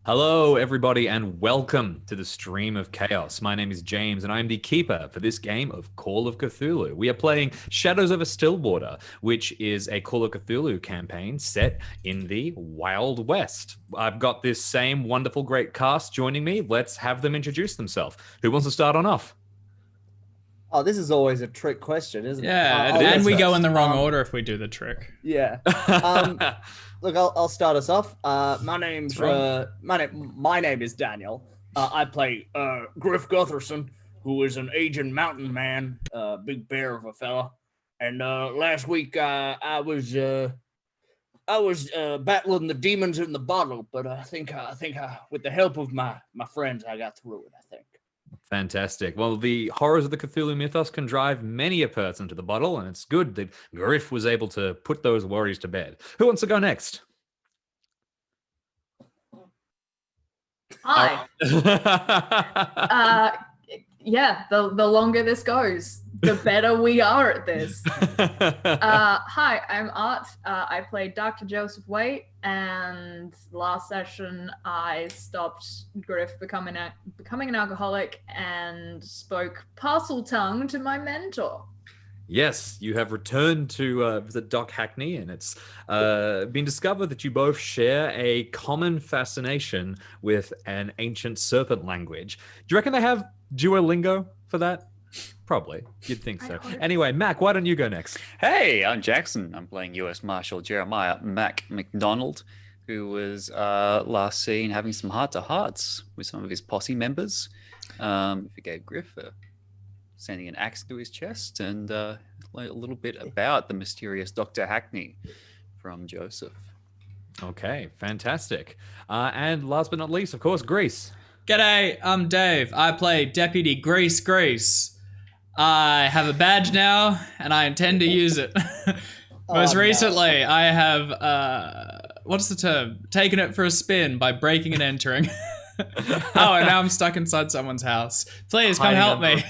Hello, everybody, and welcome to the Stream of Chaos. My name is James, and I am the keeper for this game of Call of Cthulhu. We are playing Shadows Over Stillwater, which is a Call of Cthulhu campaign set in the Wild West. I've got this same wonderful, great cast joining me. Let's have them introduce themselves. Who wants to start on off? Oh, this is always a trick question, isn't it? Yeah, and we go in the wrong order if we do the trick. Yeah. Look, I'll start us off. My name is Daniel. I play Griff Gutherson, who is an aging mountain man, big bear of a fella. And last week I was battling the demons in the bottle, but I think with the help of my friends, I got through it. I think. Fantastic. Well, the horrors of the Cthulhu mythos can drive many a person to the bottle, and it's good that Griff was able to put those worries to bed. Who wants to go next? Hi. Yeah, the longer this goes, the better we are at this. Hi, I'm Art. I played Dr. Joseph Waite, and last session I stopped Griff becoming an alcoholic and spoke parcel tongue to my mentor. Yes, you have returned to visit Doc Hackney, and it's been discovered that you both share a common fascination with an ancient serpent language. Do you reckon they have Duolingo for that? Probably. You'd think so. Anyway, Mac, why don't you go next? Hey, I'm Jackson. I'm playing U.S. Marshal Jeremiah MacDonald, who was last seen having some heart-to-hearts with some of his posse members. Forgave Griff for sending an axe to his chest, and a little bit about the mysterious Dr. Hackney from Joseph. Okay, fantastic. And last but not least, of course, Grease. G'day, I'm Dave. I play Deputy Grease. I have a badge now, and I intend to use it. Most recently, I have, what's the term? Taken it for a spin by breaking and entering. Oh, and now I'm stuck inside someone's house. Please come help me.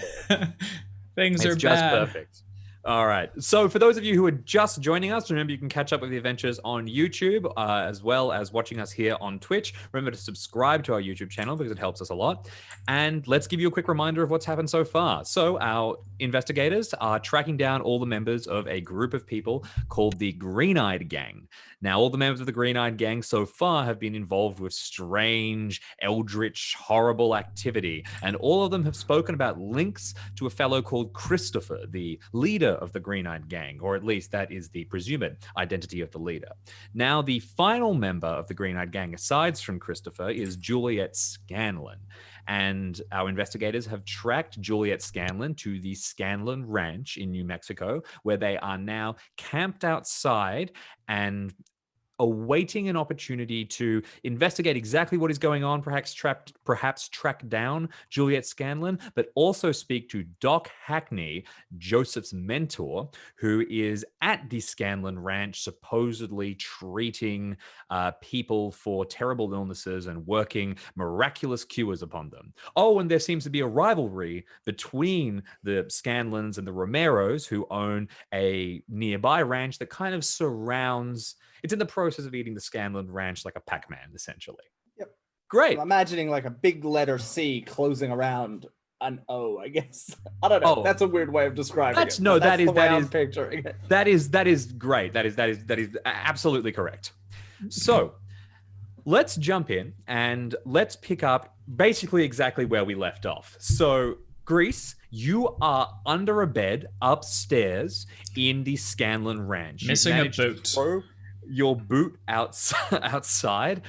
Things are It's just bad. perfect. All right. So for those of you who are just joining us, remember you can catch up with the adventures on YouTube as well as watching us here on Twitch. Remember to subscribe to our YouTube channel because it helps us a lot. And let's give you a quick reminder of what's happened so far. So our investigators are tracking down all the members of a group of people called the Green-Eyed Gang. Now, all the members of the Green-Eyed Gang so far have been involved with strange, eldritch, horrible activity. And all of them have spoken about links to a fellow called Christopher, the leader of the Green-Eyed Gang, or at least that is the presumed identity of the leader. Now, the final member of the Green-Eyed Gang, aside from Christopher, is Juliette Scanlon. And our investigators have tracked Juliette Scanlon to the Scanlan Ranch in New Mexico, where they are now camped outside and awaiting an opportunity to investigate exactly what is going on, perhaps track down Juliette Scanlon, but also speak to Doc Hackney, Joseph's mentor, who is at the Scanlan Ranch, supposedly treating people for terrible illnesses and working miraculous cures upon them. Oh, and there seems to be a rivalry between the Scanlans and the Romeros, who own a nearby ranch that kind of surrounds. It's in the process of eating the Scanlan Ranch like a Pac-Man, essentially. Yep. Great. I'm imagining like a big letter C closing around an O, I guess. I don't know. Oh. That's a weird way of describing it. That is picturing it. That is great. That is absolutely correct. So let's jump in and let's pick up basically exactly where we left off. So Grease, you are under a bed upstairs in the Scanlan Ranch. Missing a boot. Your boot outside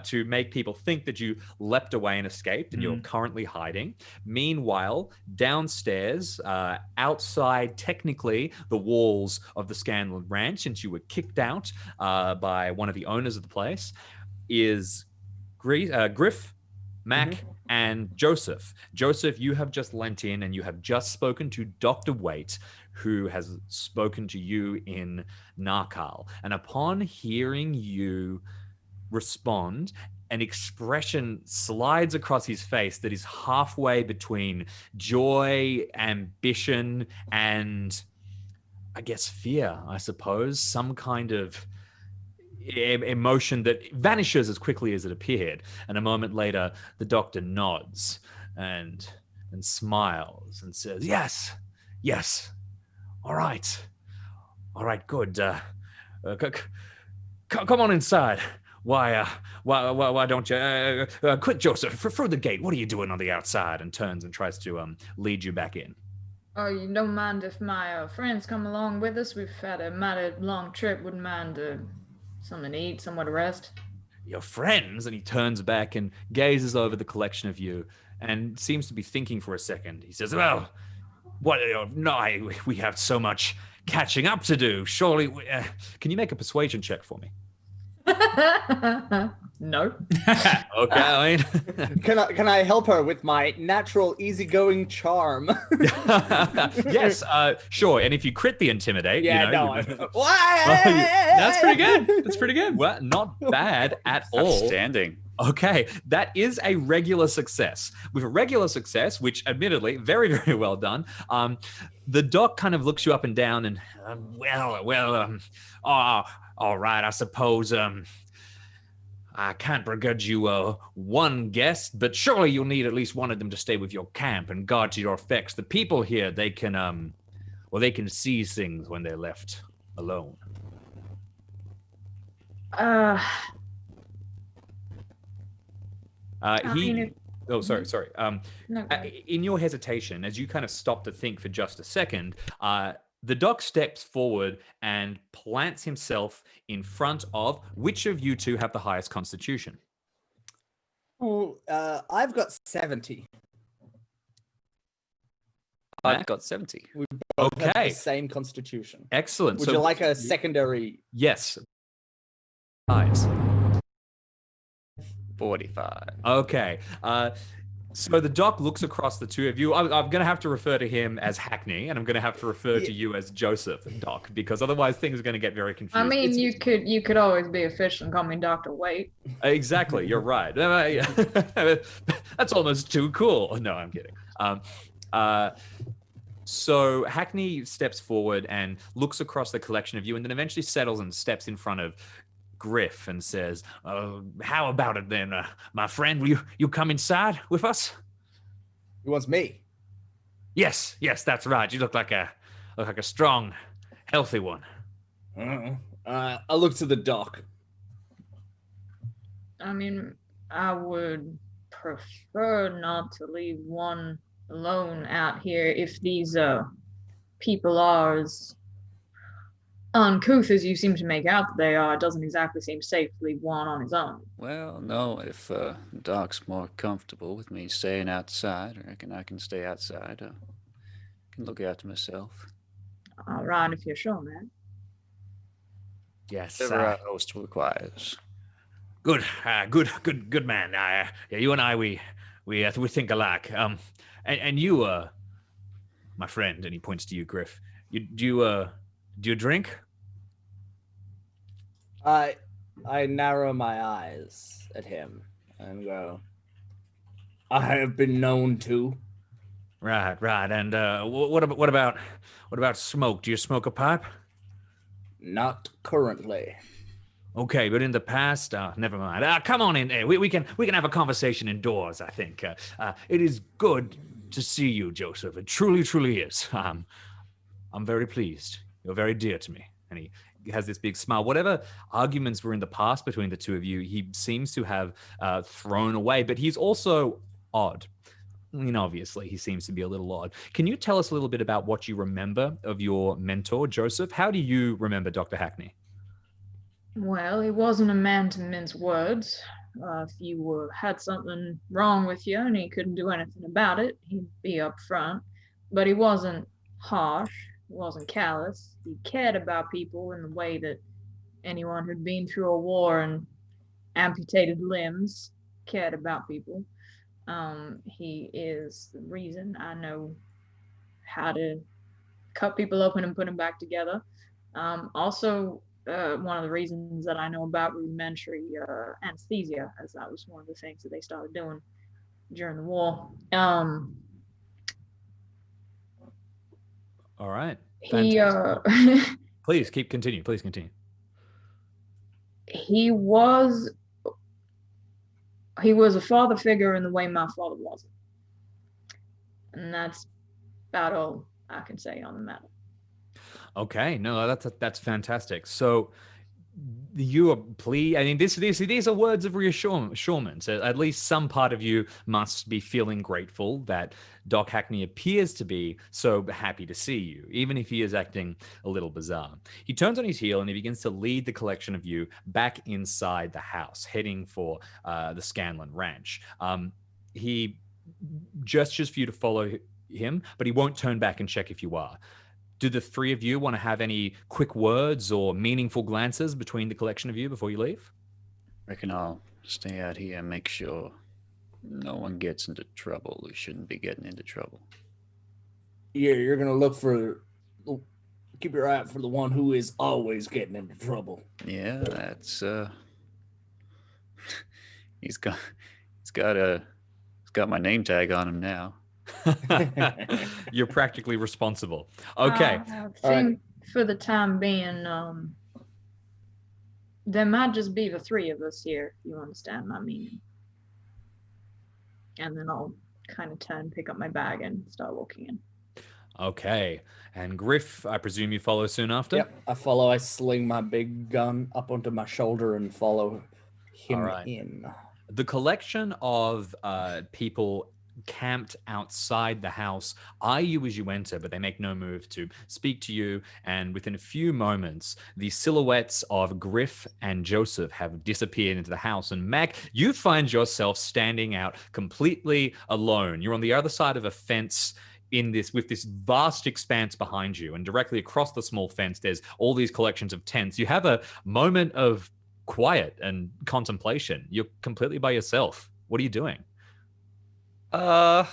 to make people think that you leapt away and escaped, and you're currently hiding. Meanwhile, downstairs, outside technically the walls of the Scanlan Ranch, since you were kicked out by one of the owners of the place, is Griff, Mac, and Joseph. Joseph, you have just lent in and you have just spoken to Dr. Waite, who has spoken to you in Narcal. And upon hearing you respond, an expression slides across his face that is halfway between joy, ambition, and I guess fear, I suppose. Some kind of emotion that vanishes as quickly as it appeared. And a moment later, the doctor nods and smiles and says, yes, all right, good. Come on inside. Why don't you quick, Joseph, through the gate? What are you doing on the outside? And turns and tries to lead you back in. Oh, you don't mind if my friends come along with us? We've had a mighty long trip. Wouldn't mind something to eat, somewhere to rest. Your friends? And he turns back and gazes over the collection of you and seems to be thinking for a second. He says, well, we have so much catching up to do. Surely, can you make a persuasion check for me? No. Okay, I mean, Can I help her with my natural easygoing charm? yes, sure. And if you crit the intimidate, Yeah, you know, no. That's pretty good. That's pretty good. well, not bad at all. Outstanding. Okay, that is a regular success. With a regular success, which admittedly, very, very well done, the doc kind of looks you up and down and, all right, I suppose I can't begrudge you one guest, but surely you'll need at least one of them to stay with your camp and guard to your effects. The people here, they can see things when they're left alone. Sorry. No, In your hesitation, as you kind of stop to think for just a second, the doc steps forward and plants himself in front of which of you two have the highest constitution? Oh, I've got 70. I've got 70. Have Okay, the same constitution. excellent. Would you like a secondary? Yes. 45. Okay. So the doc looks across the two of you. I'm going to have to refer to him as Hackney, and I'm going to have to refer to you as Joseph, Doc, because otherwise things are going to get very confusing. I mean, you could always be official and call me Dr. Waite. Exactly, you're right. That's almost too cool. No, I'm kidding. So Hackney steps forward and looks across the collection of you, and then eventually settles and steps in front of Griff and says, how about it then, my friend? Will you come inside with us? He wants me. Yes, that's right. You look like a strong, healthy one. I look to the doc. I mean, I would prefer not to leave one alone out here if these people are as uncouth as you seem to make out that they are. It doesn't exactly seem safe to leave one on his own. Well, no, if Doc's more comfortable with me staying outside, I reckon I can stay outside. I can look after myself. All right, if you're sure, man. Yes. Whatever our host requires. Good man. Yeah, you and I, we think alike. And you, my friend, and he points to you, Griff. Do you drink? I narrow my eyes at him and go, I have been known to. Right. And what about smoke? Do you smoke a pipe? Not currently. Okay, but in the past, never mind. Come on in there. We can have a conversation indoors. I think it is good to see you, Joseph. It truly is. I'm very pleased. You're very dear to me. And he has this big smile. Whatever arguments were in the past between the two of you, he seems to have thrown away. But he's also odd. I mean, obviously, he seems to be a little odd. Can you tell us a little bit about what you remember of your mentor, Joseph? How do you remember Dr. Hackney? Well, he wasn't a man to mince words. If you had something wrong with you and he couldn't do anything about it, he'd be upfront. But he wasn't harsh. He wasn't callous. He cared about people in the way that anyone who'd been through a war and amputated limbs cared about people. He is the reason I know how to cut people open and put them back together. Also, one of the reasons that I know about rudimentary anesthesia, as that was one of the things that they started doing during the war. All right. He Please continue. He was a father figure in the way my father wasn't. And that's about all I can say on the matter. Okay, no, that's fantastic. So you are pleased. I mean, these are words of reassurance. At least some part of you must be feeling grateful that Doc Hackney appears to be so happy to see you, even if he is acting a little bizarre. He turns on his heel and he begins to lead the collection of you back inside the house, heading for the Scanlan ranch. He gestures for you to follow him, but he won't turn back and check if you are. Do the three of you want to have any quick words or meaningful glances between the collection of you before you leave? Reckon I'll stay out here and make sure no one gets into trouble who shouldn't be getting into trouble. Yeah, you're gonna keep your eye out for the one who is always getting into trouble. Yeah, that's he's got my name tag on him now. You're practically responsible. Okay. I think for the time being, there might just be the three of us here, if you understand my meaning. And then I'll kind of pick up my bag and start walking in. Okay. And Griff, I presume you follow soon after? Yep, I follow. I sling my big gun up onto my shoulder and follow him in. The collection of people camped outside the house eye you as you enter, but they make no move to speak to you. And within a few moments, the silhouettes of Griff and Joseph have disappeared into the house. And Mac, you find yourself standing out completely alone. You're on the other side of a fence with this vast expanse behind you, and directly across the small fence, there's all these collections of tents. You have a moment of quiet and contemplation. You're completely by yourself. What are you doing?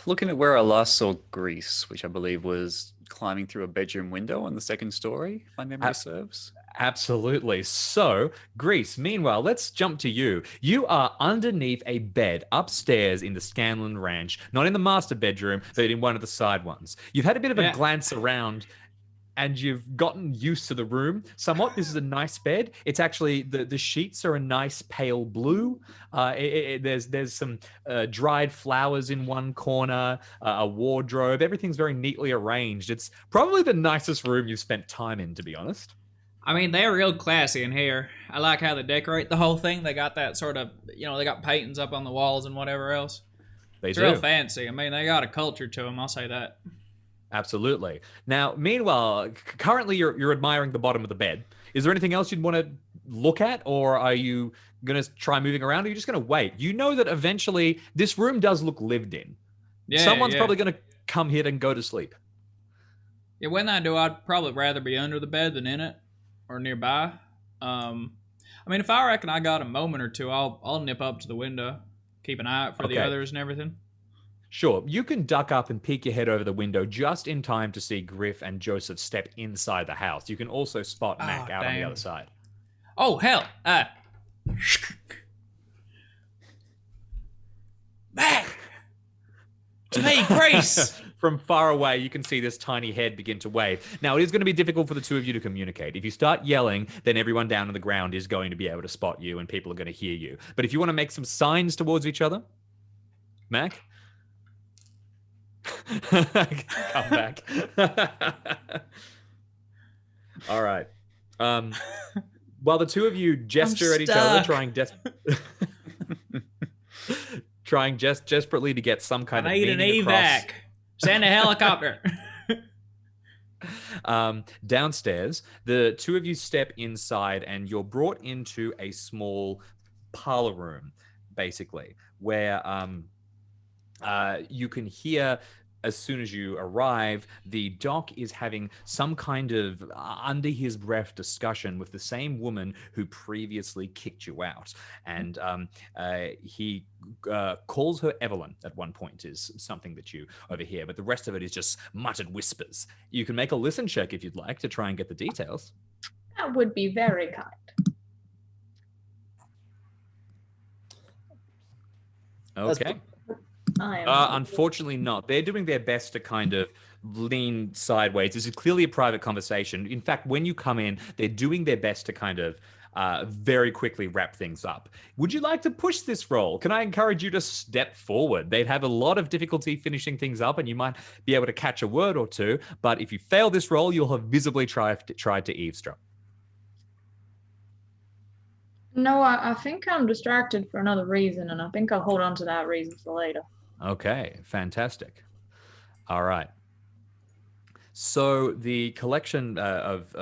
Looking at where I last saw Grease, which I believe was climbing through a bedroom window on the second story, if my memory serves. Absolutely. So, Grease, meanwhile, let's jump to you. You are underneath a bed upstairs in the Scanlan ranch, not in the master bedroom, but in one of the side ones. You've had a bit of a glance around and you've gotten used to the room somewhat. This is a nice bed. It's actually, the sheets are a nice pale blue. There's some dried flowers in one corner, a wardrobe. Everything's very neatly arranged. It's probably the nicest room you've spent time in, to be honest. I mean, they're real classy in here. I like how they decorate the whole thing. They got that sort of, they got paintings up on the walls and whatever else. It's real fancy. I mean, they got a culture to them, I'll say that. Absolutely. Now, meanwhile, currently you're admiring the bottom of the bed. Is there anything else you'd want to look at, or are you going to try moving around, or are you just going to wait? You know that eventually this room does look lived in. Yeah, Someone's probably going to come here and go to sleep. Yeah, when I do, I'd probably rather be under the bed than in it or nearby. I mean, if I reckon I got a moment or two, I'll nip up to the window, keep an eye out for the others and everything. Sure, you can duck up and peek your head over the window just in time to see Griff and Joseph step inside the house. You can also spot Mac out on the other side. Oh, hell. Mac! To me, Grace! From far away, you can see this tiny head begin to wave. Now, it is going to be difficult for the two of you to communicate. If you start yelling, then everyone down on the ground is going to be able to spot you and people are going to hear you. But if you want to make some signs towards each other, Mac? Come back. All right. While the two of you gesture at each other, trying desperately to get some kind of meaning I need an evac. Send a helicopter. Downstairs, the two of you step inside and you're brought into a small parlor room, basically, where you can hear, as soon as you arrive, the doc is having some kind of under his breath discussion with the same woman who previously kicked you out. And he calls her Evelyn at one point, is something that you overhear, but the rest of it is just muttered whispers. You can make a listen check if you'd like to try and get the details. That would be very kind. Okay. Unfortunately not. They're doing their best to kind of lean sideways. This is clearly a private conversation. In fact, when you come in, they're doing their best to kind of very quickly wrap things up. Would you like to push this roll? Can I encourage you to step forward? They'd have a lot of difficulty finishing things up, and you might be able to catch a word or two. But if you fail this roll, you'll have visibly tried to eavesdrop. No, I think I'm distracted for another reason, and I think I'll hold on to that reason for later. Okay, fantastic. All right. So the collection of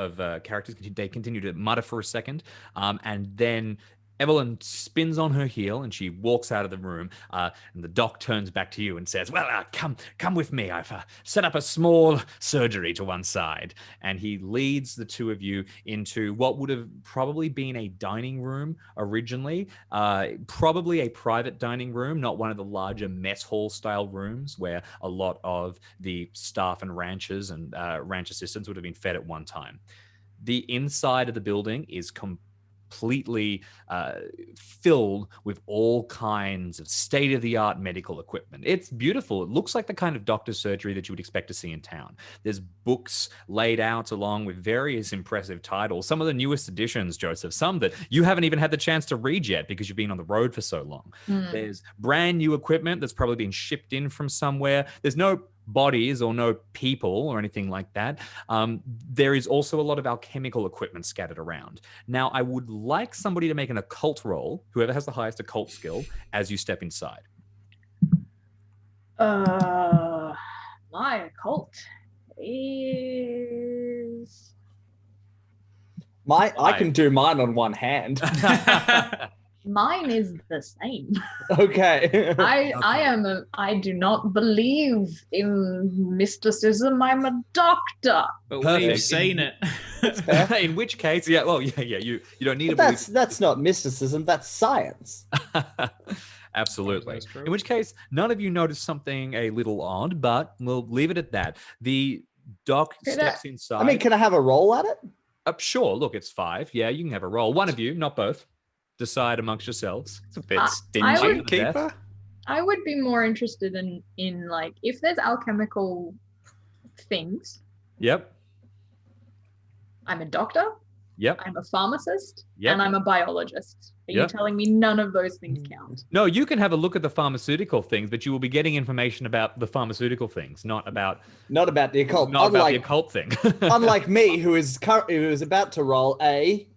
characters, they continue to mutter for a second, and then Evelyn spins on her heel and she walks out of the room. And the doc turns back to you and says, "Well, come with me. I've set up a small surgery to one side." And he leads the two of you into what would have probably been a dining room originally, probably a private dining room, not one of the larger mess hall style rooms where a lot of the staff and ranchers and ranch assistants would have been fed at one time. The inside of the building is completely filled with all kinds of state-of-the-art medical equipment. It's beautiful. It looks like the kind of doctor's surgery that you would expect to see in town. There's books laid out along with various impressive titles. Some of the newest editions, Joseph, some that you haven't even had the chance to read yet because you've been on the road for so long. There's brand new equipment that's probably been shipped in from somewhere. There's no bodies or no people or anything like that. There is also a lot of alchemical equipment scattered around. Now, I would like somebody to make an occult roll, whoever has the highest occult skill, as you step inside. My occult is... I can do mine on one hand. Mine is the same. Okay. I do not believe in mysticism. I'm a doctor. But Perfect. we've seen it. In which case, you don't need to That's not mysticism, that's science. Absolutely. That's true. In which case, none of you notice something a little odd, but we'll leave it at that. The doc steps inside. I mean, can I have a roll at it? Sure. Look, it's 5. Yeah, you can have a roll. One of you, not both. Decide amongst yourselves. It's a bit I stingy, would- keeper. I would be more interested in like if there's alchemical things. Yep. I'm a doctor. Yep. I'm a pharmacist. Yep. And I'm a biologist. Are you Yep. telling me none of those things count? No, you can have a look at the pharmaceutical things, but you will be getting information about the pharmaceutical things, not about The occult. not about the occult thing. Unlike me, who is about to roll a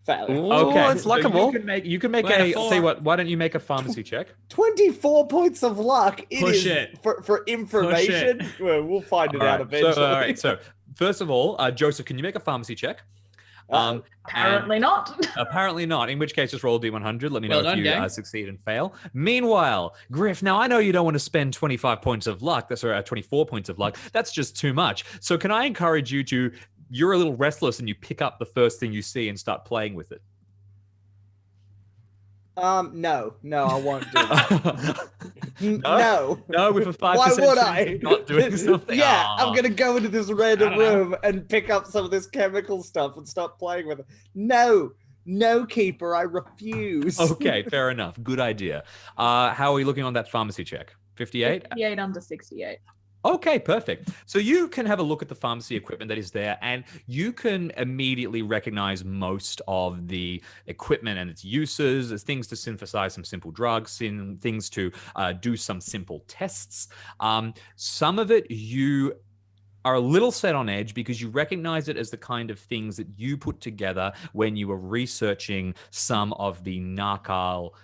failure. Ooh, Okay, it's so luckable. you can make Wait, a. a I'll tell you what. Why don't you make a pharmacy check? 24 points of luck. Push it. For information. Well, we'll find it out All eventually. right. So first of all, Joseph, can you make a pharmacy check? Apparently not. Apparently not. In which case, just roll a d100. Let me know Well done, if you gang. succeed and fail. Meanwhile, Griff, now I know you don't want to spend 25 points of luck. That's 24 points of luck. That's just too much. So can I encourage you to? You're a little restless and you pick up the first thing you see and start playing with it. No, I won't do that. No. No, with a 5%. Why would chance I? of not doing something. Yeah, Aw. I'm gonna go into this I random don't know. room and pick up some of this chemical stuff and start playing with it. No, keeper, I refuse. Okay, fair enough. Good idea. How are we looking on that pharmacy check? 58? 58 under 68. Okay, perfect. So you can have a look at the pharmacy equipment that is there, and you can immediately recognize most of the equipment and its uses. There's things to synthesize some simple drugs, things to do some simple tests. Some of it you are a little set on edge because you recognize it as the kind of things that you put together when you were researching some of the narcal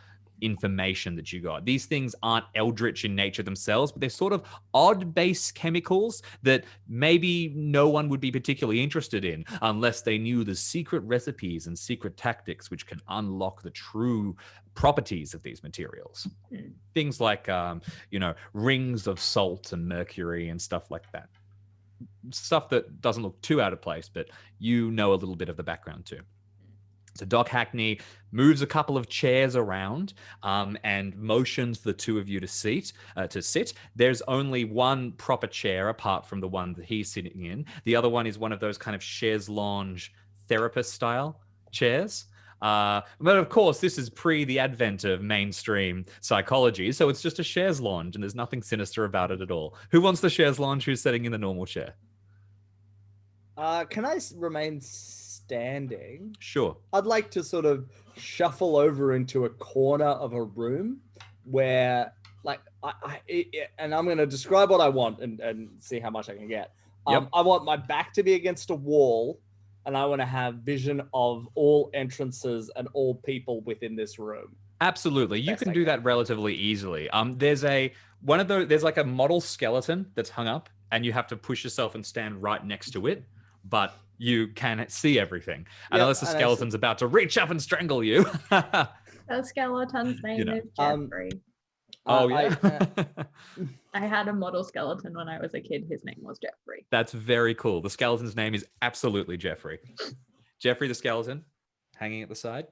information that you got. These things aren't eldritch in nature themselves, but they're sort of odd base chemicals that maybe no one would be particularly interested in unless they knew the secret recipes and secret tactics which can unlock the true properties of these materials. Things like rings of salt and mercury and stuff like that. Stuff that doesn't look too out of place, but you know a little bit of the background too. So Doc Hackney moves a couple of chairs around and motions the two of you to sit. There's only one proper chair apart from the one that he's sitting in. The other one is one of those kind of chaise lounge therapist style chairs. But of course, this is pre the advent of mainstream psychology, so it's just a chaise lounge and there's nothing sinister about it at all. Who wants the chaise lounge? Who's sitting in the normal chair? Can I remain standing, Sure. I'd like to sort of shuffle over into a corner of a room where, like, and I'm going to describe what I want and see how much I can get. Yep. I want my back to be against a wall, and I want to have vision of all entrances and all people within this room. Absolutely. You Best can I do can. that relatively easily. There's like a model skeleton that's hung up, and you have to push yourself and stand right next to it, but you can see everything. And Yep, unless the and I skeleton's about to reach up and strangle you. The skeleton's name know. is Jeffrey. Oh, yeah. I had a model skeleton when I was a kid. His name was Jeffrey. That's very cool. The skeleton's name is absolutely Jeffrey. Jeffrey the skeleton, hanging at the side.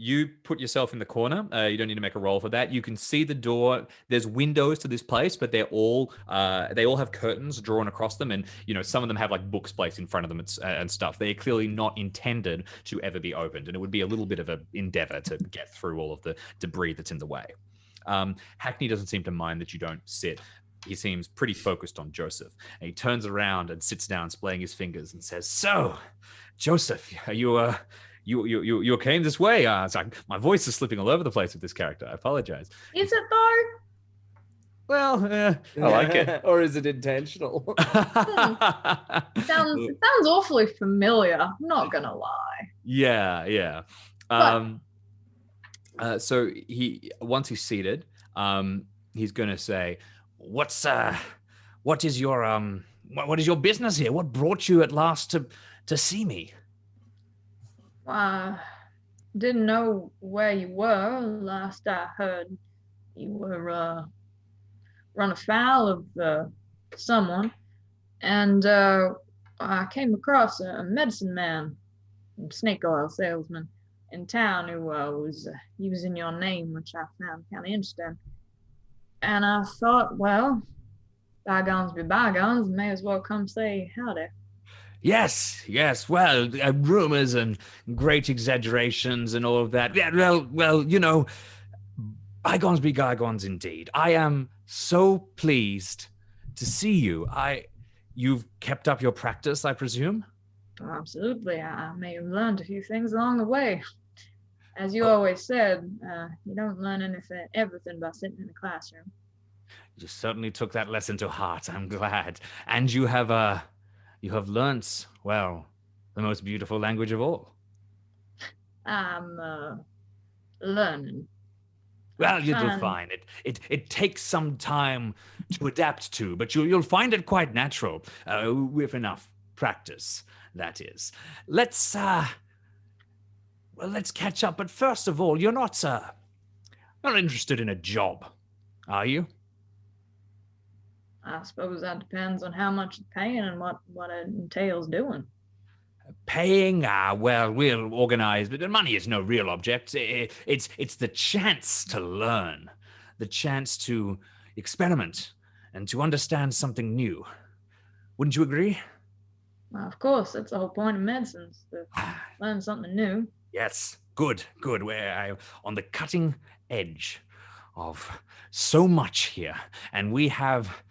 You put yourself in the corner. You don't need to make a roll for that. You can see the door. There's windows to this place, but they all have curtains drawn across them, and some of them have like books placed in front of them and stuff. They're clearly not intended to ever be opened, and it would be a little bit of an endeavor to get through all of the debris that's in the way. Hackney doesn't seem to mind that you don't sit. He seems pretty focused on Joseph, and he turns around and sits down, splaying his fingers, and says, "So, Joseph, are you You came this way. Sorry, my voice is slipping all over the place with this character. I apologize. Is it though? Well, I like it. Or is it intentional? Sounds awfully familiar. I'm not gonna lie. Yeah. So once he's seated, he's gonna say, what is your business here? What brought you at last to see me? Didn't know where you were. Last I heard, you were run afoul of someone, and I came across a medicine man, snake oil salesman in town who was using your name, which I found kind of interesting. And I thought, well, bygones be bygones, may as well come say howdy. Yes. Well, rumors and great exaggerations and all of that. Yeah, well, bygones be bygones indeed. I am so pleased to see you. You've kept up your practice, I presume? Absolutely. I may have learned a few things along the way. As you always said, you don't learn everything by sitting in the classroom. You certainly took that lesson to heart. I'm glad. And you have learnt, well, the most beautiful language of all. I'm learning. Well, you'll find it takes some time to adapt to, but you'll find it quite natural with enough practice. That is. Let's catch up. But first of all, you're not interested in a job, are you? I suppose that depends on how much it's paying and what it entails doing. Paying? Well, we'll organize, but money is no real object. It's the chance to learn, the chance to experiment, and to understand something new. Wouldn't you agree? Well, of course, that's the whole point of medicine, to learn something new. Yes, good. We're on the cutting edge of so much here, and we have...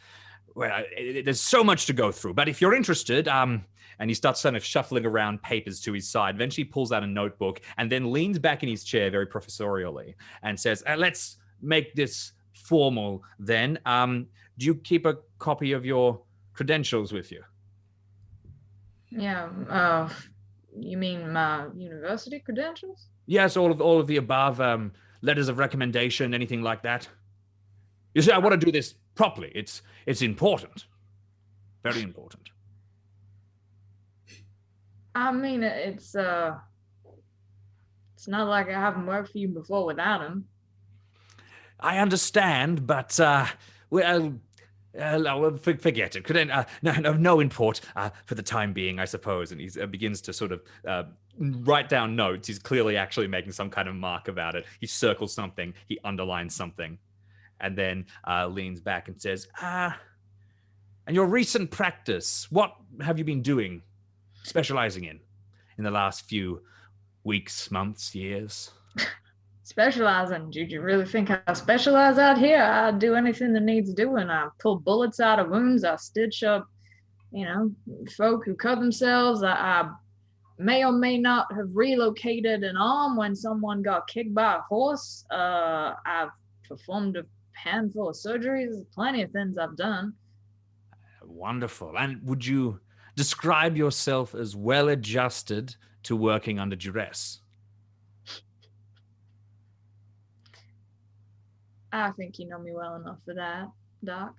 Well, there's so much to go through, but if you're interested, and he starts kind of shuffling around papers to his side, eventually pulls out a notebook and then leans back in his chair very professorially and says, let's make this formal then. Do you keep a copy of your credentials with you? Yeah, you mean my university credentials? Yes, all of the above, letters of recommendation, anything like that. You see, I want to do this properly. It's important. Very important. I mean, it's not like I haven't worked for you before without him. I understand, but forget it. No import for the time being, I suppose. And he begins to sort of write down notes. He's clearly actually making some kind of mark about it. He circles something. He underlines something. And then leans back and says, and your recent practice, what have you been doing, specializing in the last few weeks, months, years? Specializing? Did you really think I specialize out here? I do anything that needs doing. I pull bullets out of wounds. I stitch up, folk who cut themselves. I may or may not have relocated an arm when someone got kicked by a horse. I've performed a handful of surgeries, plenty of things I've done. Wonderful. And would you describe yourself as well adjusted to working under duress? I think you know me well enough for that, Doc.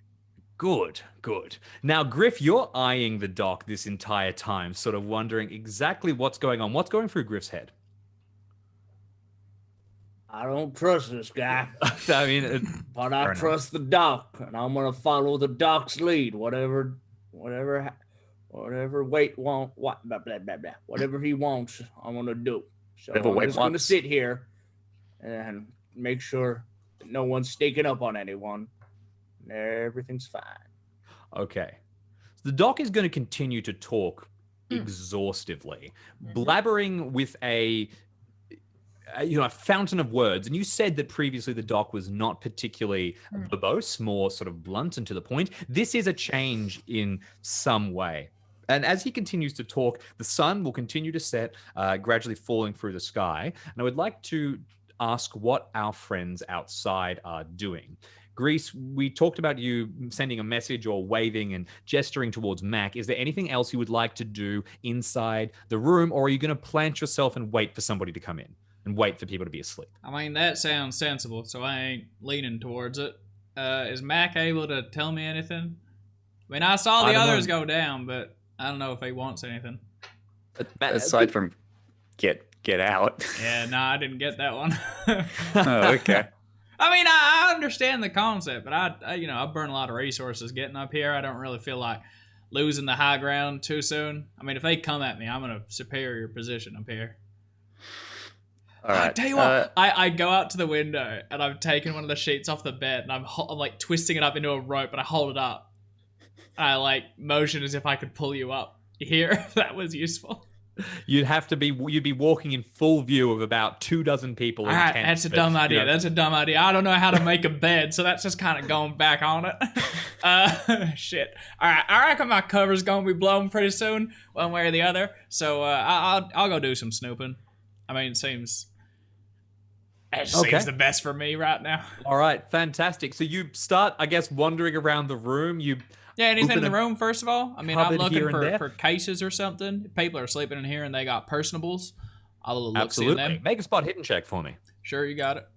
Good, good. Now, Griff, you're eyeing the doc this entire time, sort of wondering exactly what's going on. What's going through Griff's head? I don't trust this guy, I mean, but I trust the doc, and I'm gonna follow the doc's lead. Whatever Waite wants, whatever he wants, I'm gonna do. So I'm just gonna sit here and make sure that no one's sneaking up on anyone. Everything's fine. Okay. So the doc is going to continue to talk exhaustively, blabbering with a fountain of words. And you said that previously the doc was not particularly verbose, more sort of blunt and to the point. This is a change in some way. And as he continues to talk, the sun will continue to set, gradually falling through the sky. And I would like to ask what our friends outside are doing. Grease, we talked about you sending a message or waving and gesturing towards Mac. Is there anything else you would like to do inside the room, or are you going to plant yourself and wait for somebody to come in and wait for people to be asleep? I mean, that sounds sensible, so I ain't leaning towards it. Is Mac able to tell me anything? I mean, I saw the others go down, but I don't know if he wants anything. Aside from get out. Yeah, I didn't get that one. Oh, okay. I mean, I understand the concept, but I burn a lot of resources getting up here. I don't really feel like losing the high ground too soon. I mean, if they come at me, I'm in a superior position up here. All right. I tell you what, I go out to the window and I've taken one of the sheets off the bed and I'm like twisting it up into a rope and I hold it up. And I like motion as if I could pull you up here if that was useful. You'd be walking in full view of about 24 people. All right, that's a dumb idea. That's a dumb idea. I don't know how to make a bed, so that's just kind of going back on it. Shit. All right, I reckon my cover's gonna be blown pretty soon, one way or the other. So I'll go do some snooping. I mean, it seems the best for me right now. All right, fantastic. So you start, I guess, wandering around the room. Anything in the room, first of all? I mean, I'm looking for cases or something. If people are sleeping in here and they got personables, I'll look in them. Make a spot hidden check for me. Sure, you got it.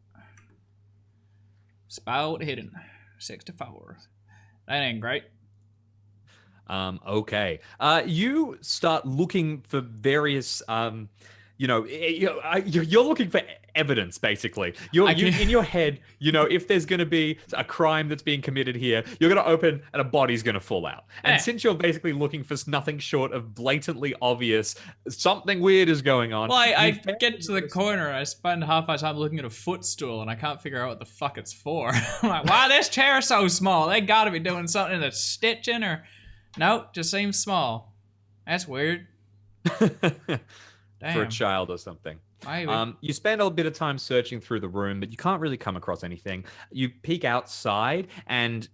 Spot hidden. 6 to 4. That ain't great. Okay. You start looking for various, you're looking for evidence, basically. In your head, if there's going to be a crime that's being committed here, you're going to open and a body's going to fall out. And since you're basically looking for nothing short of blatantly obvious, something weird is going on. Well, I get to the corner, I spend half my time looking at a footstool, and I can't figure out what the fuck it's for. I'm like, why this chair is so small? They got to be doing something that's stitching or... Nope, just seems small. That's weird. For a child or something. Maybe. You spend a bit of time searching through the room, but you can't really come across anything. You peek outside, and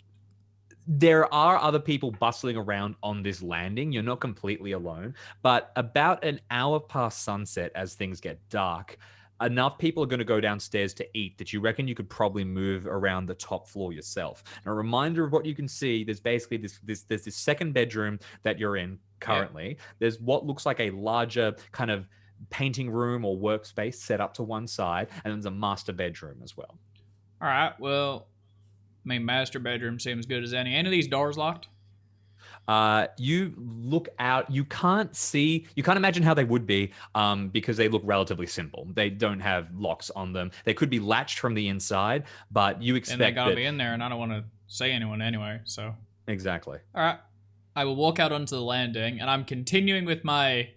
there are other people bustling around on this landing. You're not completely alone, but about an hour past sunset, as things get dark, enough people are going to go downstairs to eat that you reckon you could probably move around the top floor yourself. And a reminder of what you can see, there's basically there's this second bedroom that you're in currently. Yeah. There's what looks like a larger kind of painting room or workspace set up to one side, and there's a master bedroom as well. All right, well, I mean, master bedroom seems good as any. Any of these doors locked? You look out, you can't imagine how they would be, because they look relatively simple. They don't have locks on them. They could be latched from the inside, but you expect and they gotta be in there, and I don't want to say anyone anyway, so. Exactly. All right, I will walk out onto the landing, and I'm continuing with my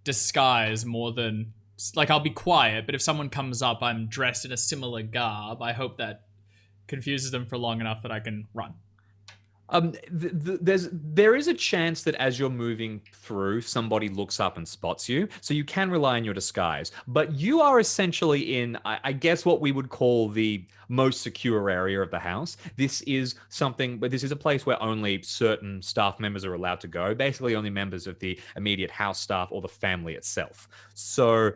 disguise more than, like, I'll be quiet, but if someone comes up, I'm dressed in a similar garb. I hope that confuses them for long enough that I can run. There is a chance that as you're moving through, somebody looks up and spots you, so you can rely on your disguise. But you are essentially in, I guess, what we would call the most secure area of the house. This is a place where only certain staff members are allowed to go. Basically, only members of the immediate house staff or the family itself. So,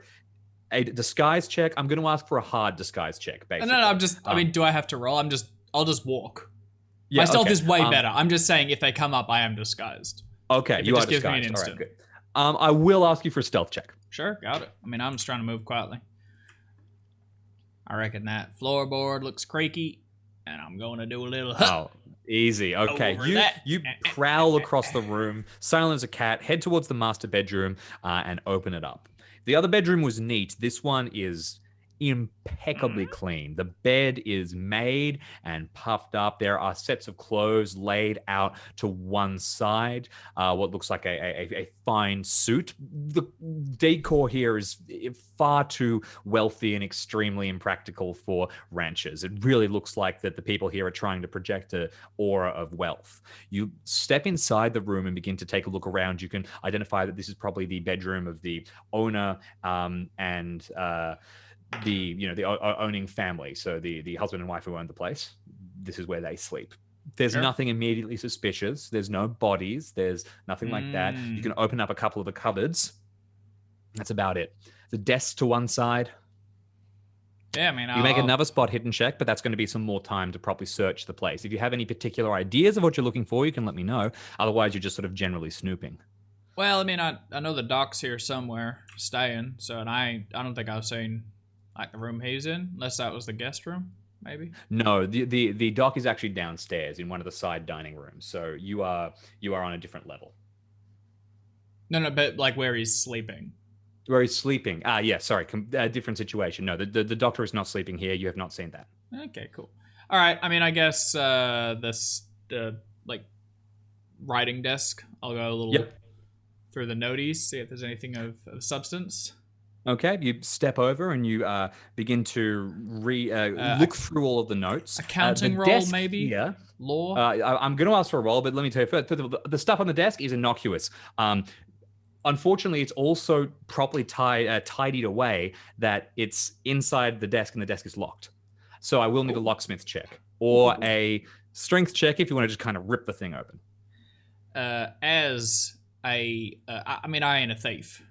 a disguise check. I'm going to ask for a hard disguise check. Basically, No, I'm just. I mean, do I have to roll? I'll just walk. Yeah, my stealth okay. is way better. I'm just saying if they come up, I am disguised. Okay, If you it are just gives me an disguised. instant. All right, good. I will ask you for a stealth check. Sure, got it. I mean, I'm just trying to move quietly. I reckon that floorboard looks creaky, and I'm going to do a little. Oh, easy. Okay, Over you that. you prowl across the room, silent as a cat, head towards the master bedroom, and open it up. The other bedroom was neat. This one is impeccably clean. The bed is made and puffed up. There are sets of clothes laid out to one side. What looks like a fine suit. The decor here is far too wealthy and extremely impractical for ranchers. It really looks like that the people here are trying to project an aura of wealth. You step inside the room and begin to take a look around. You can identify that this is probably the bedroom of the owner and the owning family. So the husband and wife who own the place. This is where they sleep. There's Sure. nothing immediately suspicious. There's no bodies. There's nothing like that. You can open up a couple of the cupboards. That's about it. The desk to one side. Yeah, I mean, You make another spot hidden check, but that's going to be some more time to properly search the place. If you have any particular ideas of what you're looking for, you can let me know. Otherwise, you're just sort of generally snooping. Well, I mean, I know the doc's here somewhere, staying. So, and I don't think I've seen like the room he's in, unless that was the guest room, maybe. No, the dock is actually downstairs in one of the side dining rooms. So you are on a different level. No, but like where he's sleeping. Where he's sleeping. Yeah, sorry, different situation. No, the doctor is not sleeping here. You have not seen that. Okay, cool. All right. I mean, I guess the like writing desk. I'll go a little through the noties, see if there's anything of substance. Okay, you step over and you begin to look through all of the notes. Accounting The roll, desk maybe? here- Law. I'm going to ask for a roll, but let me tell you first, the stuff on the desk is innocuous. Unfortunately, it's also properly tidied away that it's inside the desk and the desk is locked. So I will need a locksmith check or a strength check if you want to just kind of rip the thing open. As I mean, I ain't a thief,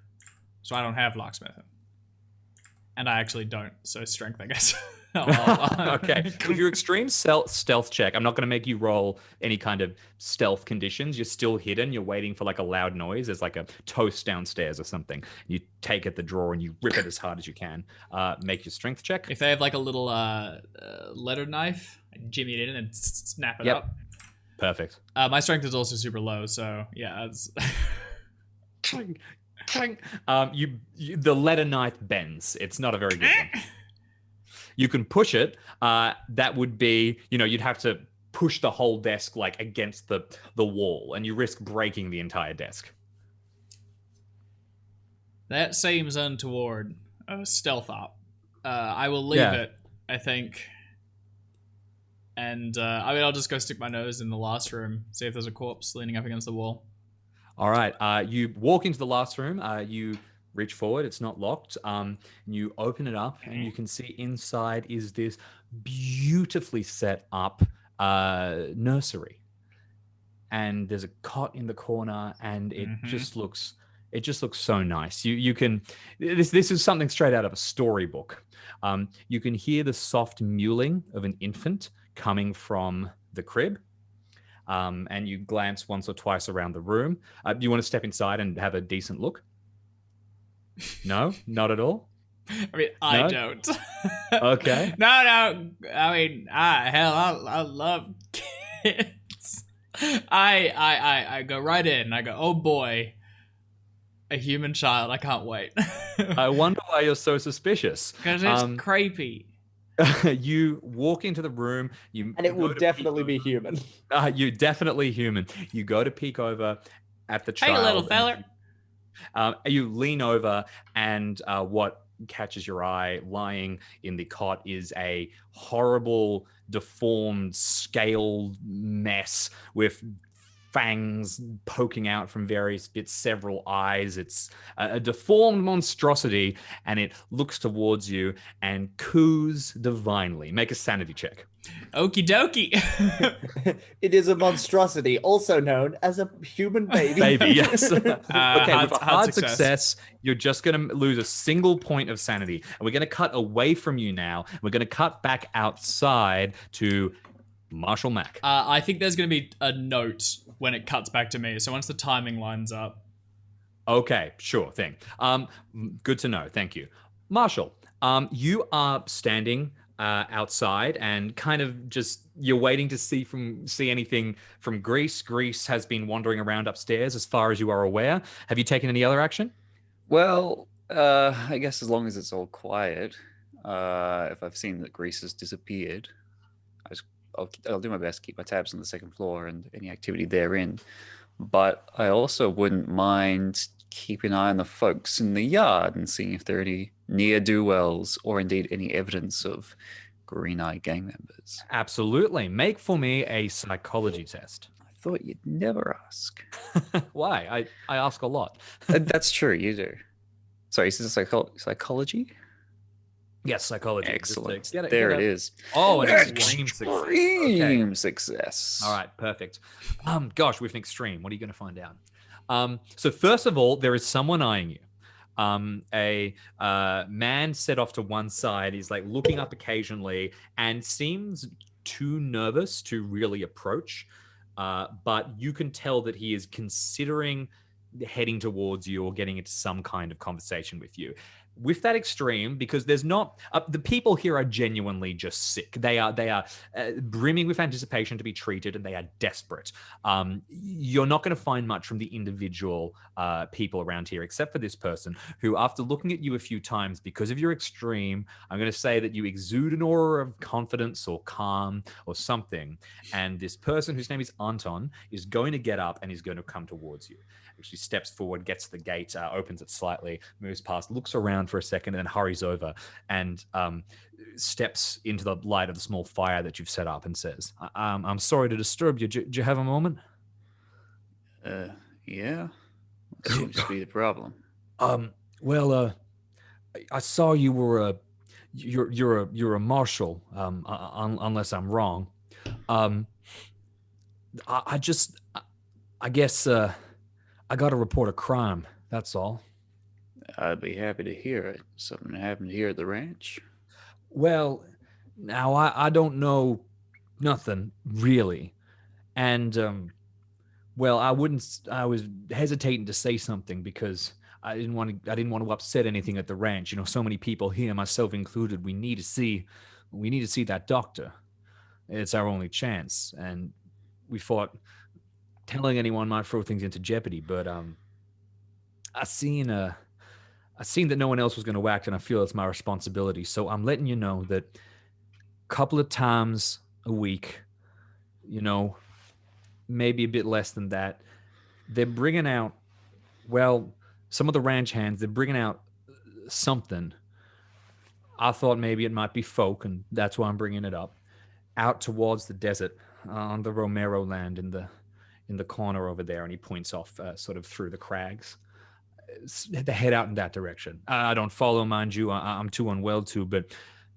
so I don't have locksmithing, and I actually don't. So strength, I guess. Okay. With your extreme stealth check, I'm not going to make you roll any kind of stealth conditions. You're still hidden. You're waiting for like a loud noise. There's like a toast downstairs or something. You take at the drawer and you rip it as hard as you can. Make your strength check. If they have like a little letter knife, I jimmy it in and snap it up. Perfect. My strength is also super low, so yeah, it's Clang, clang. The letter knife bends. It's not a very good one. You can push it. That would be, you'd have to push the whole desk like against the wall, and you risk breaking the entire desk. that seems untoward. Stealth op. I will leave it, I think. And I mean, I'll just go stick my nose in the last room, see if there's a corpse leaning up against the wall. All right. You walk into the last room. You reach forward. It's not locked. You open it up, and you can see inside is this beautifully set up nursery. And there's a cot in the corner, and it just looks so nice. You can this is something straight out of a storybook. You can hear the soft mewling of an infant coming from the crib. And you glance once or twice around the room. Do you want to step inside and have a decent look? No, not at all. I mean, I don't. Okay. No. I mean, I love kids. I go right in. I go, oh boy, a human child. I can't wait. I wonder why you're so suspicious. Because it's creepy. You walk into the room. And it will definitely be human. You're definitely human. You go to peek over at the child. Hey, little feller. You lean over, and what catches your eye. Lying in the cot is a horrible, deformed, scaled mess with fangs poking out from various bits, several eyes. It's a deformed monstrosity, and it looks towards you and coos divinely. Make a sanity check. Okie dokie. It is a monstrosity, also known as a human baby. Baby, yes. Okay, Hard- with hard hard success. success, you're just going to lose a single point of sanity. And we're going to cut away from you now. We're going to cut back outside to Marshall Mack. I think there's going to be a note when it cuts back to me. So once the timing lines up. Okay, sure thing. Good to know. Thank you. Marshall, you are standing outside and kind of just you're waiting to see anything from Grease. Grease has been wandering around upstairs as far as you are aware. Have you taken any other action? Well, I guess as long as it's all quiet. If I've seen that Grease has disappeared, I'll do my best to keep my tabs on the second floor and any activity therein. But I also wouldn't mind keeping an eye on the folks in the yard and seeing if there are any ne'er-do-wells or indeed any evidence of green-eyed gang members. Absolutely. Make for me a psychology test. I thought you'd never ask. Why? I ask a lot. That's true, you do. Sorry, is this psychology? Yes, psychology. Excellent. Get There it is. Oh, an extreme success. Okay. Extreme success. All right, perfect. Gosh, with an extreme, what are you going to find out? So first of all, there is someone eyeing you. A man set off to one side. He's like looking up occasionally and seems too nervous to really approach. But you can tell that he is considering heading towards you or getting into some kind of conversation with you. With that extreme, because there's not the people here are genuinely just sick. They are brimming with anticipation to be treated, and they are desperate. You're not going to find much from the individual people around here, except for this person who, after looking at you a few times because of your extreme, I'm going to say that you exude an aura of confidence or calm or something. And this person, whose name is Anton, is going to get up and is going to come towards you. She steps forward, gets to the gate, opens it slightly, moves past, looks around for a second, and then hurries over and steps into the light of the small fire that you've set up and says, I'm sorry to disturb you. Do you have a moment? Yeah. What seems to be the problem? Well, I saw you were you're a marshal, unless I'm wrong. I guess I got to report a crime. That's all. I'd be happy to hear it. Something happened here at the ranch? Well, now I don't know nothing really. And well, I was hesitating to say something because I didn't want to upset anything at the ranch. You know, so many people here, myself included, we need to see that doctor. It's our only chance. And we thought telling anyone might throw things into jeopardy, but I seen that no one else was going to act, and I feel it's my responsibility. So I'm letting you know that a couple of times a week, you know, maybe a bit less than that, they're bringing out, well, some of the ranch hands, they're bringing out something. I thought maybe it might be folk, and that's why I'm bringing it up, out towards the desert on the Romero land in the corner over there, and he points off sort of through the crags. They head out in that direction. I don't follow, mind you. I'm too unwell to, but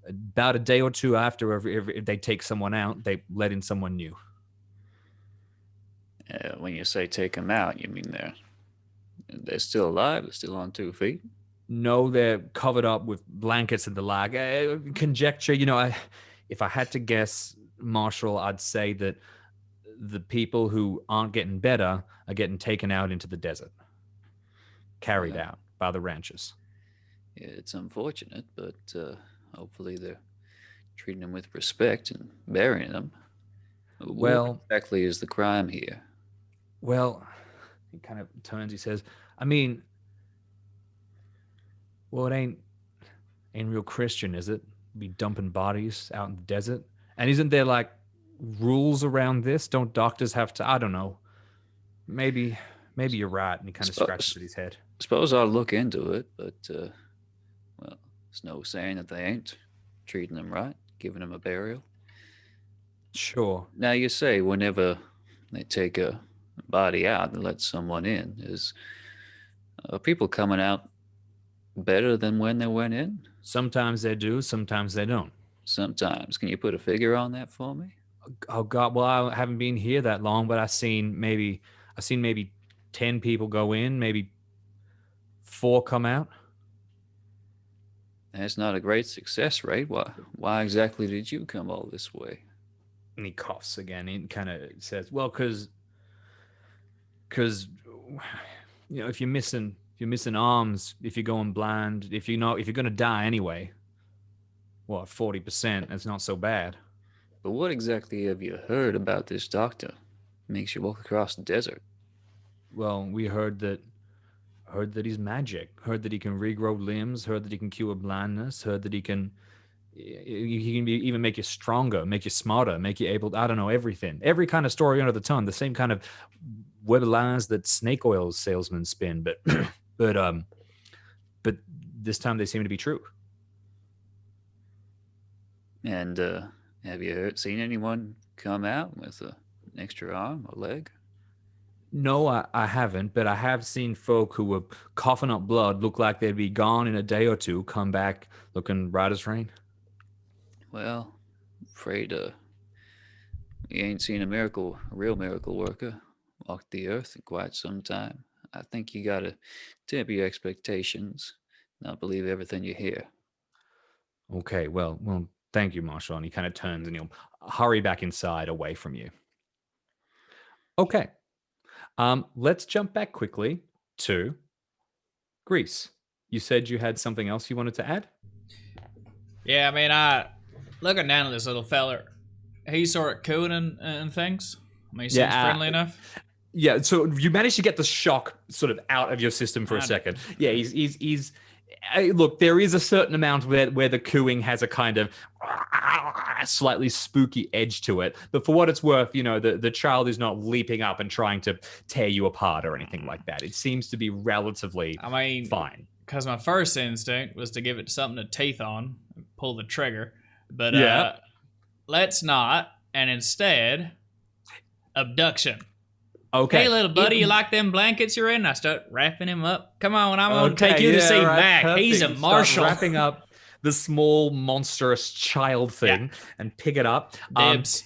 about a day or two after, if they take someone out, they let in someone new. When you say take them out, you mean they're still alive? They're still on 2 feet? No, they're covered up with blankets and the like. Conjecture, you know, if I had to guess, Marshall, I'd say that the people who aren't getting better are getting taken out into the desert, carried out by the ranchers. Yeah, it's unfortunate, but hopefully they're treating them with respect and burying them. Well, what exactly is the crime here? Well, he kind of turns, he says, I mean, well, it ain't real Christian, is it? Be dumping bodies out in the desert? And isn't there like rules around this? Don't doctors have to? I don't know. Maybe you're right. And he kind of scratches at his head. Suppose I'll look into it, but well, There's no saying that they ain't treating them right, giving them a burial. Sure. Now you say whenever they take a body out and let someone in, are people coming out better than when they went in? Sometimes they do, sometimes they don't. Sometimes. Can you put a figure on that for me? Oh God, well, I haven't been here that long, but I've seen maybe 10 people go in, maybe 4 come out. That's not a great success rate. Why exactly did you come all this way? And he coughs again. He kind of says, "Well, because if you're missing arms, if you're going blind, if you're going to die anyway, 40%, that's not so bad." But what exactly have you heard about this doctor? Makes you walk across the desert. Well, we heard that he's magic. Heard that he can regrow limbs. Heard that he can cure blindness. Heard that he can even make you stronger, make you smarter, make you able. I don't know, everything. Every kind of story under the sun. The same kind of web of lies that snake oil salesmen spin. But but this time they seem to be true. And have you seen anyone come out with an extra arm or leg? No, I haven't, but I have seen folk who were coughing up blood, look like they'd be gone in a day or two, come back looking right as rain. Well, afraid we ain't seen a real miracle worker walk the earth in quite some time. I think you gotta temper your expectations, not believe everything you hear. Okay, well, thank you, Marshall. And he kind of turns and he'll hurry back inside away from you. Okay. Let's jump back quickly to Greece. You said you had something else you wanted to add? Yeah, I mean, looking down at this little feller, he's sort of cooing and things. I mean, he seems friendly enough. Yeah, so you managed to get the shock sort of out of your system for a second. Yeah, he's look, there is a certain amount where the cooing has a kind of slightly spooky edge to it. But for what it's worth, the child is not leaping up and trying to tear you apart or anything like that. It seems to be relatively fine. Because my first instinct was to give it something to teeth on, and pull the trigger. But let's not. And instead, abduction. Okay. Hey, little buddy, you like them blankets you're in? I start wrapping him up. Come on, I'm going to take you to see Mac. Perfect. He's a marshal. Start wrapping up the small, monstrous child thing and pick it up. Dibs.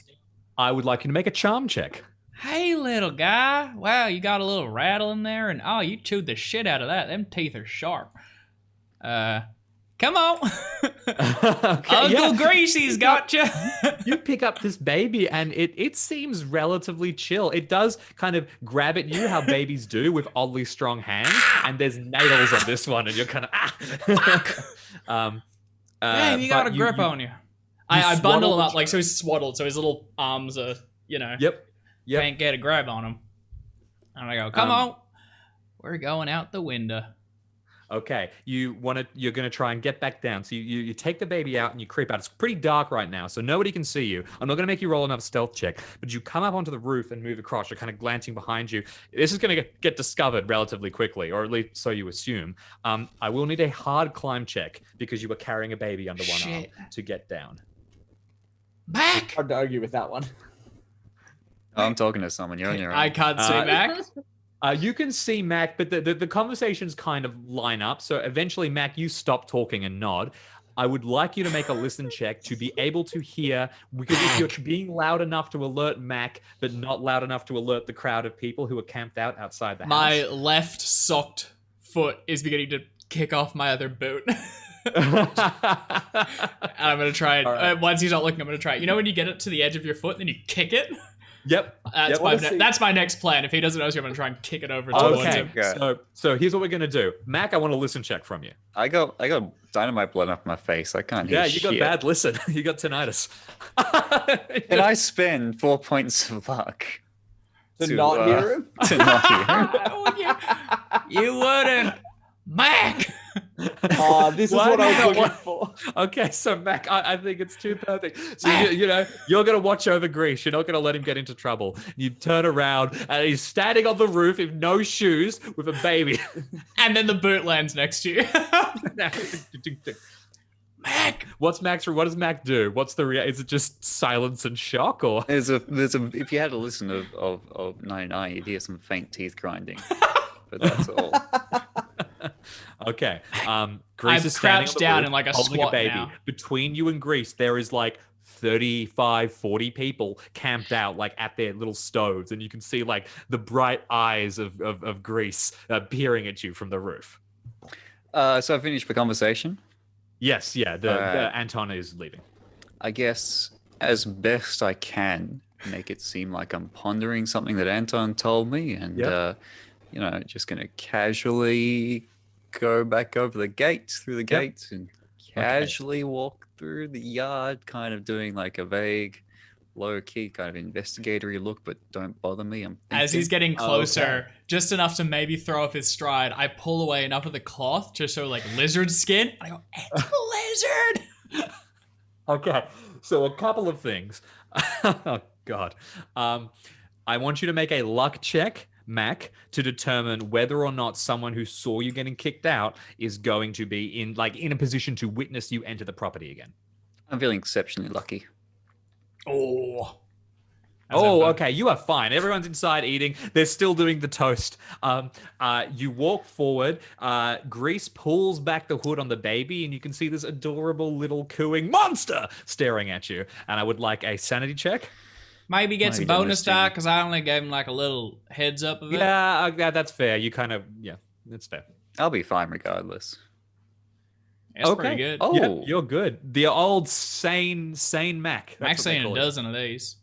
I would like you to make a charm check. Hey, little guy. Wow, you got a little rattle in there, and you chewed the shit out of that. Them teeth are sharp. Come on. Okay, Uncle Greasy's got you. You pick up this baby and it seems relatively chill. It does kind of grab at you how babies do with oddly strong hands, and there's nails on this one and you're kind of Damn, you got a grip on you. I bundle him up so he's swaddled, so his little arms are, Yep. Can't get a grab on him. And I go, come on. We're going out the window. Okay, you're gonna try and get back down. So you take the baby out and you creep out. It's pretty dark right now, so nobody can see you. I'm not gonna make you roll another stealth check, but you come up onto the roof and move across. You're kind of glancing behind you. This is gonna get discovered relatively quickly, or at least so you assume. I will need a hard climb check because you were carrying a baby under one arm to get down. Mac! Hard to argue with that one. Oh, I'm talking to someone. You're on your own. I can't see Mac. You can see Mac, but the conversations kind of line up. So eventually, Mac, you stop talking and nod. I would like you to make a listen check to be able to hear, because if you're being loud enough to alert Mac, but not loud enough to alert the crowd of people who are camped out outside the house. My left socked foot is beginning to kick off my other boot. And I'm going to try it. Right. Once he's not looking, I'm going to try it. You know when you get it to the edge of your foot and then you kick it? Yep. That's my next plan. If he doesn't notice you, I'm going to try and kick it over towards him. So here's what we're going to do. Mac, I want a listen check from you. I got dynamite blood off my face. I can't hear shit. Yeah, you got bad listen. You got tinnitus. Did I spend 4 points of luck To not hear him? To not hear him. You wouldn't. Mac! This is what I was looking for. Okay, so Mac, I think it's too perfect. So you're gonna watch over Grease. You're not gonna let him get into trouble. You turn around and he's standing on the roof with no shoes with a baby. And then the boot lands next to you. Mac. What does Mac do? What's the is it just silence and shock, or There's a if you had a listen of 99, you'd hear some faint teeth grinding. But that's all. okay? Grease I'm is standing crouched on the down roof, in like a holding squat baby. now. Between you and Grease, there is like 35, 40 people camped out like at their little stoves, and you can see like the bright eyes of Grease peering at you from the roof. So I finished the conversation. Yes, yeah. The Alright. Anton is leaving. I guess as best I can make it seem like I'm pondering something that Anton told me, and Yep. just gonna casually go back over the gates through the gates and casually walk through the yard, kind of doing like a vague, low-key kind of investigatory look, but don't bother me. I'm thinking. As he's getting closer, Okay. just enough to maybe throw off his stride, I pull away enough of the cloth to show like lizard skin. And I go, it's a lizard! Okay, so a couple of things. Oh God, I want you to make a luck check, Mac, to determine whether or not someone who saw you getting kicked out is going to be in a position to witness you enter the property again. I'm feeling exceptionally lucky. Oh. Oh, okay. You are fine. Everyone's inside eating. They're still doing the toast. You walk forward. Grease pulls back the hood on the baby, and you can see this adorable little cooing monster staring at you. And I would like a sanity check. Maybe get Might some be bonus demonstrating. die because I only gave him like a little heads up of it. Yeah, that's fair. You kind of, that's fair. I'll be fine regardless. It's Okay. pretty good. Oh, Yep, you're good. The old sane Mac. That's Mac's what they seen a call you. dozen of these.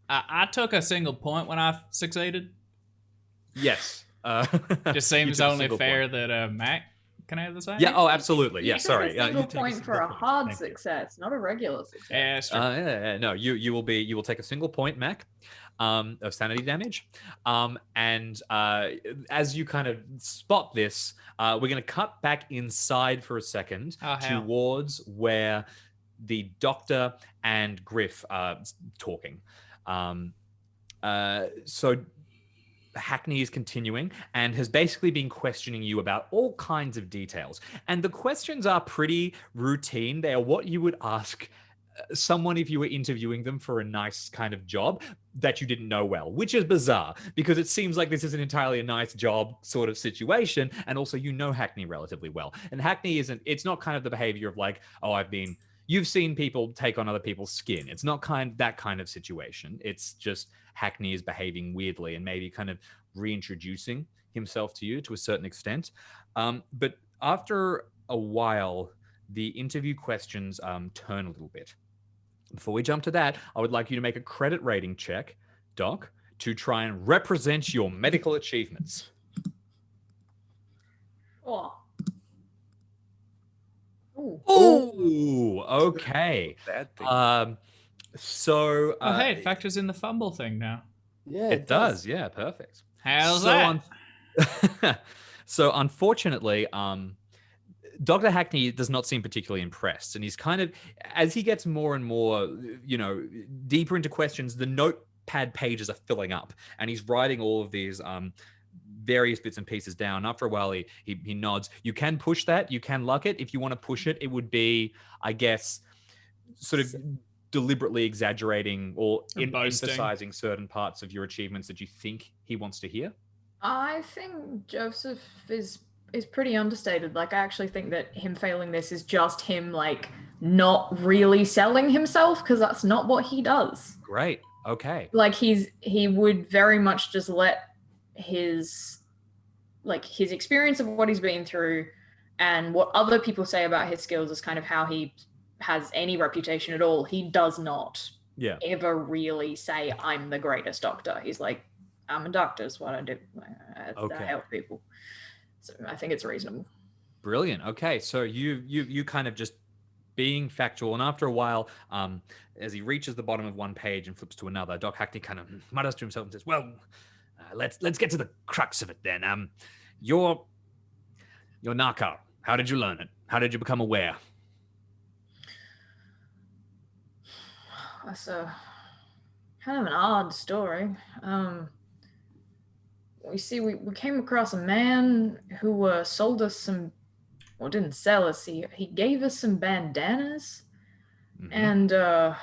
I took a single point when I succeeded. Yes. Just you seems took a only single fair point. that Mac can I have the same. Yeah. Oh, absolutely. Yeah. You took Sorry. a single you take point for a single point. hard Thank you. success, not a regular success. Yeah, it's true. Yeah. No, you will take a single point, Mac, of sanity damage. And as you kind of spot this, we're going to cut back inside for a second Oh, hell. towards where the doctor and Griff are talking. So Hackney is continuing and has basically been questioning you about all kinds of details. And the questions are pretty routine. They are what you would ask someone if you were interviewing them for a nice kind of job that you didn't know well, which is bizarre because it seems like this isn't entirely a nice job sort of situation. And also, you know Hackney relatively well. And Hackney it's not kind of the behavior of like, oh, you've seen people take on other people's skin. It's not that kind of situation. It's just Hackney is behaving weirdly and maybe kind of reintroducing himself to you to a certain extent. But after a while, the interview questions turn a little bit. Before we jump to that, I would like you to make a credit rating check, Doc, to try and represent your medical achievements. Oh. Ooh. Oh, okay. bad thing. So Oh, hey, it factors in the fumble thing now. Yeah, it does. Yeah, perfect. How's So that? So unfortunately, Dr. Hackney does not seem particularly impressed, and he's kind of, as he gets more and more, deeper into questions, the notepad pages are filling up, and he's writing all of these various bits and pieces down. After a while, he nods. You can push that. You can luck it. If you want to push it, it would be, I guess, sort of deliberately exaggerating or boasting. emphasizing certain parts of your achievements that you think he wants to hear. I think Joseph is pretty understated. Like, I actually think that him failing this is just him, like, not really selling himself, because that's not what he does. Great. Okay. Like, he would very much just let his experience of what he's been through and what other people say about his skills is kind of how he has any reputation at all. He does not ever really say, I'm the greatest doctor. He's like, I'm a doctor, is what I do. I help people. So I think it's reasonable. Brilliant. Okay, so you kind of just being factual, and after a while, as he reaches the bottom of one page and flips to another, Doc Hackney kind of mutters to himself and says, "Well, let's get to the crux of it then. Your narco. How did you learn it? How did you become aware?" That's a kind of an odd story. We came across a man who sold us some well, didn't sell us. He gave us some bandanas, Mhm. and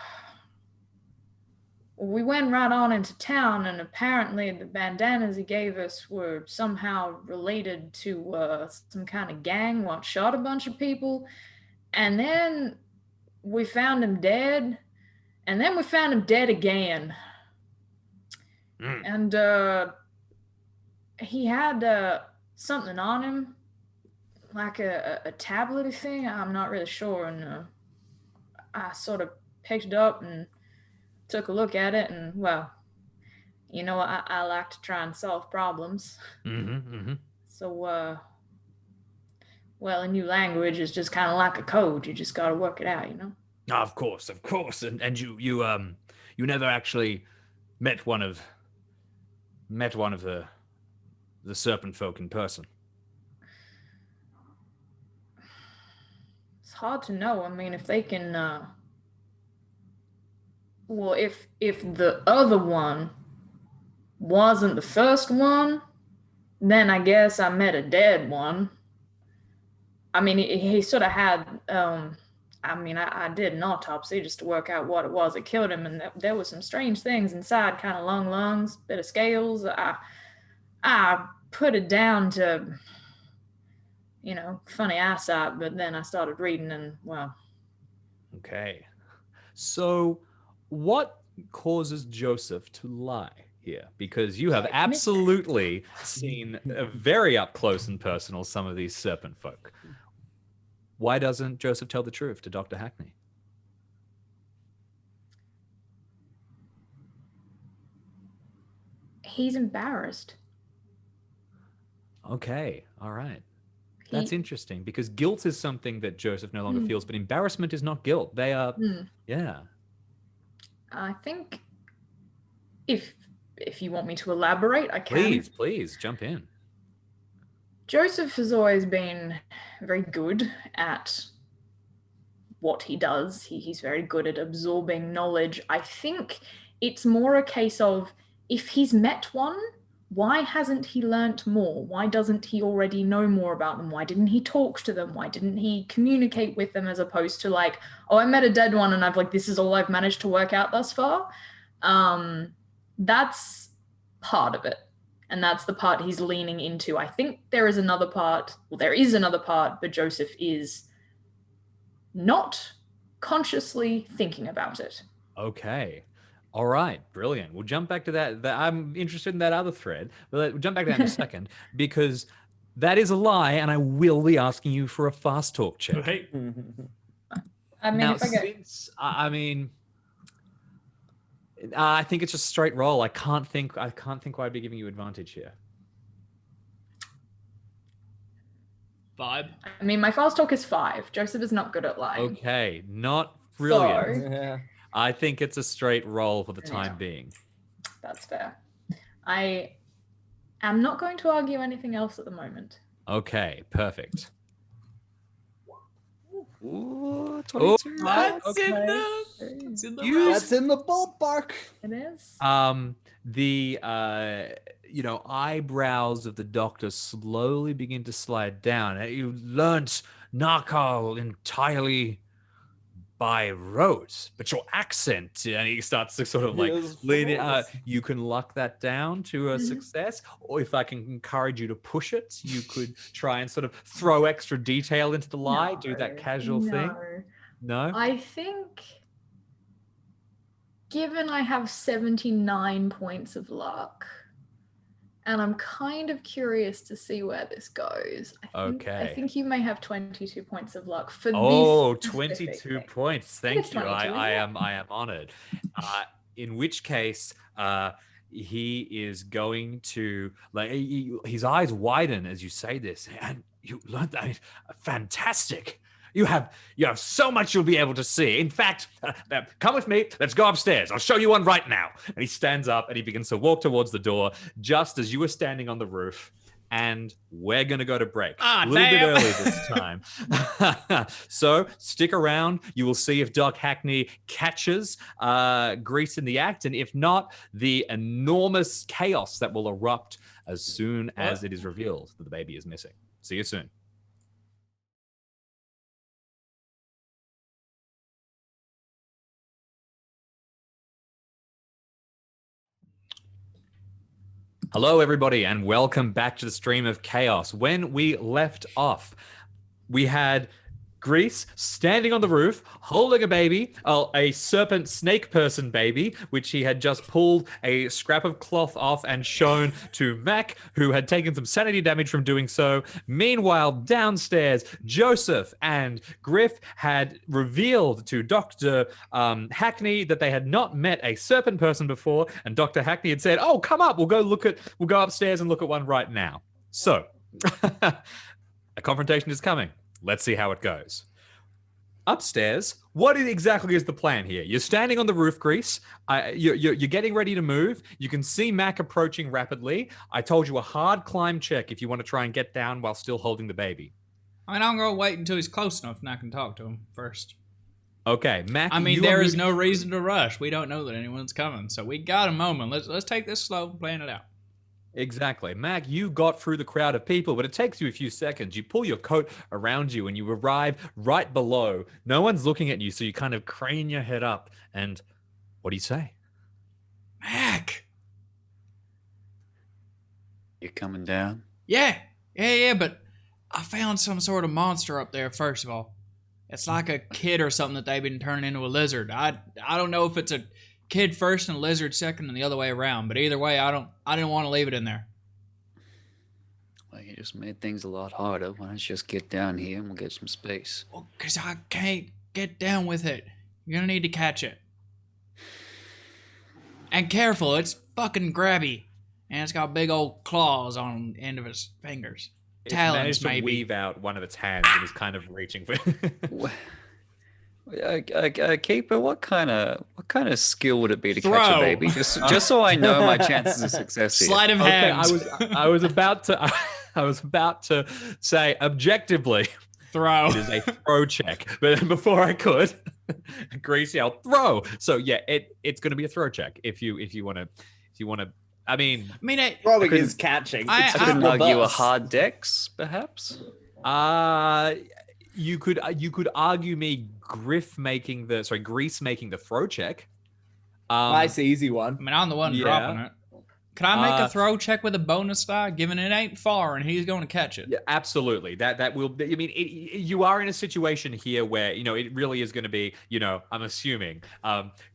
we went right on into town, and apparently the bandanas he gave us were somehow related to some kind of gang what shot a bunch of people. And then we found him dead, and then we found him dead again. Mm. And he had something on him, like a tablet thing. I'm not really sure. And I sort of picked it up and took a look at it, and well, you know, I like to try and solve problems. So, well, a new language is just kind of like a code. You just got to work it out, you know? Of course. And you never actually met one of the serpent folk in person. It's hard to know. I mean, if they can, well, if the other one wasn't the first one, then I guess I met a dead one. I mean, he sort of had, I mean, I did an autopsy just to work out what it was that killed him, and there was some strange things inside, kind of long lungs, bit of scales. I put it down to, you know, funny eyesight, but then I started reading, and well. Okay. So what causes Joseph to lie here? Because you have absolutely seen very up close and personal some of these serpent folk. Why doesn't Joseph tell the truth to Dr. Hackney? He's embarrassed. Okay, all right. That's interesting, because guilt is something that Joseph no longer feels, but embarrassment is not guilt. They are, yeah. I think if you want me to elaborate, I can. Please, jump in. Joseph has always been very good at what he does. He's very good at absorbing knowledge. I think it's more a case of, if he's met one, why hasn't he learnt more? Why doesn't he already know more about them? Why didn't he talk to them? Why didn't he communicate with them, as opposed to like, oh, I met a dead one and I've like, this is all I've managed to work out thus far. That's part of it. And that's the part he's leaning into. I think there is another part, but Joseph is not consciously thinking about it. Okay. All right. Brilliant. We'll jump back to that. I'm interested in that other thread. We'll jump back to that in a second, because that is a lie, and I will be asking you for a fast talk check. Hey. I mean, Now, if I get... I think it's just straight roll. I can't think why I'd be giving you advantage here. Vibe. I mean, my fast talk is 5. Joseph is not good at lying. Okay, not brilliant. So, Yeah. I think it's a straight roll for the time being. that's fair. I am not going to argue anything else at the moment. Okay, perfect. Ooh, 22. That's okay. It's in the That's in the ballpark. It is. The eyebrows of the doctor slowly begin to slide down. You learnt Narcal entirely by rote, but your accent, and he starts to sort of like lean in. You can luck that down to a success, or if I can encourage you to push it, you could try and sort of throw extra detail into the lie, do that casual thing. No? I think, given I have 79 points of luck, and I'm kind of curious to see where this goes. I think you may have 22 points of luck for this. 22 thing. points. I think Thank it's you. 22, I am honored. In which case, he is going to, like, his eyes widen as you say this, and you learned that. Fantastic. You have so much you'll be able to see. In fact, come with me. Let's go upstairs. I'll show you one right now. And he stands up and he begins to walk towards the door, just as you were standing on the roof. And we're going to go to break a little bit early this time. So stick around. You will see if Doc Hackney catches Grease in the act. And if not, the enormous chaos that will erupt as soon as it is revealed that the baby is missing. See you soon. Hello, everybody, and welcome back to the Stream of Chaos. When we left off, we had Grease standing on the roof, holding a baby, a serpent snake person baby, which he had just pulled a scrap of cloth off and shown to Mac, who had taken some sanity damage from doing so. Meanwhile, downstairs, Joseph and Griff had revealed to Dr. Hackney that they had not met a serpent person before, and Dr. Hackney had said, "Oh, come up, we'll go upstairs and look at one right now." So, a confrontation is coming. Let's see how it goes. Upstairs, what exactly is the plan here? You're standing on the roof, Grease. You're getting ready to move. You can see Mac approaching rapidly. I told you a hard climb check if you want to try and get down while still holding the baby. I mean, I'm going to wait until he's close enough and I can talk to him first. Okay, Mac. I mean, there is no reason to rush. We don't know that anyone's coming, so we got a moment. Let's take this slow and plan it out. Exactly. Mac, you got through the crowd of people, but it takes you a few seconds. You pull your coat around you and you arrive right below. No one's looking at you, so you kind of crane your head up. And what do you say? Mac! You coming down? Yeah, but I found some sort of monster up there, first of all. It's like a kid or something that they've been turning into a lizard. I don't know if it's a kid first and a lizard second and the other way around, but either way, I didn't want to leave it in there. Well, you just made things a lot harder. Why don't you just get down here and we'll get some space? Well, 'cause I can't get down with it. You're gonna need to catch it. And careful, it's fucking grabby. And it's got big old claws on the end of its fingers. It Talons, managed to maybe. weave out one of its hands and is kind of reaching for Keeper, what kind of skill would it be to Throw. catch a baby? Just so I know my chances of success here. Sleight of Okay, hand. I was about to say objectively Throw. it is a throw check, but before I could, Grease yelled throw. So yeah, it's going to be a throw check if you want to. I mean, Throwing is catching. I It's I couldn't robust. argue a hard dex, perhaps. you could argue me Grease making the throw check. Nice, easy one. I mean, I'm the one Yeah. dropping it. Can I make a throw check with a bonus die, given it ain't far and he's going to catch it? Yeah, absolutely. That will. I mean, you are in a situation here where it really is going to be. I'm assuming,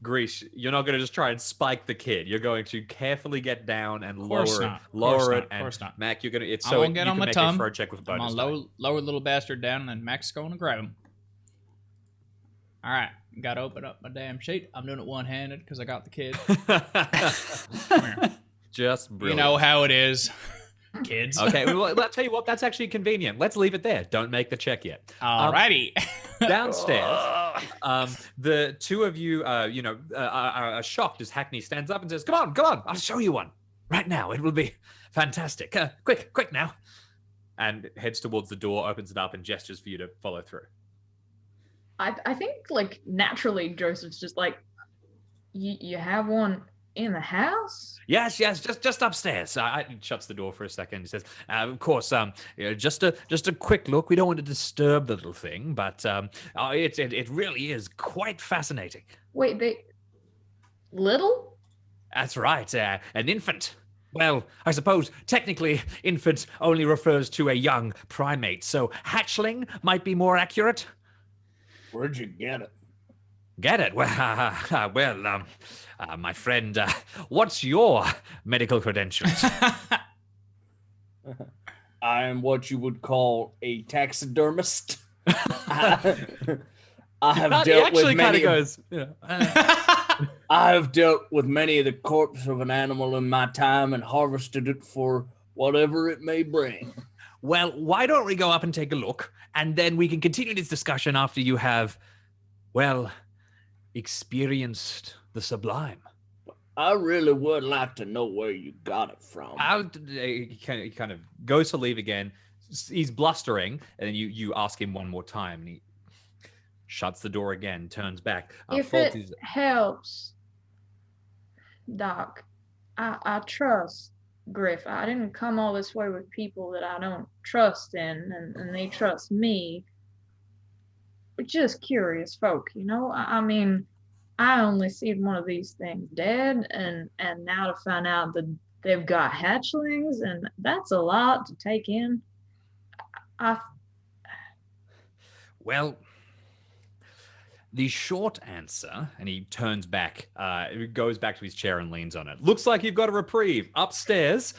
Grease, you're not going to just try and spike the kid. You're going to carefully get down and lower it. And Mac, you're going to. It's I'm so gonna get you on can my make tongue. a throw check with I'm bonus. gonna lower the little bastard down, and then Mac's going to grab him. All right, got to open up my damn sheet. I'm doing it one-handed because I got the kid. Come here. Just brilliant. You know how it is, kids. Okay, well, I'll tell you what. That's actually convenient. Let's leave it there. Don't make the check yet. Alrighty. Downstairs, the two of you, are shocked as Hackney stands up and says, "Come on! I'll show you one right now. It will be fantastic. Quick now!" And heads towards the door, opens it up, and gestures for you to follow through. I think like naturally Joseph's just like, you have one in the house? Yes, just upstairs. He shuts the door for a second. He says, "Of course, just a quick look. We don't want to disturb the little thing, but it really is quite fascinating." Wait, they little? That's right, an infant. Well, I suppose technically infant only refers to a young primate, so hatchling might be more accurate. Where'd you get it? Get it? Well, my friend, what's your medical credentials? I am what you would call a taxidermist. I have dealt with many. I have dealt with many of the corpse of an animal in my time and harvested it for whatever it may bring. Well, why don't we go up and take a look, and then we can continue this discussion after you have, experienced the sublime. I really would like to know where you got it from. He kind of goes to leave again. He's blustering, and then you ask him one more time, and he shuts the door again, turns back. If it helps, Doc, I trust Griff. I didn't come all this way with people that I don't trust in, and they trust me. We're just curious folk, I mean, I only seen one of these things dead, and now to find out the they've got hatchlings, and that's a lot to take in. Well, the short answer, and he turns back, goes back to his chair and leans on it. Looks like you've got a reprieve. Upstairs,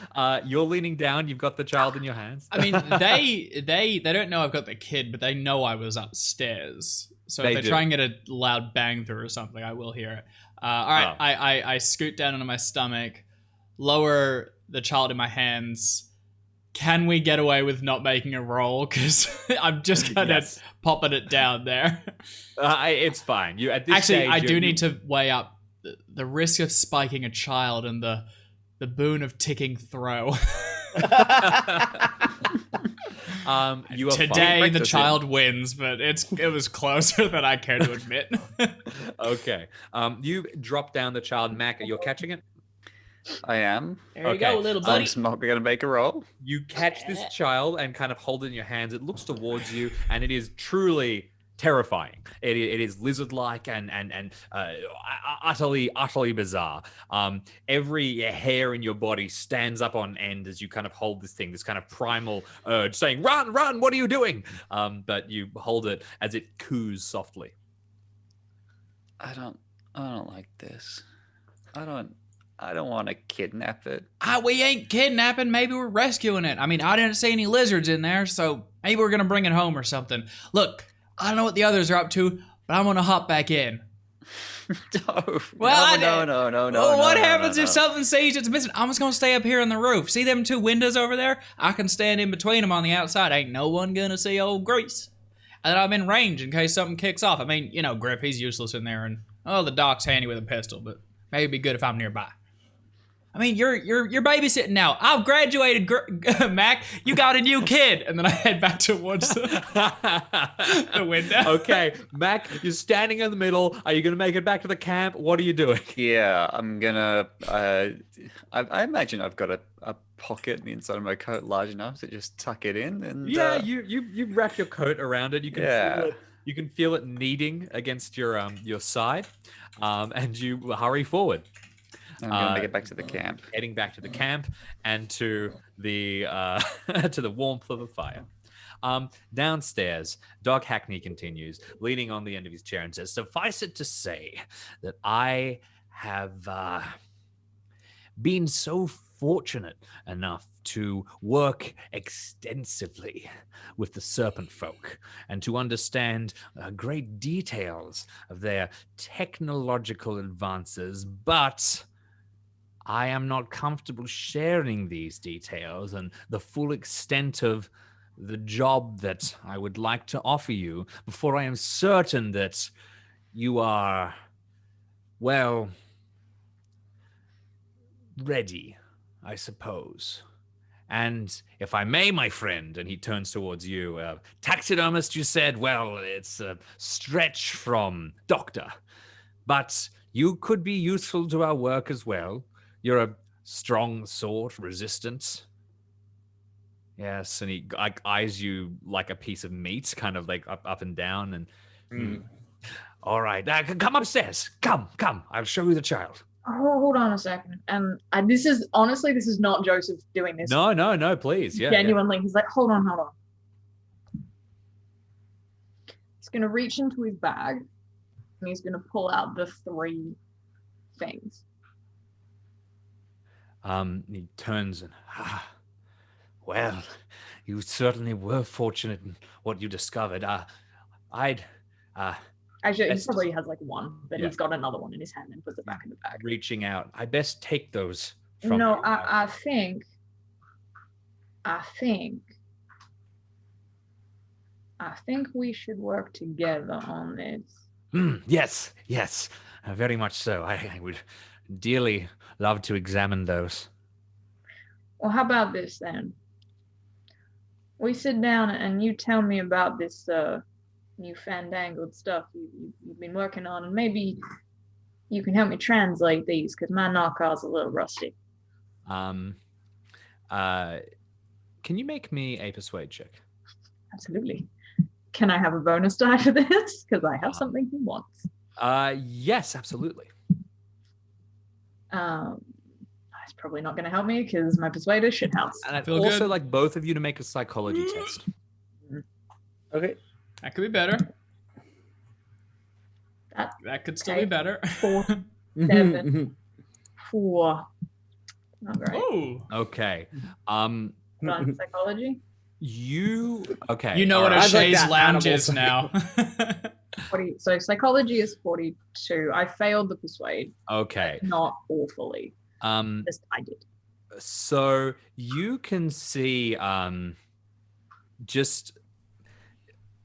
you're leaning down, you've got the child in your hands. I mean, they don't know I've got the kid, but they know I was upstairs. So if they try and get a loud bang through or something, I will hear it. All right, I scoot down onto my stomach, lower the child in my hands. Can we get away with not making a roll? Because I'm just kind of popping it down there. It's fine. You at this Actually, stage, I do need to weigh up the risk of spiking a child and the boon of ticking throw. You are Today fine. the child wins, but it was closer than I care to admit. Okay. You drop down the child, Mac. You're catching it? I am. There you go, little buddy. I'm not going to make a roll. You catch this child and kind of hold it in your hands. It looks towards you, and it is truly terrifying. It is lizard-like and utterly bizarre. Every hair in your body stands up on end as you kind of hold this thing, this kind of primal urge saying, "Run, run! What are you doing?" But you hold it as it coos softly. I don't like this. I don't want to kidnap it. We ain't kidnapping. Maybe we're rescuing it. I mean, I didn't see any lizards in there, so maybe we're going to bring it home or something. Look, I don't know what the others are up to, but I'm going to hop back in. No. What happens if something sees it's missing? I'm just going to stay up here on the roof. See them two windows over there? I can stand in between them on the outside. Ain't no one going to see old Grease. And then I'm in range in case something kicks off. I mean, you know, Griff, he's useless in there. And, the doc's handy with a pistol, but maybe it'd be good if I'm nearby. I mean, you're babysitting now. I've graduated, Mac. You got a new kid. And then I head back towards the window. Okay, Mac, you're standing in the middle. Are you going to make it back to the camp? What are you doing? Yeah, I'm going to... I imagine I've got a pocket in the inside of my coat large enough to just tuck it in. And you wrap your coat around it. You can feel it. You can feel it kneading against your side, and you hurry forward. I'm going to make it back to the camp. Heading back to the camp and to the to the warmth of the fire. Downstairs, Doc Hackney continues, leaning on the end of his chair and says, "Suffice it to say that I have been so fortunate enough to work extensively with the serpent folk and to understand great details of their technological advances, but I am not comfortable sharing these details and the full extent of the job that I would like to offer you before I am certain that you are, well, ready, I suppose. And if I may, my friend," and he turns towards you, "taxidermist, you said, well, it's a stretch from doctor, but you could be useful to our work as well. You're a strong sort, resistant." Yes, and he eyes you like a piece of meat, kind of like up and down. And all right, come upstairs. Come. I'll show you the child. Oh, hold on a second. This is not Joseph doing this. No, please. Yeah. Genuinely, he's like, hold on. He's gonna reach into his bag and he's gonna pull out the 3 things. He turns and, well, you certainly were fortunate in what you discovered. Actually, he probably has like 1, but he's got another one in his hand and puts it back in the bag. Reaching out, I best take those from No, you. I think we should work together on this. Yes, very much so. I would dearly love to examine those. Well, how about this then? We sit down and you tell me about this new fandangled stuff you've been working on, and maybe you can help me translate these because my knockoff's a little rusty. Can you make me a persuade check? Absolutely. Can I have a bonus die for this? Because I have something he wants. Yes, absolutely. I That's probably not going to help me because my persuade is shithouse. And I'd Feel also good? like both of you to make a psychology test. Okay. That could be better. That That could still Okay. be better. 4, 7, 4. Not great. Oh, Okay. On psychology. You okay? you know all what a right. I'd like chaise that lounge animal is now. 40. So psychology is 42. I failed the persuade, Okay. not awfully. Um. Just I did. So you can see just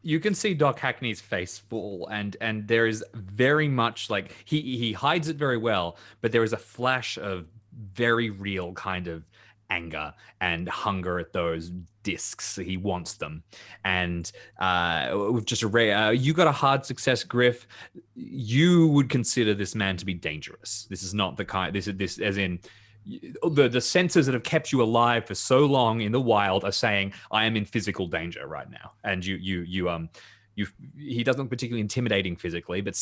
you can see Doc Hackney's face fall, and there is very much like he hides it very well, but there is a flash of very real kind of anger and hunger at those discs. He wants them, and with just you got a hard success, Griff. You would consider this man to be dangerous. This is not the kind. This as in. The senses that have kept you alive for so long in the wild are saying, I am in physical danger right now. And he doesn't look particularly intimidating physically, but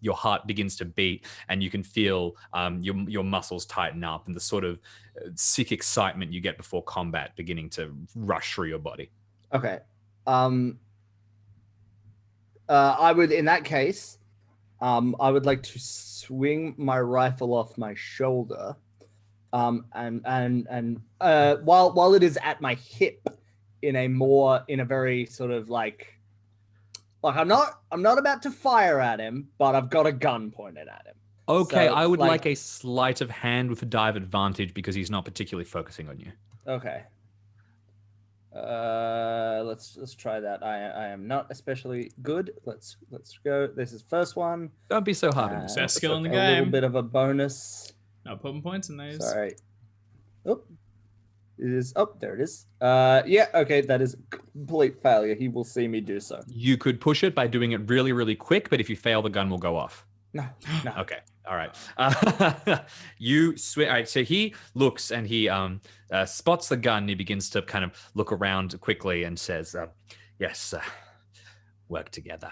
your heart begins to beat and you can feel your muscles tighten up and the sort of sick excitement you get before combat beginning to rush through your body. Okay. I would, in that case, I would like to swing my rifle off my shoulder. While it is at my hip, in a very sort of like I'm not about to fire at him, but I've got a gun pointed at him. Okay, So, I would like a sleight of hand with a dive advantage because he's not particularly focusing on you. Okay. Let's try that. I am not especially good. Let's go. This is first one. Don't be so hard on Best yourself. skill in the A little game. bit of a bonus. No putting points in these. Sorry. Oh, it is. Oh, there it is. Yeah. Okay, that is a complete failure. He will see me do so. You could push it by doing it really, really quick, but if you fail, the gun will go off. No. Okay. All right. You swear. All right. So he looks and he spots the gun. And he begins to kind of look around quickly and says, "Yes, work together."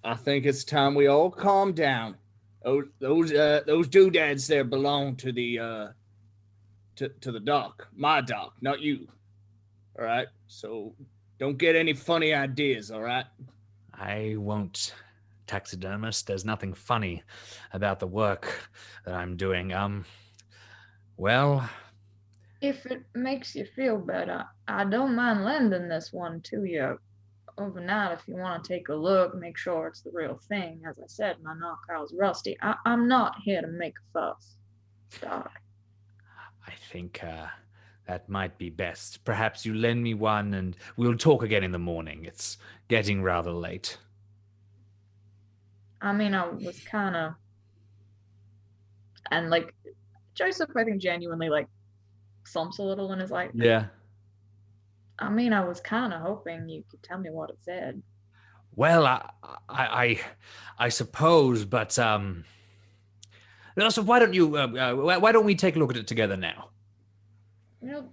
I think it's time we all calm down. Those doodads there belong to the to the doc, my doc, not you. All right. So don't get any funny ideas. All right. I won't, taxidermist. There's nothing funny about the work that I'm doing. Well, If it makes you feel better, I don't mind lending this one to you overnight if you want to take a look, make sure it's the real thing. As I said, my knockout's rusty. I'm not here to make a fuss. Sorry. I think that might be best. Perhaps you lend me one and we'll talk again in the morning. It's getting rather late. I mean, I was kind of, and like Joseph, I think genuinely like slumps a little and is like, Yeah. I mean, I was kind of hoping you could tell me what it said. Well, I suppose, but so why don't you? Why don't we take a look at it together now? You know,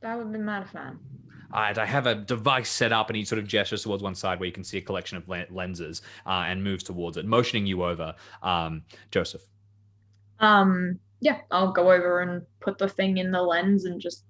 that would be mighty fine. All right, I have a device set up, and he sort of gestures towards one side where you can see a collection of lenses, and moves towards it, motioning you over, Joseph. Yeah, I'll go over and put the thing in the lens and just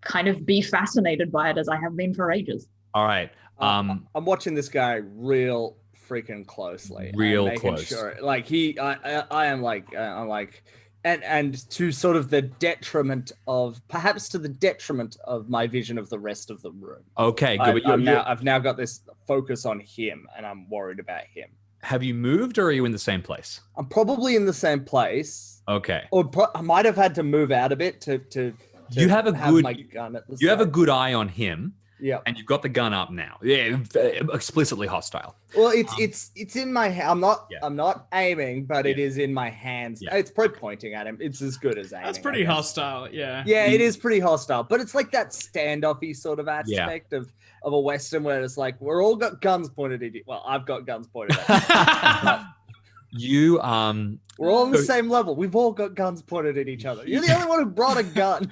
kind of be fascinated by it as I have been for ages. All right. I'm watching this guy real freaking closely. Real and making close. Sure, like I am like, I'm like, and to sort of the detriment of, perhaps to the detriment of my vision of the rest of the room. Okay, good. I've now got this focus on him, and I'm worried about him. Have you moved, or are you in the same place? I'm probably in the same place, Okay. or I might have had to move out a bit to You have a good. my gun at the You have a side. good eye on him, Yeah. and you've got the gun up now. Yeah, explicitly hostile. Well, it's in my hand. Yeah. I'm not aiming, but it is in my hands. Yeah. It's probably pointing at him. It's as good as aiming. That's I pretty guess. hostile, yeah. Yeah, it is pretty hostile, but it's like that standoffy sort of aspect of a Western where it's like we're all got guns pointed at you. Well, I've got guns pointed at You we're all on the So- same level. We've all got guns pointed at each other. You're the only one who brought a gun.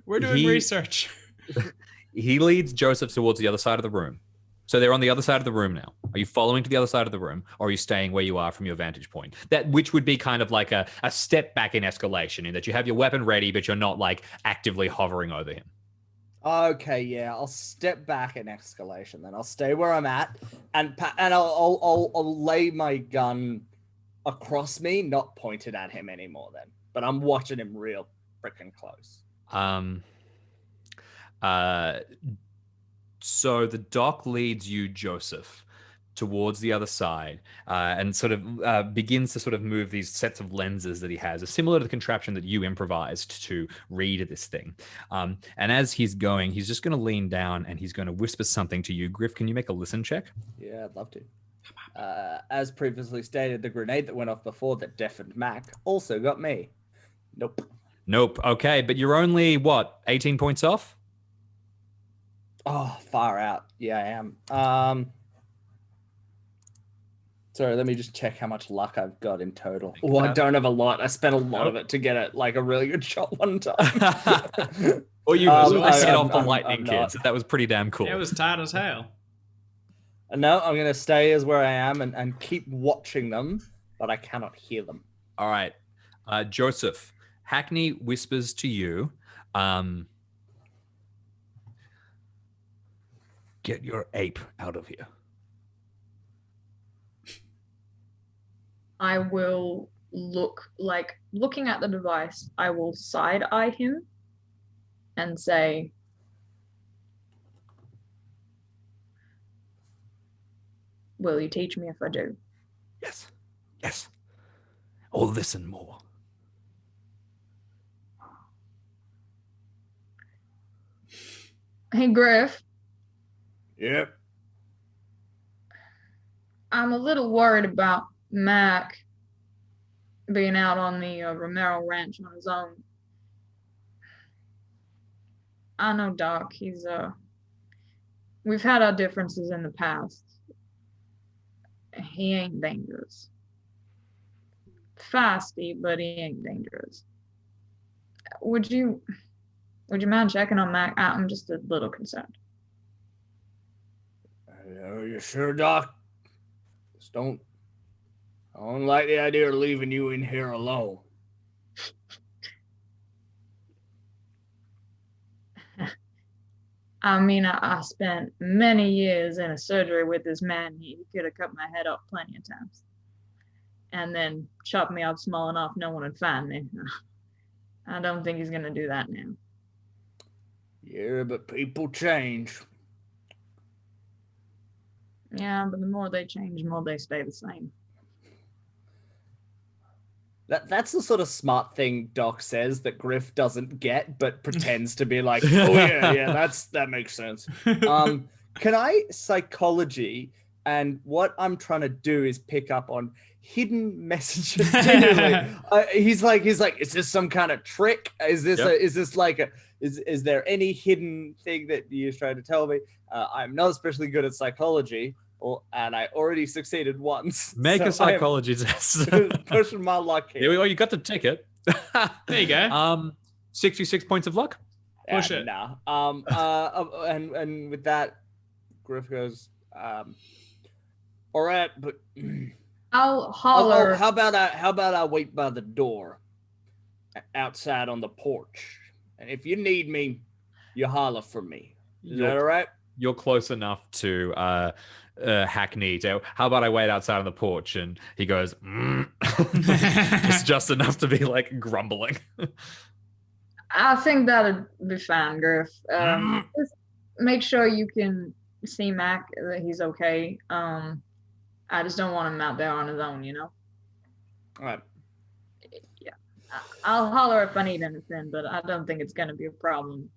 We're doing He- research. he leads Joseph towards the other side of the room. So they're on the other side of the room now. Are you following to the other side of the room, or are you staying where you are from your vantage point? Which would be kind of like a step back in escalation, in that you have your weapon ready, but you're not like actively hovering over him. Okay, yeah, I'll step back in escalation then. I'll stay where I'm at, and I'll lay my gun across me, not pointed at him anymore then. But I'm watching him real freaking close. So the doc leads you, Joseph, towards the other side, and sort of begins to sort of move these sets of lenses that he has, similar to the contraption that you improvised to read this thing. And as he's going, he's just going to lean down and he's going to whisper something to you. Griff, can you make a listen check? Yeah, I'd love to. As previously stated, the grenade that went off before that deafened Mac also got me. Nope. Okay, but you're only, what, 18 points off? Oh, far out. Yeah, I am. Sorry, let me just check how much luck I've got in total. Oh, I don't have a lot. I spent a lot of it to get it like a really good shot one time. Or you set off the lightning kids. That was pretty damn cool. It was tight as hell. No, I'm going to stay as where I am and keep watching them, but I cannot hear them. All right. Joseph, Hackney whispers to you, get your ape out of here. I will looking at the device, I will side eye him and say, will you teach me if I do? Yes. All this and more. Hey, Griff. Yep. I'm a little worried about Mac being out on the Romero Ranch on his own. I know Doc, we've had our differences in the past. He ain't dangerous. Feisty, but he ain't dangerous. Would you mind checking on Mac? I'm just a little concerned. Are you sure, Doc? Just I don't like the idea of leaving you in here alone. I mean, I spent many years in a surgery with this man. He could have cut my head off plenty of times. And then chopped me up small enough no one would find me. I don't think he's going to do that now. Yeah, but people change. Yeah, but the more they change, the more they stay the same. That's the sort of smart thing Doc says that Griff doesn't get, but pretends to be like, oh yeah, that makes sense. Can I psychology? And what I'm trying to do is pick up on hidden messages. He's like, is this some kind of trick? Is there any hidden thing that you're trying to tell me? I'm not especially good at psychology. And I already succeeded once. Make a psychology test. Pushing my luck here. Here we go. You got the ticket. There you go. 66 points of luck. Push it. Nah. And with that, Griff goes, all right, but I'll holler. How about I wait by the door outside on the porch, and if you need me, you holler for me. Is that all right? You're close enough to Hackney. How about I wait outside on the porch? And he goes, just enough to be like grumbling. I think that'd be fine, Griff. Just make sure you can see Mac, that he's okay. I just don't want him out there on his own, you know? All right. Yeah. I'll holler if I need anything, but I don't think it's going to be a problem.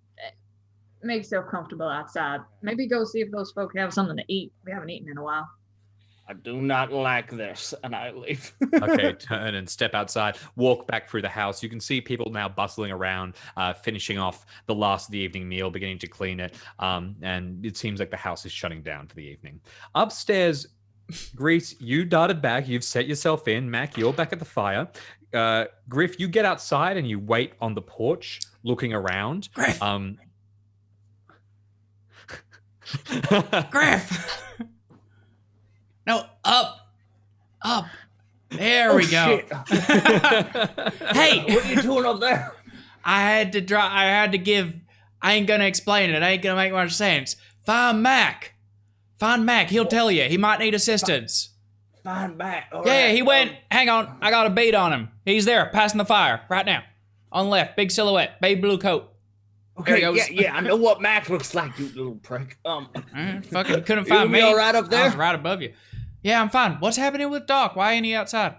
Make yourself comfortable outside. Maybe go see if those folk have something to eat. We haven't eaten in a while. I do not like this, and I leave. Okay, turn and step outside. Walk back through the house. You can see people now bustling around, finishing off the last of the evening meal, beginning to clean it. And it seems like the house is shutting down for the evening. Upstairs, Grease, you darted back. You've set yourself in. Mac, you're back at the fire. Griff, you get outside and you wait on the porch, looking around. Griff. Griff. No, up. There we go. Shit. Hey, What are you doing up there? I had to give. I ain't gonna explain it. Ain't gonna make much sense. Find Mac. He'll tell you. He might need assistance. Find Mac. All Yeah, right. he went. Hang on, I got a beat on him. He's there, passing the fire right now. On the left, big silhouette, baby blue coat. Okay, There he goes. yeah, I know what Mac looks like, you little prick. Fucking couldn't You find be me. all right up there? I was right above you. Yeah, I'm fine. What's happening with Doc? Why ain't he outside?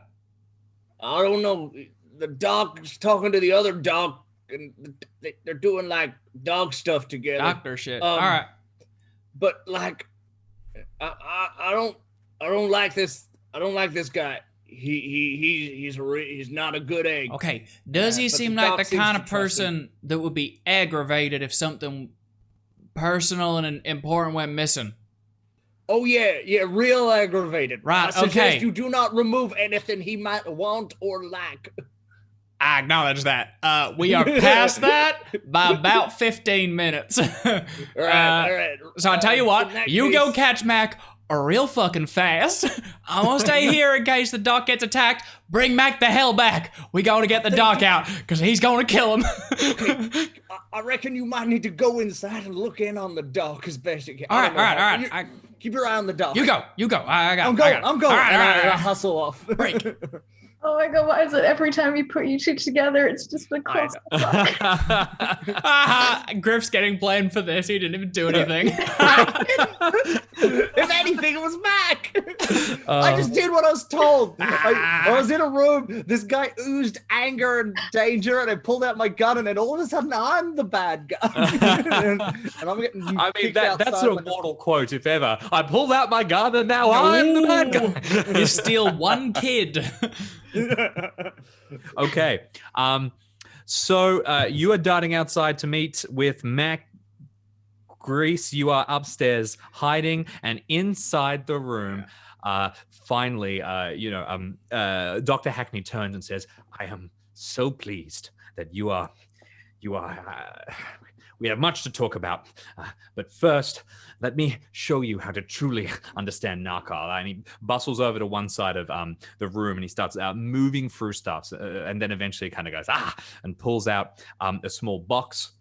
I don't know. The dog's talking to the other dog, and they're doing like dog stuff together. Doctor shit. All right. But like, I don't like this. I don't like this guy. He's not a good egg. Okay. Does he but seem the like doc the seems kind to of trust him. person that would be aggravated if something personal and important went missing? Oh yeah, real aggravated. Right, I suggest okay. you do not remove anything he might want or lack. I acknowledge that. We are past that by about 15 minutes. All right. So I tell you what, in that you case- go catch Mac real fucking fast. I'm gonna stay here in case the doc gets attacked. Bring Mac the hell back. We gotta get the doc out because he's gonna kill him. I reckon you might need to go inside and look in on the dog as best you can. All right. Keep your eye on the dog. You go. I got. I'm it, going. I got it. I'm going. All right. And I hustle off. Break. Oh my god, why is it every time you put you two together, it's just a clusterfuck? Griff's getting blamed for this. He didn't even do anything. If anything, it was Mac. I just did what I was told. I was in a room. This guy oozed anger and danger, and I pulled out my gun, and then all of a sudden, I'm the bad guy. and I'm getting. I mean, kicked that's outside an like a- immortal quote, if ever. I pulled out my gun and now I'm the bad guy. You steal one kid. Okay. So you are darting outside to meet with Mac. Grease, you are upstairs hiding, and inside the room, finally, Dr. Hackney turns and says, "I am so pleased that you are. We have much to talk about, but first, let me show you how to truly understand Narcal." And he bustles over to one side of the room and he starts moving through stuff, and then eventually kind of goes, and pulls out a small box,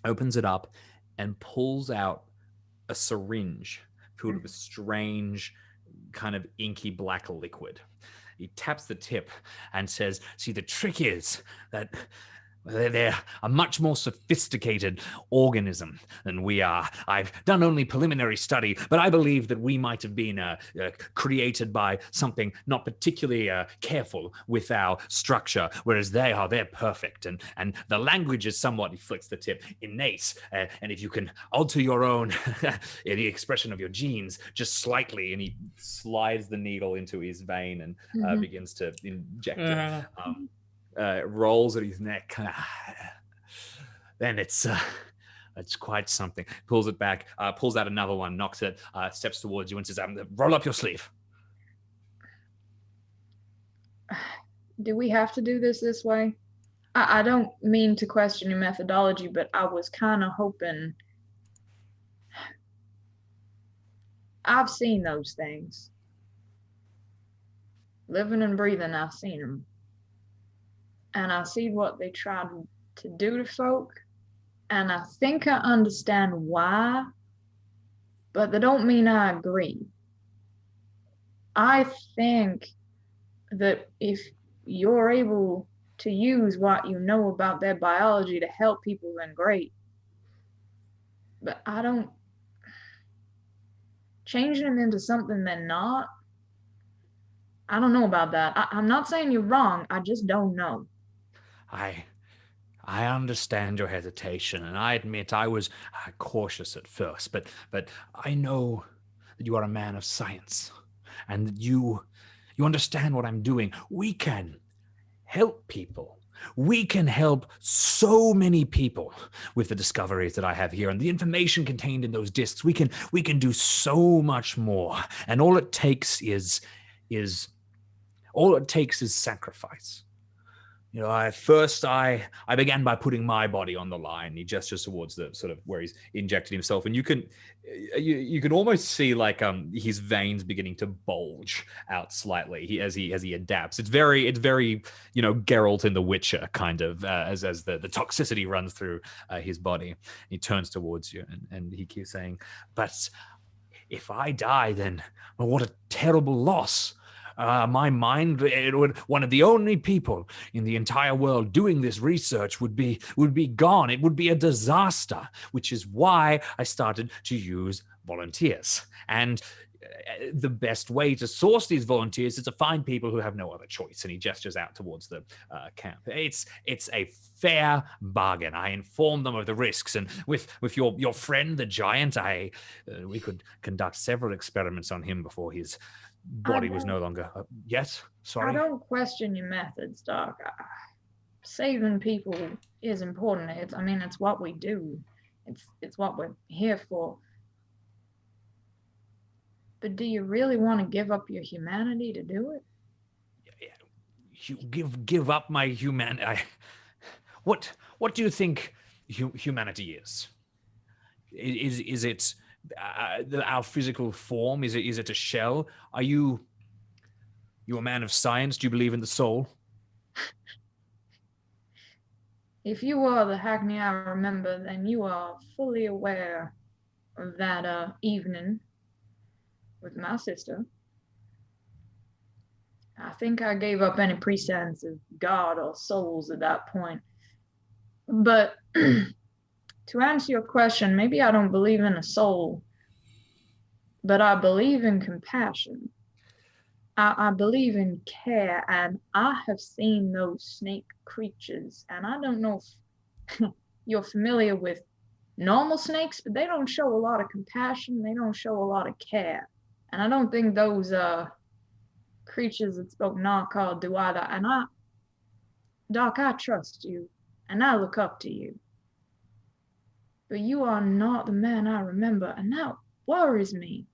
opens it up, and pulls out a syringe filled with a strange kind of inky black liquid. He taps the tip and says, "See, the trick is that they're a much more sophisticated organism than we are. I've done only preliminary study, but I believe that we might have been created by something not particularly careful with our structure, whereas they're perfect. And the language is somewhat," he flicks the tip, "innate. And if you can alter your own, the expression of your genes just slightly," and he slides the needle into his vein and begins to inject it. Rolls at his neck. Then it's quite something. Pulls it back, pulls out another one, knocks it, steps towards you and says, "Roll up your sleeve." Do we have to do this way? I don't mean to question your methodology, but I was kind of hoping. I've seen those things. Living and breathing, I've seen them. And I see what they tried to do to folk, and I think I understand why, but that don't mean I agree. I think that if you're able to use what you know about their biology to help people, then great. But I don't... Changing them into something they're not, I don't know about that. I'm not saying you're wrong, I just don't know. I understand your hesitation, and I admit I was cautious at first, but I know that you are a man of science, and that you understand what I'm doing. We can help people. We can help so many people with the discoveries that I have here and the information contained in those discs. We can do so much more, and all it takes is sacrifice. You know, at first I began by putting my body on the line. He gestures towards the sort of where he's injected himself, and you can almost see like his veins beginning to bulge out slightly as he adapts. It's very you know, Geralt in The Witcher kind of as the toxicity runs through his body. He turns towards you and he keeps saying, "But if I die, then well, what a terrible loss." My mind, one of the only people in the entire world doing this research would be gone. It would be a disaster, which is why I started to use volunteers. And the best way to source these volunteers is to find people who have no other choice. And he gestures out towards the camp. It's a fair bargain. I informed them of the risks, and with your friend the giant, we could conduct several experiments on him before his body was no longer. Yes, sorry. I don't question your methods, Doc. Saving people is important. It's what we do. It's what we're here for. But do you really want to give up your humanity to do it? You give up my humanity. What do you think humanity is? Is it our physical form? Is it a shell? Are you a man of science? Do you believe in the soul? If you are the Hackney I remember, then you are fully aware of that evening with my sister. I think I gave up any pretense of God or souls at that point. But to answer your question, maybe I don't believe in a soul, but I believe in compassion. I believe in care, and I have seen those snake creatures, and I don't know if you're familiar with normal snakes, but they don't show a lot of compassion. They don't show a lot of care. And I don't think those creatures that spoke Narcal do either. And Doc, I trust you, and I look up to you. But you are not the man I remember, and that worries me,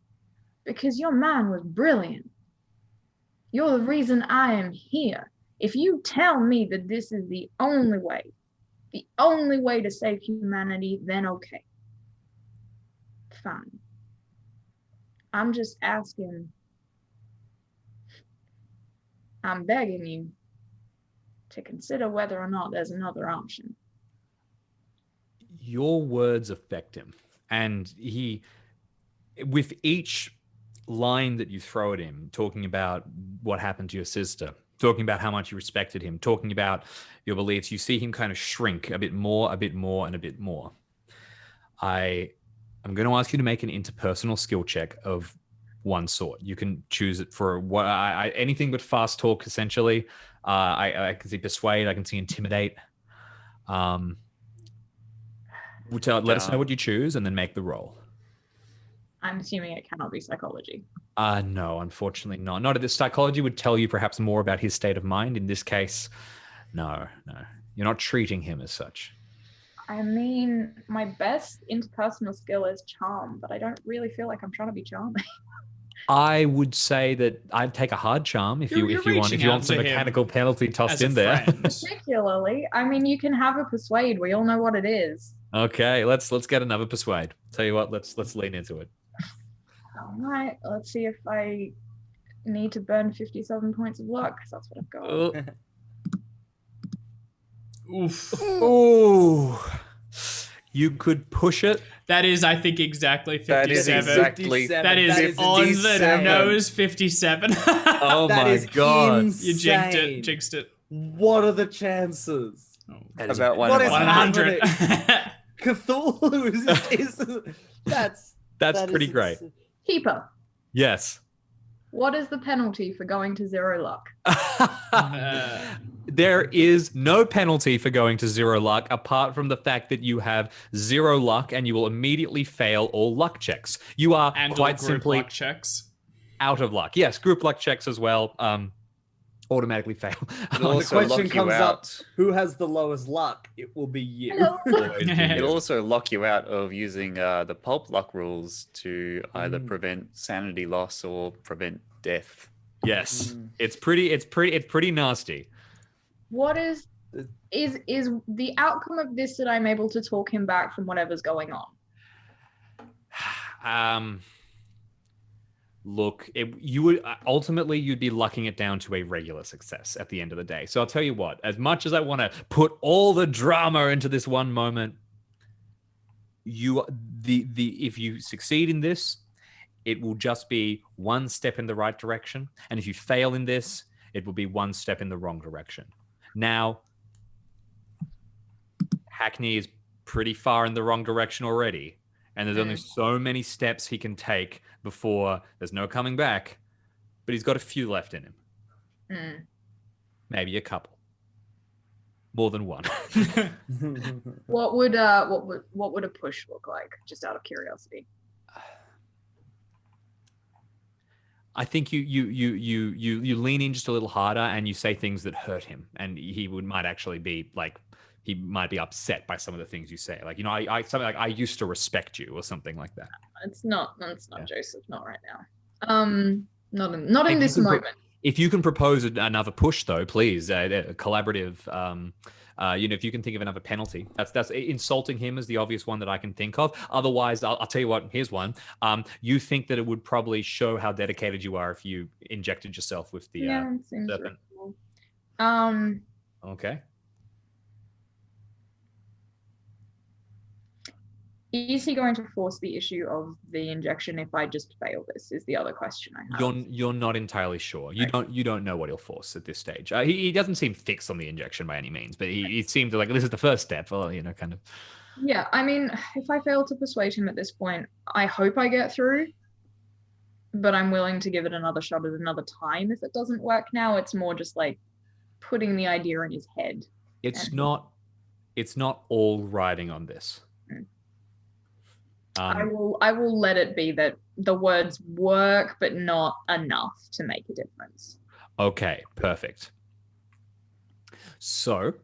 because your mind was brilliant. You're the reason I am here. If you tell me that this is the only way to save humanity, then okay. Fine. I'm just asking, I'm begging you to consider whether or not there's another option. Your words affect him, and he, with each line that you throw at him, talking about what happened to your sister, talking about how much you respected him, talking about your beliefs, you see him kind of shrink a bit more, and a bit more. I'm going to ask you to make an interpersonal skill check of one sort. You can choose it for what anything but fast talk, essentially. I can see persuade, I can see intimidate. Let us know what you choose and then make the roll. I'm assuming it cannot be psychology. No, unfortunately not. Not at this. Psychology would tell you perhaps more about his state of mind. In this case, no. You're not treating him as such. I mean, my best interpersonal skill is charm, but I don't really feel like I'm trying to be charming. I would say that I'd take a hard charm if you want some mechanical penalty tossed in there. Particularly, I mean, you can have a persuade. We all know what it is. Okay, let's get another persuade. Tell you what, let's lean into it. All right, let's see if I need to burn 57 points of luck, because that's what I've got. Oof. Ooh. You could push it. That is, I think, exactly 57. That is exactly. That is on the nose 57. Oh That my is god. insane. You jinxed it. What are the chances? About What is 100. Cthulhu is That's pretty great. Keeper, Yes. what is the penalty for going to 0 luck? There is no penalty for going to 0 luck apart from the fact that you have 0 luck and you will immediately fail all luck checks. You are and quite group simply luck checks. out of luck. Yes, group luck checks as well. Automatically fail. The Also question lock you comes up: out. who has the lowest luck? It will be you. It'll also lock you out of using the pulp luck rules to either prevent sanity loss or prevent death. Yes, it's pretty nasty. What is the outcome of this that I'm able to talk him back from whatever's going on? Look, you would ultimately you'd be lucking it down to a regular success at the end of the day. So I'll tell you what, as much as I want to put all the drama into this one moment, if you succeed in this, it will just be one step in the right direction. And if you fail in this, it will be one step in the wrong direction. Now, Hackney is pretty far in the wrong direction already. And there's only so many steps he can take before there's no coming back. But he's got a few left in him. Maybe a couple. More than one. What would a push look like? Just out of curiosity. I think you lean in just a little harder and you say things that hurt him, and he might actually be like, he might be upset by some of the things you say. Like, I something like, I used to respect you, or something like that. It's not Joseph, not right now. Not in this moment. If you can propose another push, though, please, a collaborative. If you can think of another penalty, that's insulting him is the obvious one that I can think of. Otherwise, I'll tell you what. Here's one. You think that it would probably show how dedicated you are if you injected yourself with the it seems serpent. reasonable. Okay. Is he going to force the issue of the injection if I just fail this? Is the other question I have. You're not entirely sure. You don't know what he'll force at this stage. He doesn't seem fixed on the injection by any means, but he seems like this is the first step. Well, kind of. Yeah, I mean, if I fail to persuade him at this point, I hope I get through. But I'm willing to give it another shot at another time if it doesn't work now. It's more just like putting the idea in his head. It's not all riding on this. I will let it be that the words work, but not enough to make a difference. Okay, perfect. So,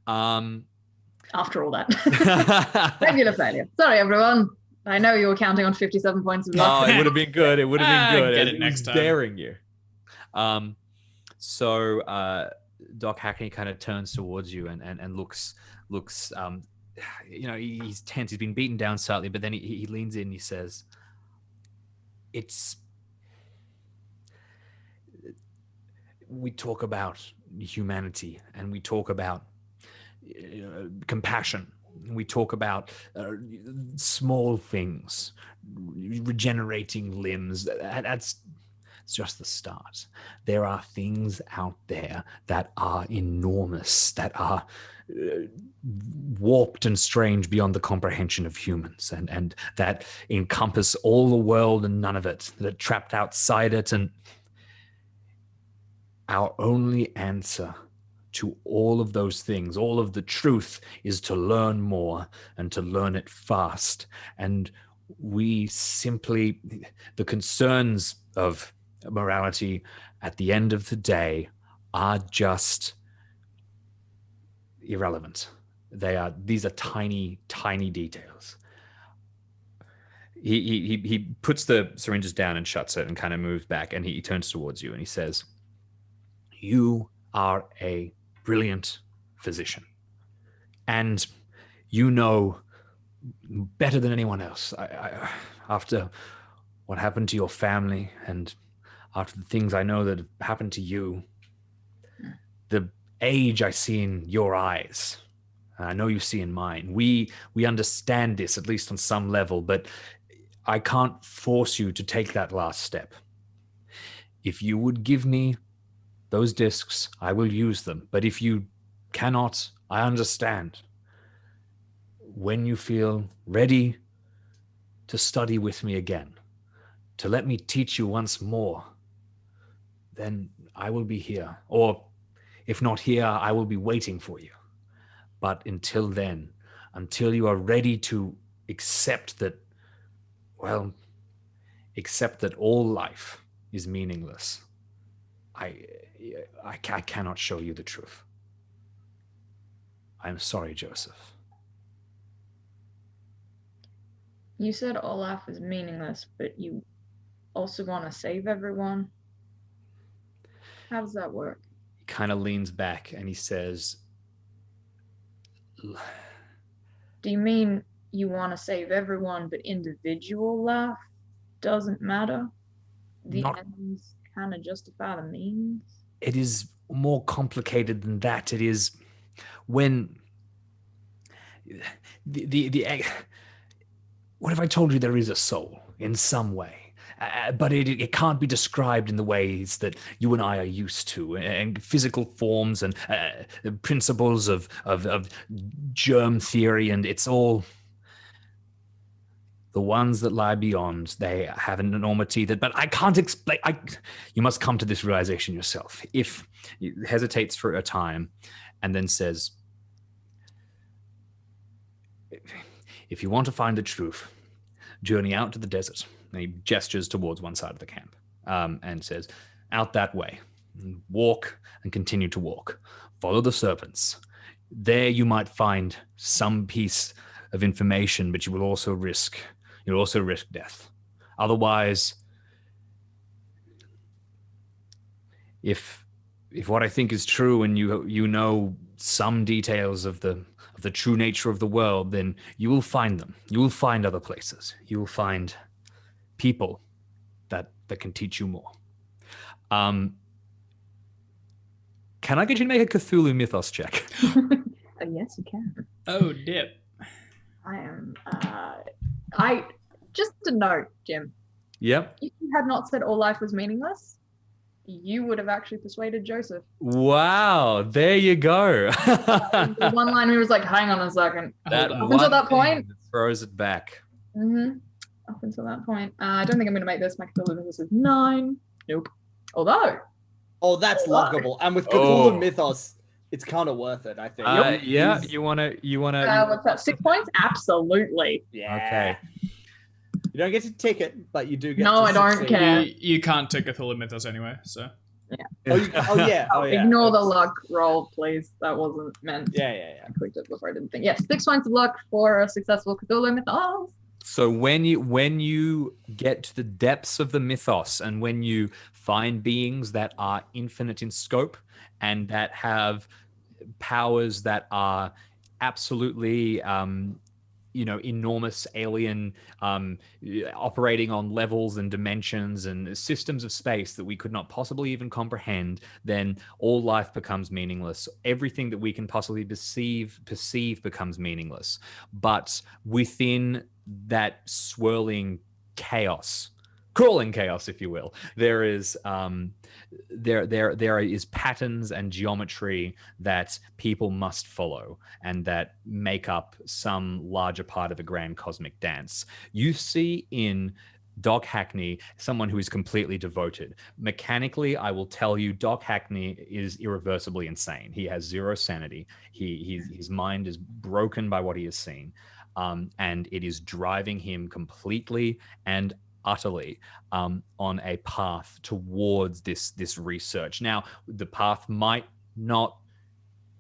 after all that, regular failure. Sorry, everyone. I know you were counting on 57 points of luck. Oh, it would have been good. It would have been good. Get it next time. Daring you. So Doc Hackney kind of turns towards you and looks. He's tense. He's been beaten down slightly, but then he leans in and he says, we talk about humanity and we talk about compassion. We talk about small things, regenerating limbs. That's just the start. There are things out there that are enormous, that are warped and strange beyond the comprehension of humans, and that encompass all the world and none of it, that are trapped outside it. And our only answer to all of those things, all of the truth, is to learn more and to learn it fast. And we simply, the concerns of morality at the end of the day are just irrelevant. These are tiny details. He puts the syringes down and shuts it and kind of moves back, and he turns towards you and he says, you are a brilliant physician, and you know better than anyone else. I after what happened to your family and after the things I know that have happened to you, the age I see in your eyes, I know you see in mine. We understand this, at least on some level, but I can't force you to take that last step. If you would give me those discs, I will use them. But if you cannot, I understand. When you feel ready to study with me again, to let me teach you once more, then I will be here. Or if not here, I will be waiting for you. But until then, until you are ready to accept that all life is meaningless, I cannot show you the truth. I'm sorry, Joseph. You said all life is meaningless, but you also want to save everyone? How does that work? kind of leans back and he says, Do you mean you want to save everyone, but individual life doesn't matter? The Not- ends kind of justify the means? it is more complicated than that. It is when the what if I told you there is a soul in some way, but it can't be described in the ways that you and I are used to, and physical forms and principles of germ theory, and it's all the ones that lie beyond. They have an enormity but I can't explain. You must come to this realization yourself. If he hesitates for a time and then says, if you want to find the truth, journey out to the desert. And he gestures towards one side of the camp and says, out that way. Walk and continue to walk. Follow the serpents. There you might find some piece of information, but you'll also risk death. Otherwise, if what I think is true and you know some details of the true nature of the world, then you will find them. You will find other places. You will find people that can teach you more. Can I get you to make a Cthulhu Mythos check? Yes, you can. Oh, dip. I am. Just a note, Jim. Yep. If you had not said all life was meaningless, you would have actually persuaded Joseph. Wow, there you go. The one line he was like, hang on a second. That Up until one that thing point. that throws it back. Mm-hmm. Up until that point. I don't think I'm going to make this. My Cthulhu Mythos is 9. Nope. Although. Oh, that's lockable. And with Oh. Cthulhu Mythos, it's kind of worth it, I think. Yeah, He's- you wanna. What's that? 6 points? Absolutely. Yeah. Okay. You don't get to tick it, but you do get No, to I don't succeed. care. You can't take Cthulhu Mythos anyway, so. Oh, yeah. Oh, yeah. Ignore the That's- luck roll, please. That wasn't meant. Yeah. I clicked it before I didn't think. Yes, 6 points of luck for a successful Cthulhu Mythos. So when you get to the depths of the mythos, and when you find beings that are infinite in scope and that have powers that are absolutely enormous alien, operating on levels and dimensions and systems of space that we could not possibly even comprehend, then all life becomes meaningless. Everything that we can possibly perceive becomes meaningless. But within that swirling chaos, crawling chaos, if you will, there is patterns and geometry that people must follow and that make up some larger part of a grand cosmic dance. You see in Doc Hackney someone who is completely devoted. Mechanically, I will tell you, Doc Hackney is irreversibly insane. He has zero sanity. His mind is broken by what he has seen. And it is driving him completely and utterly on a path towards this research. Now, the path might not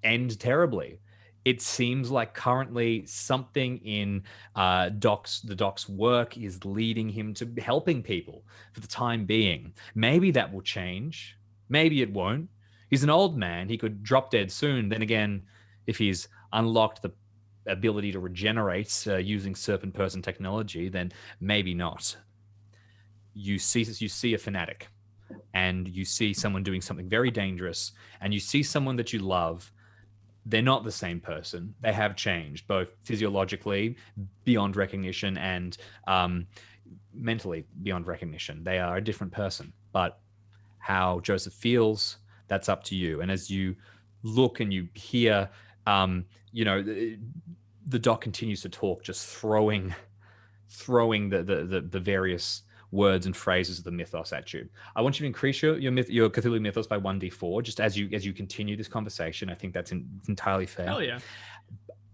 end terribly. It seems like currently something in the doc's work is leading him to helping people for the time being. Maybe that will change. Maybe it won't. He's an old man. He could drop dead soon. Then again, if he's unlocked the ability to regenerate using serpent person technology, then maybe not. You see a fanatic, and you see someone doing something very dangerous, and you see someone that you love. They're not the same person. They have changed, both physiologically beyond recognition and mentally beyond recognition. They are a different person. But how Joseph feels, that's up to you. And as you look and you hear, the doc continues to talk, just throwing the various words and phrases of the mythos at you. I want you to increase your Cthulhu Mythos by 1d4, just as you continue this conversation. I think that's entirely fair. Hell yeah.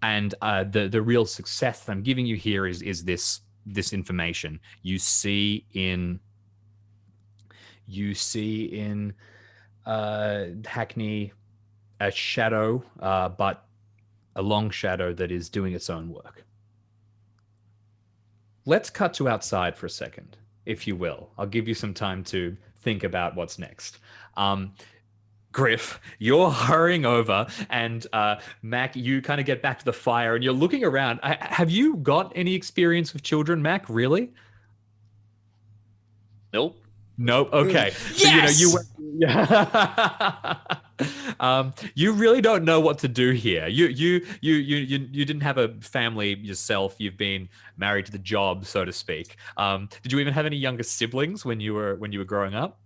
And the real success that I'm giving you here is this information. You see in Hackney a shadow, but a long shadow that is doing its own work. Let's cut to outside for a second, if you will. I'll give you some time to think about what's next. Griff, you're hurrying over, and Mac, you kind of get back to the fire, and you're looking around. Have you got any experience with children, Mac? Really? Nope. Nope. Okay. Yes! So, you really don't know what to do here. You didn't have a family yourself. You've been married to the job, so to speak. Did you even have any younger siblings when you were growing up?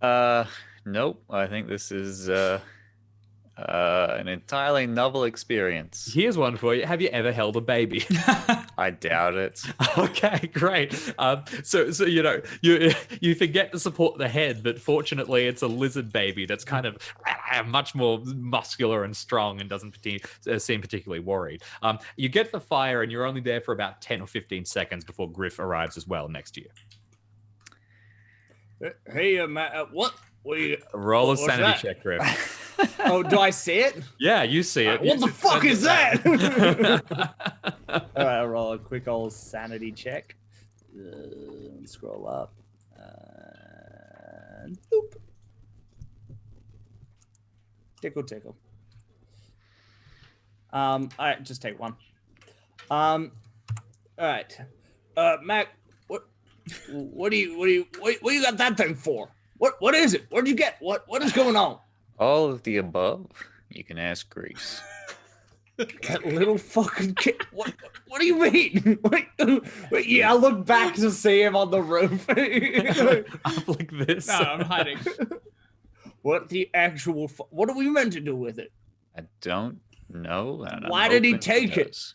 Nope. I think this is an entirely novel experience. Here's one for you. Have you ever held a baby? I doubt it. Okay, great. So you forget to support the head, but fortunately it's a lizard baby that's kind of much more muscular and strong and doesn't seem particularly worried. You get the fire and you're only there for about 10 or 15 seconds before Griff arrives as well next to you. Hey, Matt, what? Roll a what's sanity that? check, Griff. Oh, do I see it? Yeah, you see it. What the fuck is that? All right, I'll roll a quick old sanity check. Let me scroll up. Boop. Tickle. All right, just take one. All right, Mac, what do you got that thing for? What is it? Where'd you get? What is going on? All of the above. You can ask Grease. That little fucking kid. What do you mean? Wait, yeah, I look back to see him on the roof. Up like this. No, I'm hiding. What the actual? What are we meant to do with it? I don't know. And I'm Why did he hoping take it? does.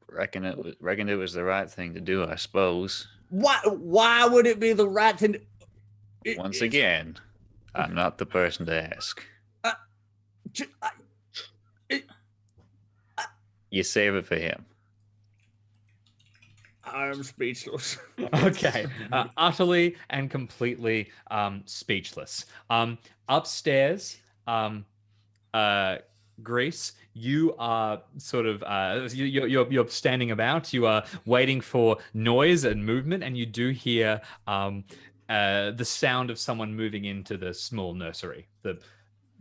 Reckon it was the right thing to do, I suppose. Why would it be the right thing? Once again, I'm not the person to ask. You save it for him. I'm speechless. Okay, utterly and completely speechless. Upstairs, Grease, you are sort of you're standing about. You are waiting for noise and movement, and you do hear the sound of someone moving into the small nursery. The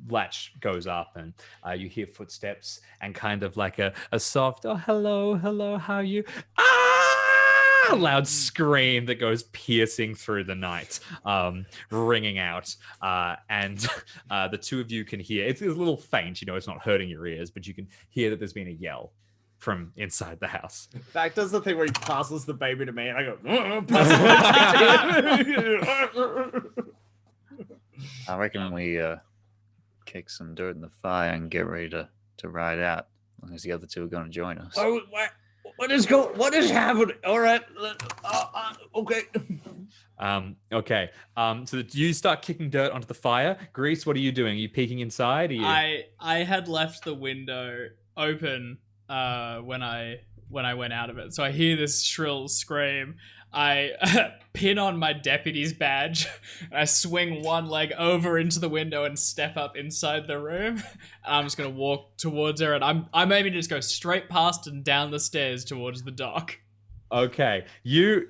latch goes up and you hear footsteps and kind of like a soft, oh, hello, how are you? A loud scream that goes piercing through the night, ringing out. And the two of you can hear, it's a little faint, it's not hurting your ears, but you can hear that there's been a yell from inside the house. In fact, does the thing where he passes the baby to me and I go, I reckon we kick some dirt in the fire and get ready to ride out. As long as the other two are going to join us. What is happening? All right. Okay. Okay. So you start kicking dirt onto the fire. Grease, what are you doing? Are you peeking inside? Are you... I had left the window open when I went out of it. So I hear this shrill scream. I pin on my deputy's badge and I swing one leg over into the window and step up inside the room. And I'm just gonna walk towards her, and I'm aiming to just go straight past and down the stairs towards the dock. Okay, you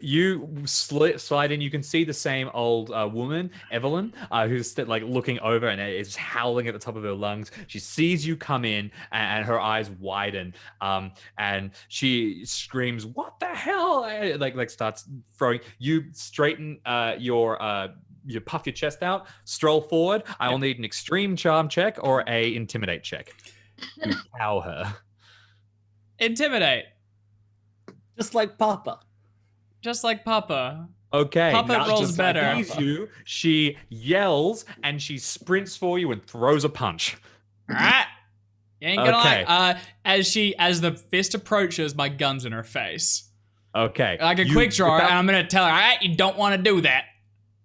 slide in. You can see the same old woman, Evelyn, who's like looking over and is howling at the top of her lungs. She sees you come in, and her eyes widen, and she screams, "What the hell!" Like starts throwing. You straighten you puff your chest out, stroll forward. I will need an extreme charm check or a intimidate check to cow her. Intimidate. Just like Papa. Okay. Papa rolls better. Sees you, she yells and she sprints for you and throws a punch. All right. You ain't gonna like. As the fist approaches, my gun's in her face. Okay. Like a quick draw, and I'm gonna tell her, all right, you don't want to do that.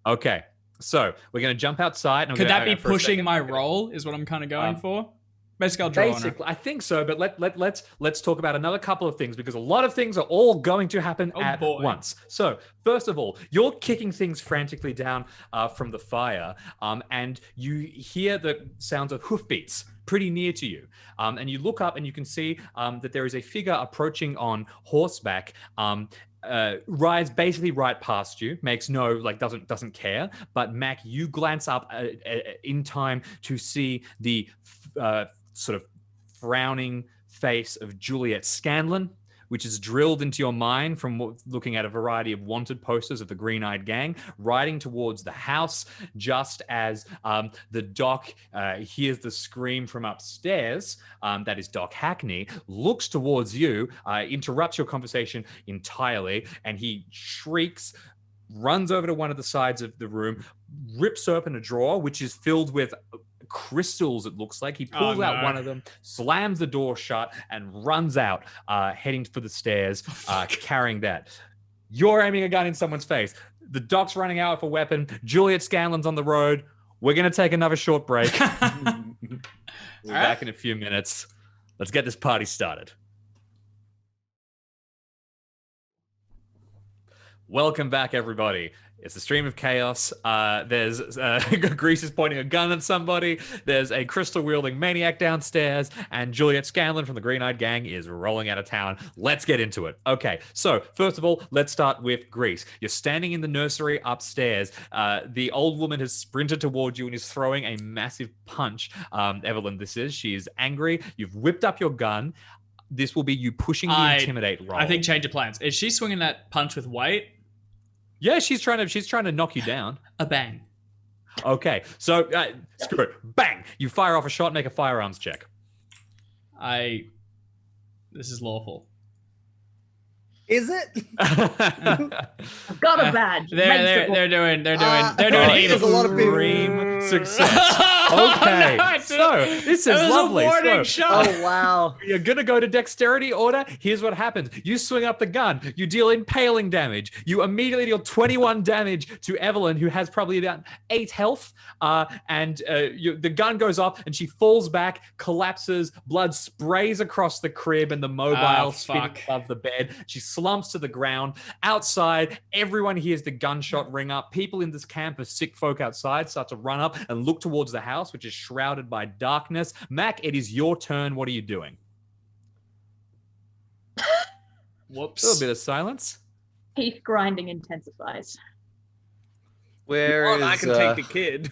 Okay. So we're gonna jump outside. And Could that be pushing my roll? Is what I'm kind of going for. Basically, I'll draw on her. I think so, but let's talk about another couple of things because a lot of things are all going to happen at once. So first of all, you're kicking things frantically down from the fire, and you hear the sounds of hoofbeats pretty near to you. And you look up and you can see that there is a figure approaching on horseback. Rides basically right past you, makes no, like, doesn't care. But Mac, you glance up in time to see the sort of frowning face of Juliette Scanlon, which is drilled into your mind from looking at a variety of wanted posters of the Green-Eyed Gang, riding towards the house just as the doc hears the scream from upstairs. That is Doc Hackney, looks towards you, interrupts your conversation entirely, and he shrieks, runs over to one of the sides of the room, rips open a drawer, which is filled with crystals, it looks like. He pulls out one of them, slams the door shut, and runs out, heading for the stairs, carrying that. You're aiming a gun in someone's face. The doc's running out with a weapon. Juliette Scanlon's on the road. We're going to take another short break. We'll be back in a few minutes. Let's get this party started. Welcome back, everybody. It's a stream of chaos. There's Grease is pointing a gun at somebody. There's a crystal-wielding maniac downstairs, and Juliette Scanlon from the Green-Eyed Gang is rolling out of town. Let's get into it. Okay, so first of all, let's start with Grease. You're standing in the nursery upstairs. The old woman has sprinted towards you and is throwing a massive punch. Evelyn, this is. She is angry. You've whipped up your gun. This will be you pushing the intimidate roll. I think change of plans. Is she swinging that punch with Waite? Yeah, she's trying to knock you down. A bang. Okay, so screw it. Bang! You fire off a shot, make a firearms check. This is lawful. Is it? I've got a badge. They're doing there's a lot of people. Extreme success. Okay, no, so this is lovely. A warning So, shot. Oh, wow. you're gonna go to dexterity order. Here's what happens: you swing up the gun, you deal impaling damage, you immediately deal 21 damage to Evelyn, who has probably about 8 health, and the gun goes off and she falls back, collapses, blood sprays across the crib and the mobile spinning above the bed. She slumps to the ground. Outside, everyone hears the gunshot ring up. People in this camp of sick folk outside start to run up and look towards the house, which is shrouded by darkness. Mac, it is your turn. What are you doing? Whoops. A little bit of silence. Teeth grinding intensifies. I can take the kid.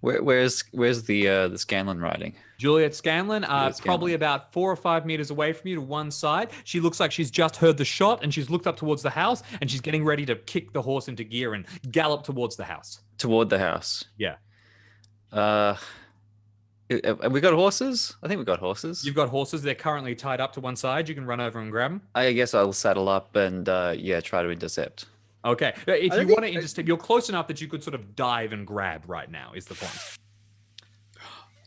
Where's the Scanlan riding? Juliette Scanlon, Juliette probably Scanlon. about 4 or 5 meters away from you to one side. She looks like she's just heard the shot and she's looked up towards the house and she's getting ready to kick the horse into gear and gallop towards the house. Toward the house. Yeah. Have we got horses? I think we got horses. You've got horses. They're currently tied up to one side. You can run over and grab them. I guess I'll saddle up and try to intercept. Okay. If you want to intercept, you're close enough that you could sort of dive and grab right now is the point.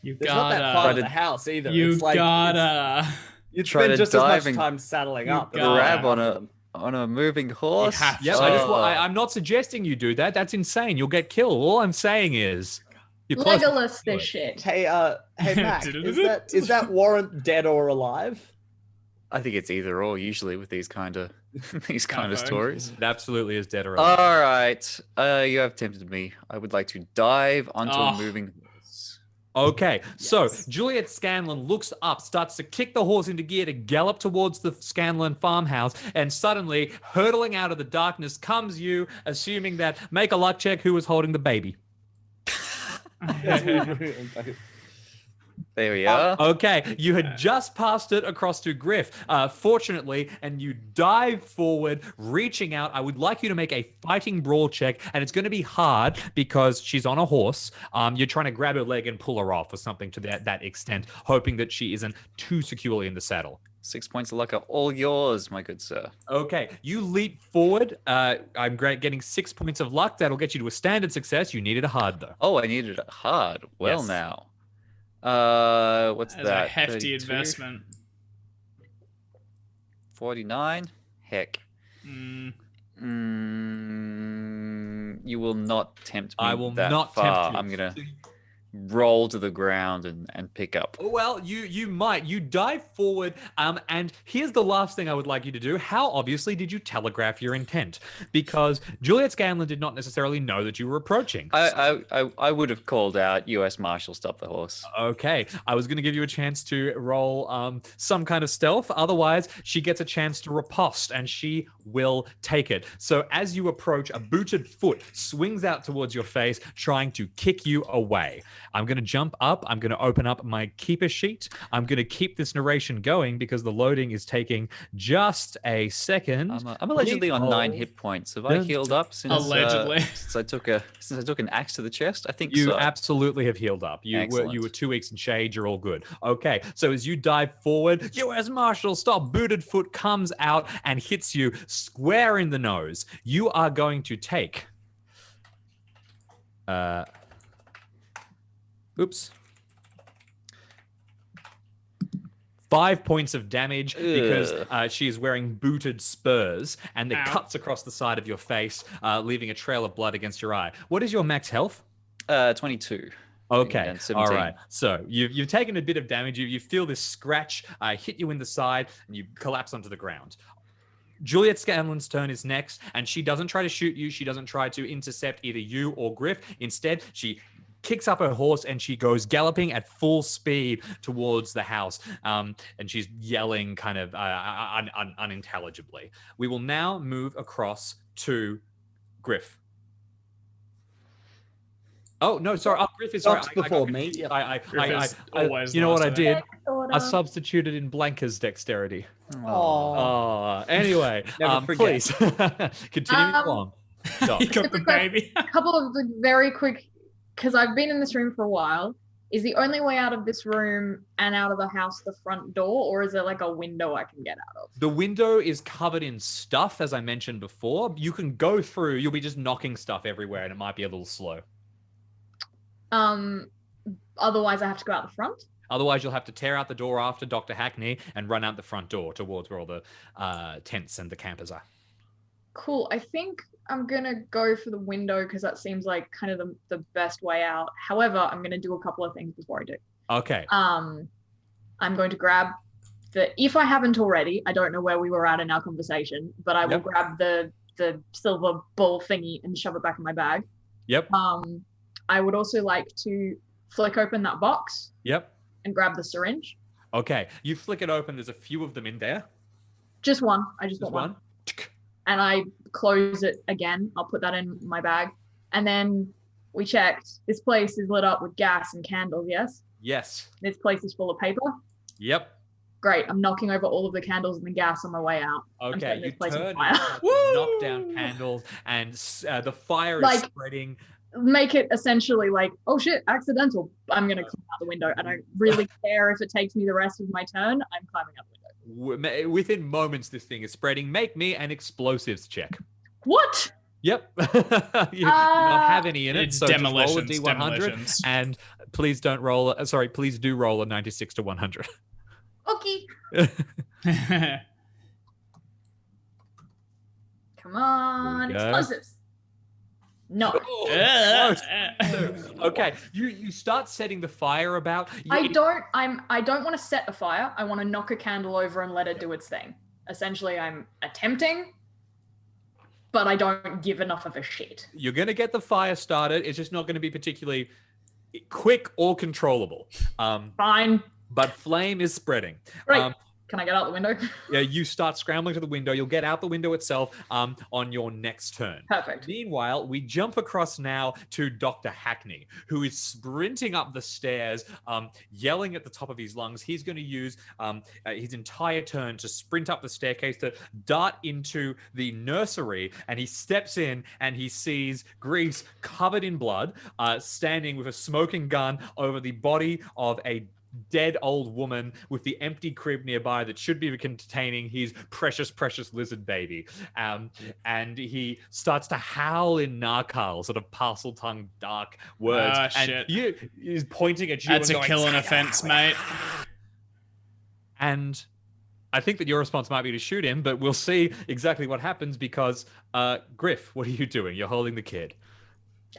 It's not that far to the house either. You gotta. You Try spend to just as dive much and time saddling up. Grab on a moving horse. have to. Yeah, I'm not suggesting you do that. That's insane. You'll get killed. All I'm saying is you're close. Legolas this shit. Hey, Mac, is that warrant dead or alive? I think it's either or usually with these kind of stories. It absolutely is dead or alive. All right, you have tempted me. I would like to dive onto a moving horse. Okay, so Juliette Scanlon looks up, starts to kick the horse into gear to gallop towards the Scanlon farmhouse, and suddenly, hurtling out of the darkness, comes you, assuming that, make a luck check, who was holding the baby. There we are. Okay, you had just passed it across to Griff, fortunately, and you dive forward, reaching out. I would like you to make a fighting brawl check, and it's going to be hard because she's on a horse. You're trying to grab her leg and pull her off or something to that extent, hoping that she isn't too securely in the saddle. 6 points of luck are all yours, my good sir. Okay, you leap forward. I'm getting 6 points of luck. That'll get you to a standard success. You needed a hard, though. Oh, I needed it hard. Well, Yes. now. What's That's that? a hefty 32? investment. 49? Heck. Mm. You will not tempt me I will that not far. tempt you. I'm gonna roll to the ground and pick up. Well, you might. You dive forward, and here's the last thing I would like you to do. How obviously did you telegraph your intent? Because Juliette Scanlon did not necessarily know that you were approaching. I would have called out U.S. Marshal, stop the horse. Okay, I was going to give you a chance to roll some kind of stealth. Otherwise, she gets a chance to riposte, and she will take it. So as you approach, a booted foot swings out towards your face, trying to kick you away. I'm going to jump up. I'm going to open up my keeper sheet. I'm going to keep this narration going because the loading is taking just a second. I'm allegedly on 9 hit points. Have I healed up since Allegedly. Since I took an axe to the chest? I think You so. absolutely have healed up. You were 2 weeks in shade. You're all good. Okay, so as you dive forward, U.S. Marshal, stop. Booted foot comes out and hits you square in the nose. You are going to take... Oops. 5 points of damage because she is wearing booted spurs, and it cuts across the side of your face, leaving a trail of blood against your eye. What is your max health? 22. Okay, And 17. all right. So you've taken a bit of damage. You feel this scratch hit you in the side, and you collapse onto the ground. Juliette Scanlon's turn is next, and she doesn't try to shoot you. She doesn't try to intercept either you or Griff. Instead, she kicks up her horse and she goes galloping at full speed towards the house. And she's yelling kind of unintelligibly. We will now move across to Griff. Oh, no, sorry. Oh, Griff is sorry. Doc's before me. Yep. Griff is always you know what I last did? Sort I of. substituted in Blanca's dexterity. Oh. Anyway, Never forget. please continue along. Doc. You got the baby. A couple of the very quick, because I've been in this room for a while. Is the only way out of this room and out of the house the front door, or is there like a window I can get out of? The window is covered in stuff, as I mentioned before. You can go through. You'll be just knocking stuff everywhere, and it might be a little slow. Otherwise I have to go out the front. Otherwise, you'll have to tear out the door after Dr. Hackney and run out the front door towards where all the tents and the campers are. Cool. I think I'm gonna go for the window because that seems like kind of the best way out. However, I'm gonna do a couple of things before I do. Okay. I'm going to grab if I haven't already, I don't know where we were at in our conversation, but I will grab the silver ball thingy and shove it back in my bag. Yep. I would also like to flick open that box. Yep. And grab the syringe. Okay. You flick it open. There's a few of them in there. Just one. I just Just want one. one. And I close it again. I'll put that in my bag. And then we checked. This place is lit up with gas and candles, yes? Yes. This place is full of paper. Yep. Great. I'm knocking over all of the candles and the gas on my way out. I'm Okay. setting You this place on turn, fire. knock down candles, and the fire is Like- spreading. Make it essentially like, oh shit, accidental. I'm going to climb out the window. I don't really care if it takes me the rest of my turn. I'm climbing out the window. Within moments, this thing is spreading. Make me an explosives check. What? Yep. you do not have any in it, It's so just roll a demolitions. D100, Demolitions. and please don't roll. Please do roll a 96 to 100. Okay. Come on. There we go. Explosives. No. Okay, you start setting the fire about. I don't want to set the fire. I want to knock a candle over and let it do its thing. Essentially, I'm attempting, but I don't give enough of a shit. You're gonna get the fire started. It's just not gonna be particularly quick or controllable. Fine. But flame is spreading. Right. Can I get out the window? Yeah, you start scrambling to the window. You'll get out the window itself on your next turn. Perfect. Meanwhile, we jump across now to Dr. Hackney, who is sprinting up the stairs, yelling at the top of his lungs. He's going to use his entire turn to sprint up the staircase to dart into the nursery, and he steps in and he sees Grease covered in blood, standing with a smoking gun over the body of a dead old woman with the empty crib nearby that should be containing his precious lizard baby, and he starts to howl in Narcal, sort of parcel tongue dark words, and he's pointing at you. That's and a going, killing offense, mate. And I think that your response might be to shoot him, but we'll see exactly what happens because Griff, what are you doing? You're holding the kid.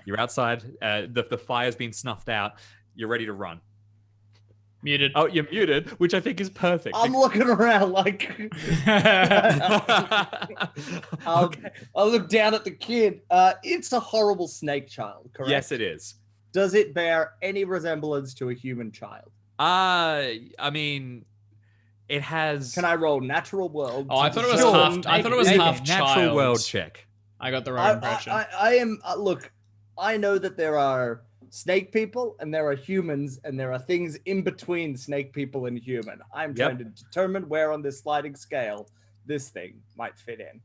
You're outside. The fire's been snuffed out. You're ready to run. Muted. Oh, you're muted, which I think is perfect. I'm looking around like. Okay. I look down at the kid. It's a horrible snake child, correct? Yes, it is. Does it bear any resemblance to a human child? I mean, it has. Can I roll natural world? Oh, I thought it was Sure, half. I thought it was make a half natural child. world check. I got the wrong impression. I am. Look, I know that there are snake people and there are humans and there are things in between snake people and human. I'm trying to determine where on this sliding scale this thing might fit in.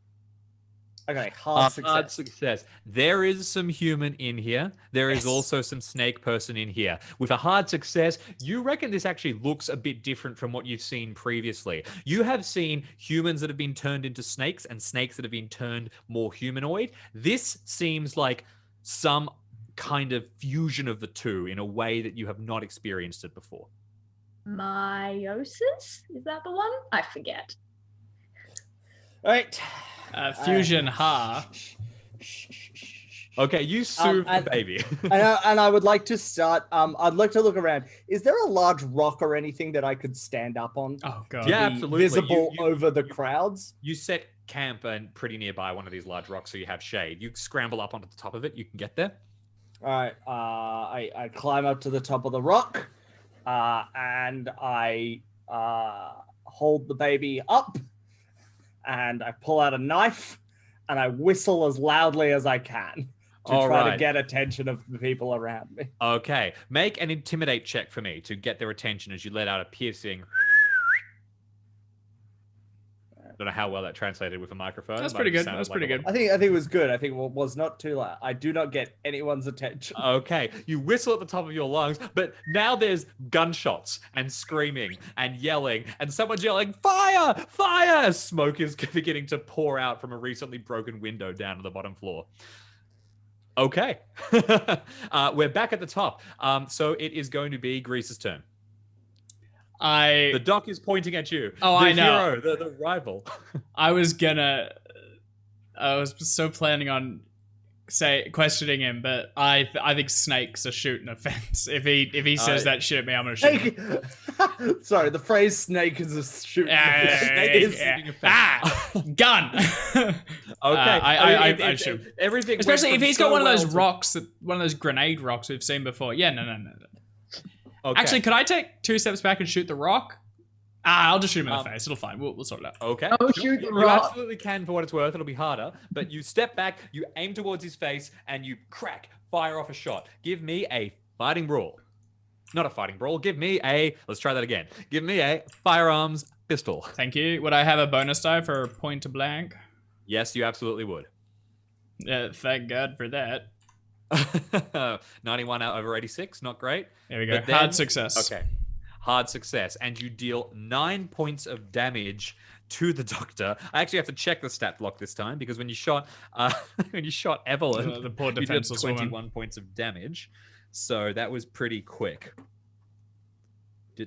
Okay, hard success. There is some human in here. There is also some snake person in here. With a hard success, you reckon this actually looks a bit different from what you've seen previously. You have seen humans that have been turned into snakes and snakes that have been turned more humanoid. This seems like some kind of fusion of the two in a way that you have not experienced it before. Meiosis? Is that the one? I forget. All right. Fusion, ha. Okay, you soothe the baby. and I would like to start. I'd like to look around. Is there a large rock or anything that I could stand up on? Oh god. Yeah, Be absolutely. Visible over the crowds. You set camp and pretty nearby one of these large rocks, so you have shade. You scramble up onto the top of it. You can get there. All right. I climb up to the top of the rock, and I hold the baby up, and I pull out a knife, and I whistle as loudly as I can to try to get attention of the people around me. Okay, make an intimidate check for me to get their attention as you let out a piercing. Don't know how well that translated with a microphone. That's pretty good. That's pretty good. I think it was good. I think it was not too loud. I do not get anyone's attention. Okay, you whistle at the top of your lungs, but now there's gunshots and screaming and yelling and someone's yelling, "Fire! Fire!" Smoke is beginning to pour out from a recently broken window down to the bottom floor. Okay, we're back at the top. So it is going to be Grease's turn. The doc is pointing at you. Oh, the I know. Hero, the rival. I was so planning on questioning him, but I think snakes are shooting a fence. If he says that shit at me, I'm gonna shoot him. Sorry, the phrase "snake" is a shooting. Shooting a fence. Gun. Okay, I shoot. Everything, especially if he's got one of those rocks, one of those grenade rocks we've seen before. Yeah, no. Okay. Actually, could I take 2 steps back and shoot the rock? I'll just shoot him in the face. It'll fine. We'll sort it out. Okay. Oh, shoot the You rock. absolutely can for what it's worth. It'll be harder. But you step back, you aim towards his face, and you fire off a shot. Give me a fighting brawl. Not a fighting brawl. Give me a, let's try that again. Give me a firearms pistol. Thank you. Would I have a bonus die for point to blank? Yes, you absolutely would. Thank God for that. 91 out over 86. Not great. There we go. But then- Hard success. Okay. Hard success. And you deal 9 points of damage to the doctor. I actually have to check the stat block this time because when you shot Evelyn, The poor you did defenseless 21 woman. points of damage. So that was pretty quick. You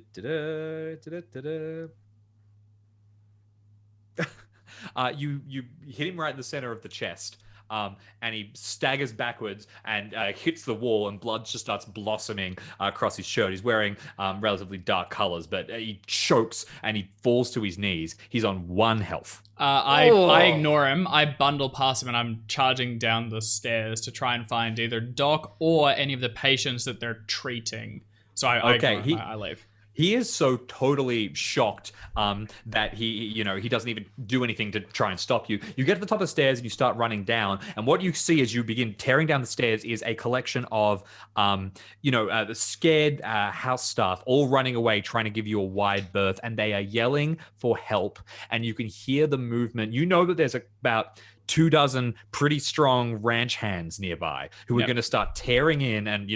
hit him right in the center of the chest. And he staggers backwards and hits the wall, and blood just starts blossoming across his shirt. He's wearing relatively dark colors, but he chokes and he falls to his knees. He's on 1 health. I ignore him. I bundle past him, and I'm charging down the stairs to try and find either Doc or any of the patients that they're treating. So I ignore him. I leave. He is so totally shocked that he doesn't even do anything to try and stop you. You get to the top of the stairs and you start running down. And what you see as you begin tearing down the stairs is a collection of, the scared house staff all running away, trying to give you a wide berth. And they are yelling for help. And you can hear the movement. You know that there's about 24 pretty strong ranch hands nearby who are going to start tearing in, and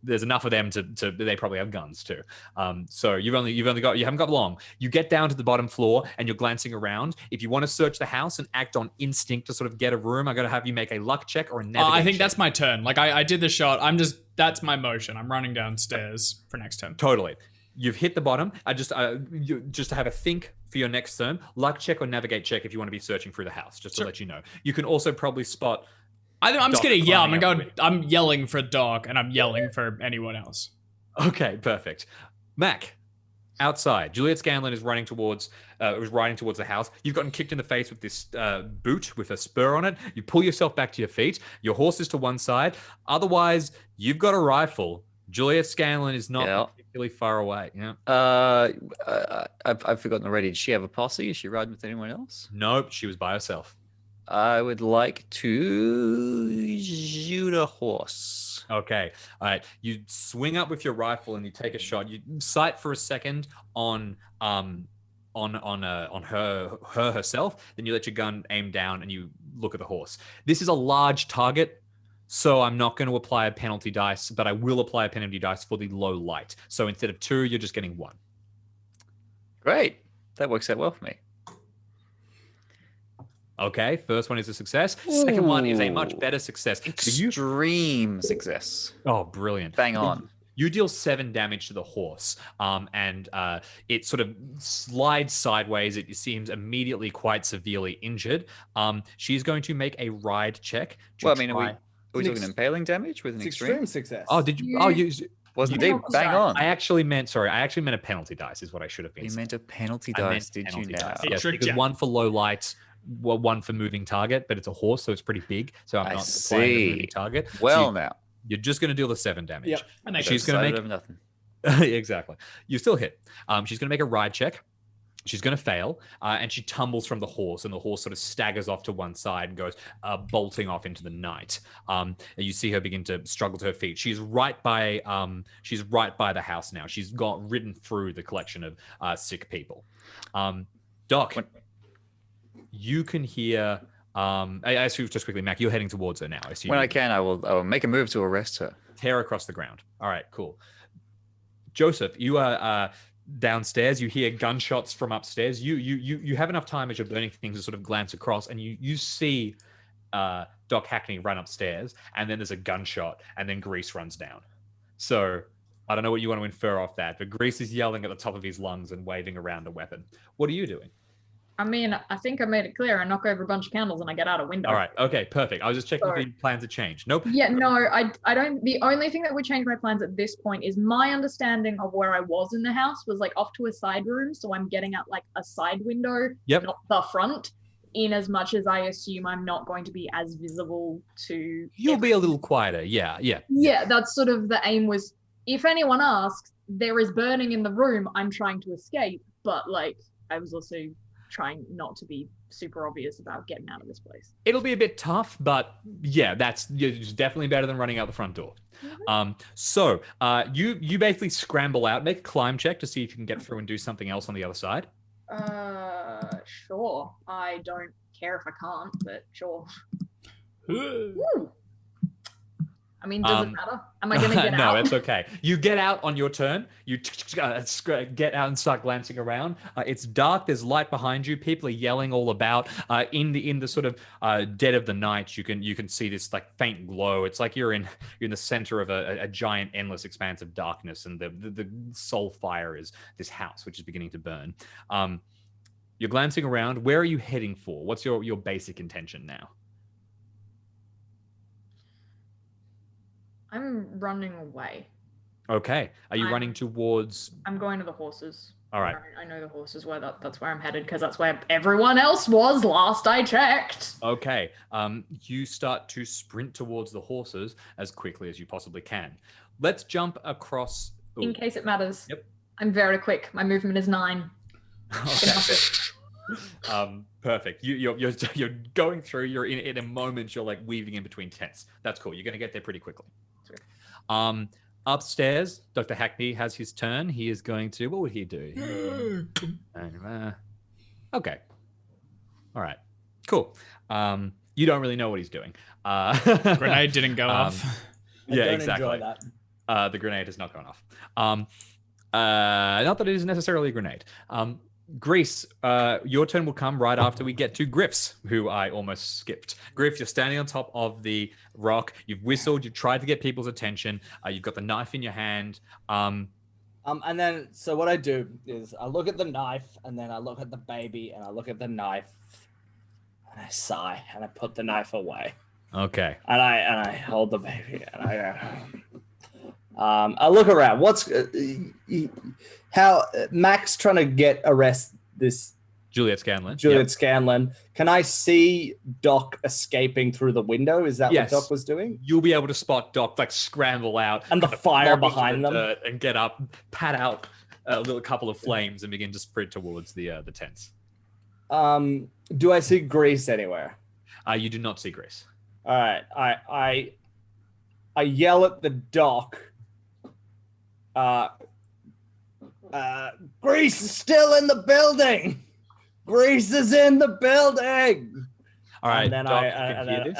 there's enough of them to they probably have guns too. So you haven't got long. You get down to the bottom floor and you're glancing around. If you want to search the house and act on instinct to sort of get a room, I got to have you make a luck check or a navigate I think check. that's my turn. Like I did the shot. That's my motion. I'm running downstairs for next turn. Totally. You've hit the bottom. Just to have a think for your next turn, luck check or navigate check if you want to be searching through the house, just to let you know. You can also probably spot. I'm just gonna yell. climbing out the window. I'm yelling for Doc, and I'm yelling for anyone else. Okay, perfect. Mac, outside. Juliette Scanlon is running towards the house. You've gotten kicked in the face with this boot with a spur on it. You pull yourself back to your feet. Your horse is to one side. Otherwise, you've got a rifle. Juliette Scanlon is not particularly far away. Yeah. I've forgotten already. Did she have a posse? Is she riding with anyone else? Nope, she was by herself. I would like to shoot a horse. Okay. All right. You swing up with your rifle and you take a shot. You sight for a second on her herself. Then you let your gun aim down and you look at the horse. This is a large target, so I'm not going to apply a penalty dice, but I will apply a penalty dice for the low light. So instead of 2, you're just getting 1. Great. That works out well for me. Okay, first one is a success. Second one is a much better success. Extreme success. Oh, brilliant. Bang on. You deal 7 damage to the horse, and it sort of slides sideways. It seems immediately quite severely injured. She's going to make a ride check. Well, I mean, are we talking impaling damage with an It's extreme? success. Oh, did you? Oh, you. Wasn't it? Bang on. I actually meant a penalty dice is what I should have been You saying. meant a penalty I meant dice, did you penalty now? dice. Yes, Tricked because ya. 1 for low light, 1 for moving target, but it's a horse, so it's pretty big. So I'm I not applying the moving see. target. Well, So now. you're just going to deal the 7 damage. Yep. And She's going to make Over nothing. exactly. You still hit. She's going to make a ride check. She's going to fail, and she tumbles from the horse, and the horse sort of staggers off to one side and goes bolting off into the night. And you see her begin to struggle to her feet. She's right by the house now. She's ridden through the collection of sick people. Doc, you can hear. I assume just quickly, Mac, you're heading towards her now. I assume When I can, I will make a move to arrest her. tear across the ground. All right, cool. Joseph, you are downstairs. You hear gunshots from upstairs. You have enough time as you're burning things to sort of glance across, and you see Doc Hackney run upstairs, and then there's a gunshot, and then Grease runs down. So I don't know what you want to infer off that, but Grease is yelling at the top of his lungs and waving around a weapon. What are you doing? I mean, I think I made it clear. I knock over a bunch of candles and I get out a window. All right, okay, perfect. I was just checking Sorry. if the plans have changed. Nope. Yeah, no, I don't. The only thing that would change my plans at this point is my understanding of where I was in the house was like off to a side room. So I'm getting at like a side window, Yep. not the front, in as much as I assume I'm not going to be as visible to. You'll be a little quieter. Yeah. Yeah, that's sort of the aim was, if anyone asks, there is burning in the room, I'm trying to escape, but like, I was also trying not to be super obvious about getting out of this place. It'll be a bit tough, but yeah, it's definitely better than running out the front door. So you basically scramble out, make a climb check to see if you can get through and do something else on the other side. Sure. I don't care if I can't, but sure. Ooh. Woo. I mean, does it matter? Am I gonna get out? No, it's okay. You get out on your turn. You get out and start glancing around. It's dark. There's light behind you. People are yelling all about. In the sort of dead of the night, you can see this like faint glow. It's like you're in the center of a giant, endless expanse of darkness, and the soul fire is this house, which is beginning to burn. You're glancing around. Where are you heading for? What's your basic intention now? I'm running away. Okay. Are you running towards? I'm going to the horses. All right. I know the horses where that's where I'm headed because that's where everyone else was last I checked. Okay. You start to sprint towards the horses as quickly as you possibly can. Let's jump across. Ooh. In case it matters. Yep. I'm very quick. My movement is 9. Perfect. You're going through. You're in a moment. You're like weaving in between tents. That's cool. You're going to get there pretty quickly. Upstairs, Dr. Hackney has his turn. He is going to. What would he do? Okay. All right. Cool. You don't really know what he's doing. Grenade didn't go off. Yeah, I don't exactly. enjoy that. The grenade has not gone off. Not that it is necessarily a grenade. Grease, your turn will come right after we get to Griff's, who I almost skipped. Griff, you're standing on top of the rock. You've whistled. You've tried to get people's attention. You've got the knife in your hand. And then, so what I do is I look at the knife, and then I look at the baby, and I look at the knife, and I sigh, and I put the knife away. Okay. And I hold the baby, and I I look around. How Mac's trying to arrest this Juliette Scanlon. Juliette Scanlon. Can I see Doc escaping through the window? Is that Yes. what Doc was doing? You'll be able to spot Doc like scramble out And the kind of fire flop into behind the them. dirt and get up, pat out a little couple of flames, and begin to sprint towards the tents. Do I see Grease anywhere? You do not see Grace. All right. I yell at the Doc. Grease is still in the building. Grease is in the building. All right, And then Doc, I you can hear this.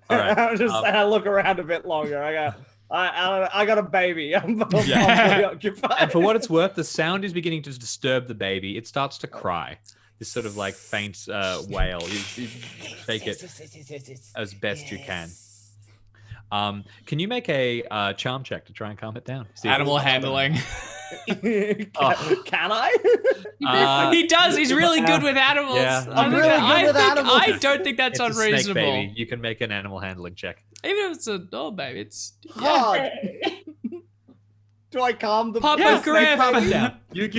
All right, I look around a bit longer. I got a baby. I'm Yeah. preoccupied. And for what it's worth, the sound is beginning to disturb the baby. It starts to cry. This sort of like faint wail. You take it as best you can. Can you make a charm check to try and calm it down? See if Animal it's- handling. Can I? He does. He's really good with animals. Yeah. I'm really good with animals. I don't think that's It's a snake unreasonable. baby. You can make an animal handling check. Even if it's a dog baby, it's Hard. Do I calm the Papa snake Griff. Calm it baby? down. You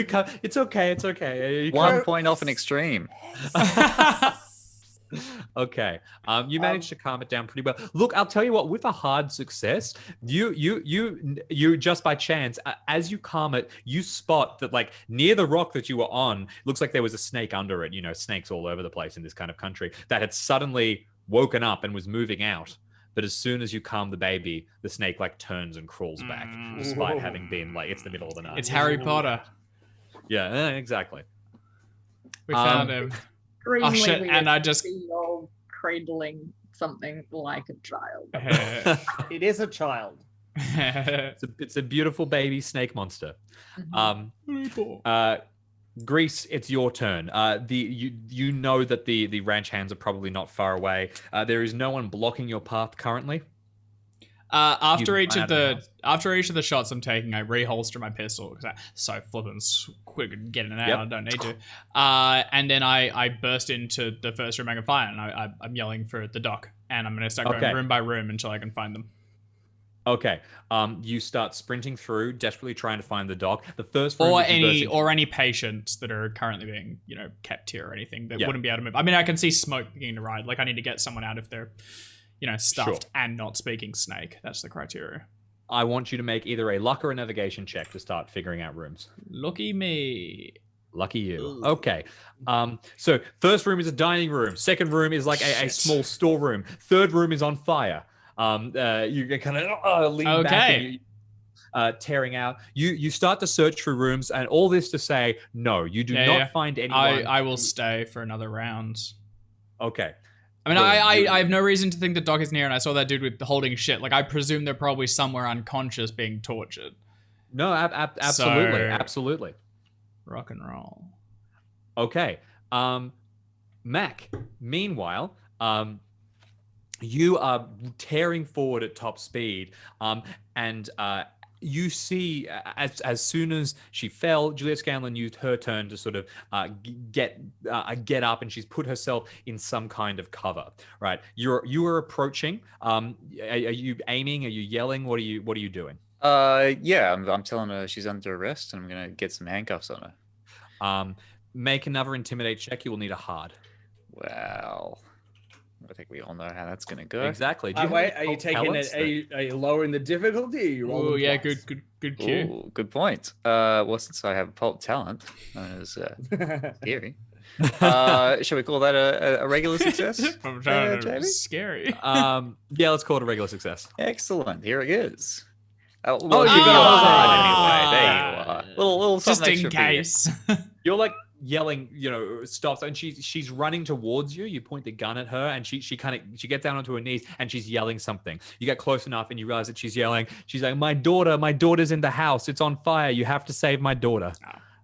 it's okay. It's okay. You One point off an extreme. Okay. You managed to calm it down pretty well. Look, I'll tell you what. With a hard success, you just by chance, as you calm it, you spot that like near the rock that you were on, looks like there was a snake under it. You know, snakes all over the place in this kind of country that had suddenly woken up and was moving out. But as soon as you calm the baby, the snake like turns and crawls back, despite having been like it's the middle of the night. It's Harry Potter. Yeah, exactly. We found him. Extremely shit, weird and I to just- see you cradling something like a child. It is a child. It's a beautiful baby snake monster. Mhm. Grease, it's your turn. You know that the ranch hands are probably not far away. There is no one blocking your path currently. After You each run of out of the the house. after each of the shots I'm taking, I reholster my pistol because I'm so flippin' quick at getting it out. Yep. I don't need to. And then I burst into the first room I can find, and I'm yelling for the doc, and I'm gonna start going Okay. room by room until I can find them. Okay. You start sprinting through, desperately trying to find the dog. The first room Or that you burst into- any patients that are currently being kept here or anything that Yeah. wouldn't be able to move. I mean, I can see smoke beginning to ride. Like I need to get someone out if they're stuffed Sure. and not speaking snake. That's the criteria. I want you to make either a luck or a navigation check to start figuring out rooms. Lucky me. Lucky you. Ooh. Okay. So first room is a dining room. Second room is like a Shit. small storeroom. Third room is on fire. You get kind of lean back Okay. and tearing out. You start to search through rooms, and all this to say, no, you do Yeah, not yeah. find anyone. I will stay for another round. Okay. I mean, Good. I have no reason to think the dog is near, and I saw that dude with holding shit. Like, I presume they're probably somewhere unconscious being tortured. No, absolutely, So- absolutely. Rock and roll. Okay. Mac, meanwhile, you are tearing forward at top speed, and you see as soon as she fell, Juliette Scanlon used her turn to sort of get up, and she's put herself in some kind of cover. Right, you are approaching. Are you aiming? Are you yelling? What are you doing? Yeah, I'm telling her she's under arrest, and I'm gonna get some handcuffs on her. Make another intimidate check. You will need a hard. Well, I think we all know how that's gonna go. Exactly. Do you have Wait, any are you occult taking talents it? Are you lowering the difficulty? Or are you rolling Oh yeah, twice? good cue. Ooh, good point. Well, since I have pulp talent, it's scary. Shall we call that a regular success? I'm trying to Jamie? scary. Yeah, let's call it a regular success. Excellent. Here it is. Well, Oh, you you're got fine it. anyway. There you are. Little Just something in extra for you. case. You're like yelling, stops, and she's running towards you. You point the gun at her, and she gets down onto her knees, and she's yelling something. You get close enough, and you realize that she's yelling. She's like, my daughter's in the house. It's on fire. You have to save my daughter.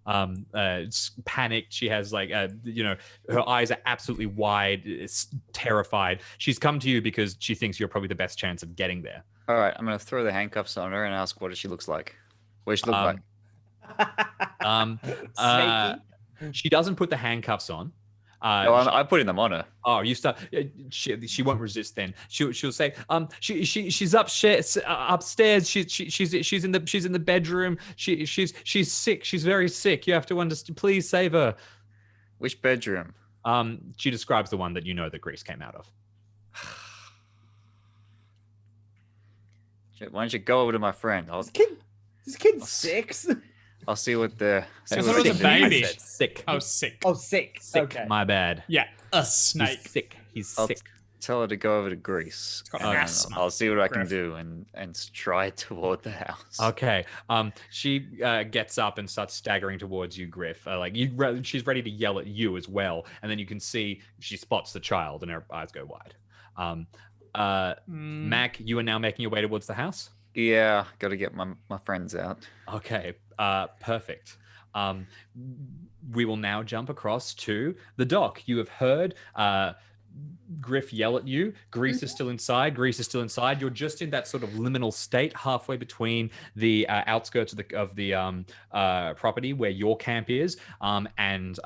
It's panicked. She has like, her eyes are absolutely wide. It's terrified. She's come to you because she thinks you're probably the best chance of getting there. All right, I'm gonna throw the handcuffs on her and ask what does she looks like. What does she look like? She doesn't put the handcuffs on. I'm putting them on her. Oh, you start. She won't resist. Then she'll say, she's upstairs. She's in the bedroom. She's sick. She's very sick. You have to understand. Please save her. Which bedroom? She describes the one that you know that Grease came out of. Why don't you go over to my friend? This kid's 6. I'll see what the. I thought it was a baby. I said sick. Oh, sick. Oh, 6. Sick. Okay. My bad. Yeah, a snake. He's sick. He's I'll sick. tell her to go over to Greece. got an and ass I'll see what I can Griff. do and stride toward the house. Okay. She gets up and starts staggering towards you, Griff. She's ready to yell at you as well, and then you can see she spots the child, and her eyes go wide. Mac, you are now making your way towards the house. Yeah, got to get my friends out. Okay. Perfect. We will now jump across to the dock. You have heard Griff yell at you. Grease is still inside. You're just in that sort of liminal state, halfway between the outskirts of the property where your camp is, and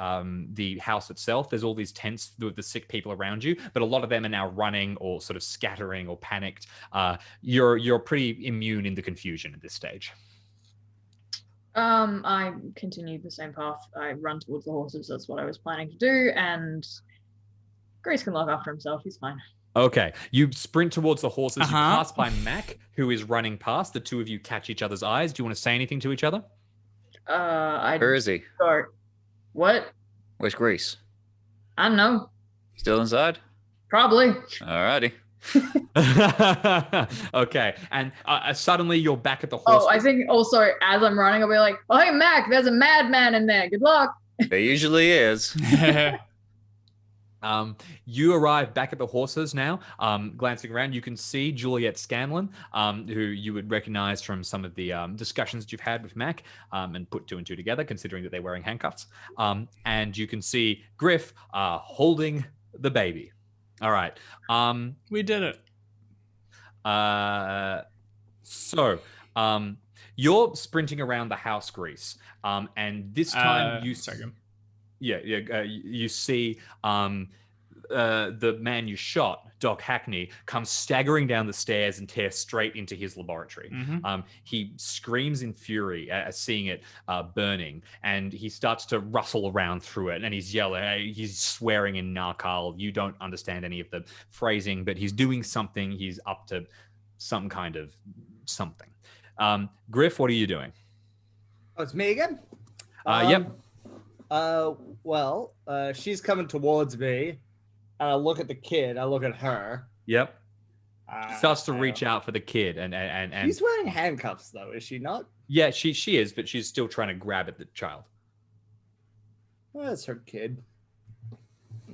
the house itself. There's all these tents with the sick people around you, but a lot of them are now running or sort of scattering or panicked. You're pretty immune in the confusion at this stage. I continue the same path. I run towards the horses. That's what I was planning to do, and Grace can look after himself. He's fine. Okay. You sprint towards the horses. You Uh-huh. pass by Mac, who is running past. The two of you catch each other's eyes. Do you want to say anything to each other? Where is he? Start. What? Where's Greece? I don't know. Still inside? Probably. Alrighty. Okay. And suddenly you're back at the horse. Oh, I think also as I'm running, I'll be like, "Oh, hey, Mac, there's a madman in there. Good luck." There usually is. You arrive back at the horses now. Glancing around, you can see Juliette Scanlon, who you would recognize from some of the discussions that you've had with Mac, and put 2 and 2 together, considering that they're wearing handcuffs. And you can see Griff holding the baby. All right. We did it. So you're sprinting around the house, Grease, and this time you see the man you shot, Doc Hackney, come staggering down the stairs and tear straight into his laboratory. Mhm. He screams in fury at seeing it burning, and he starts to rustle around through it, and he's yelling, he's swearing in Narcal. You don't understand any of the phrasing, but he's doing something. He's up to some kind of something. Griff, what are you doing? Oh, it's me again? Yep. Well, she's coming towards me. And I look at the kid. I look at her. Yep. Starts to reach out for the kid, and She's wearing handcuffs, though, is she not? yeah, she is, but she's still trying to grab at the child. Well, that's her kid.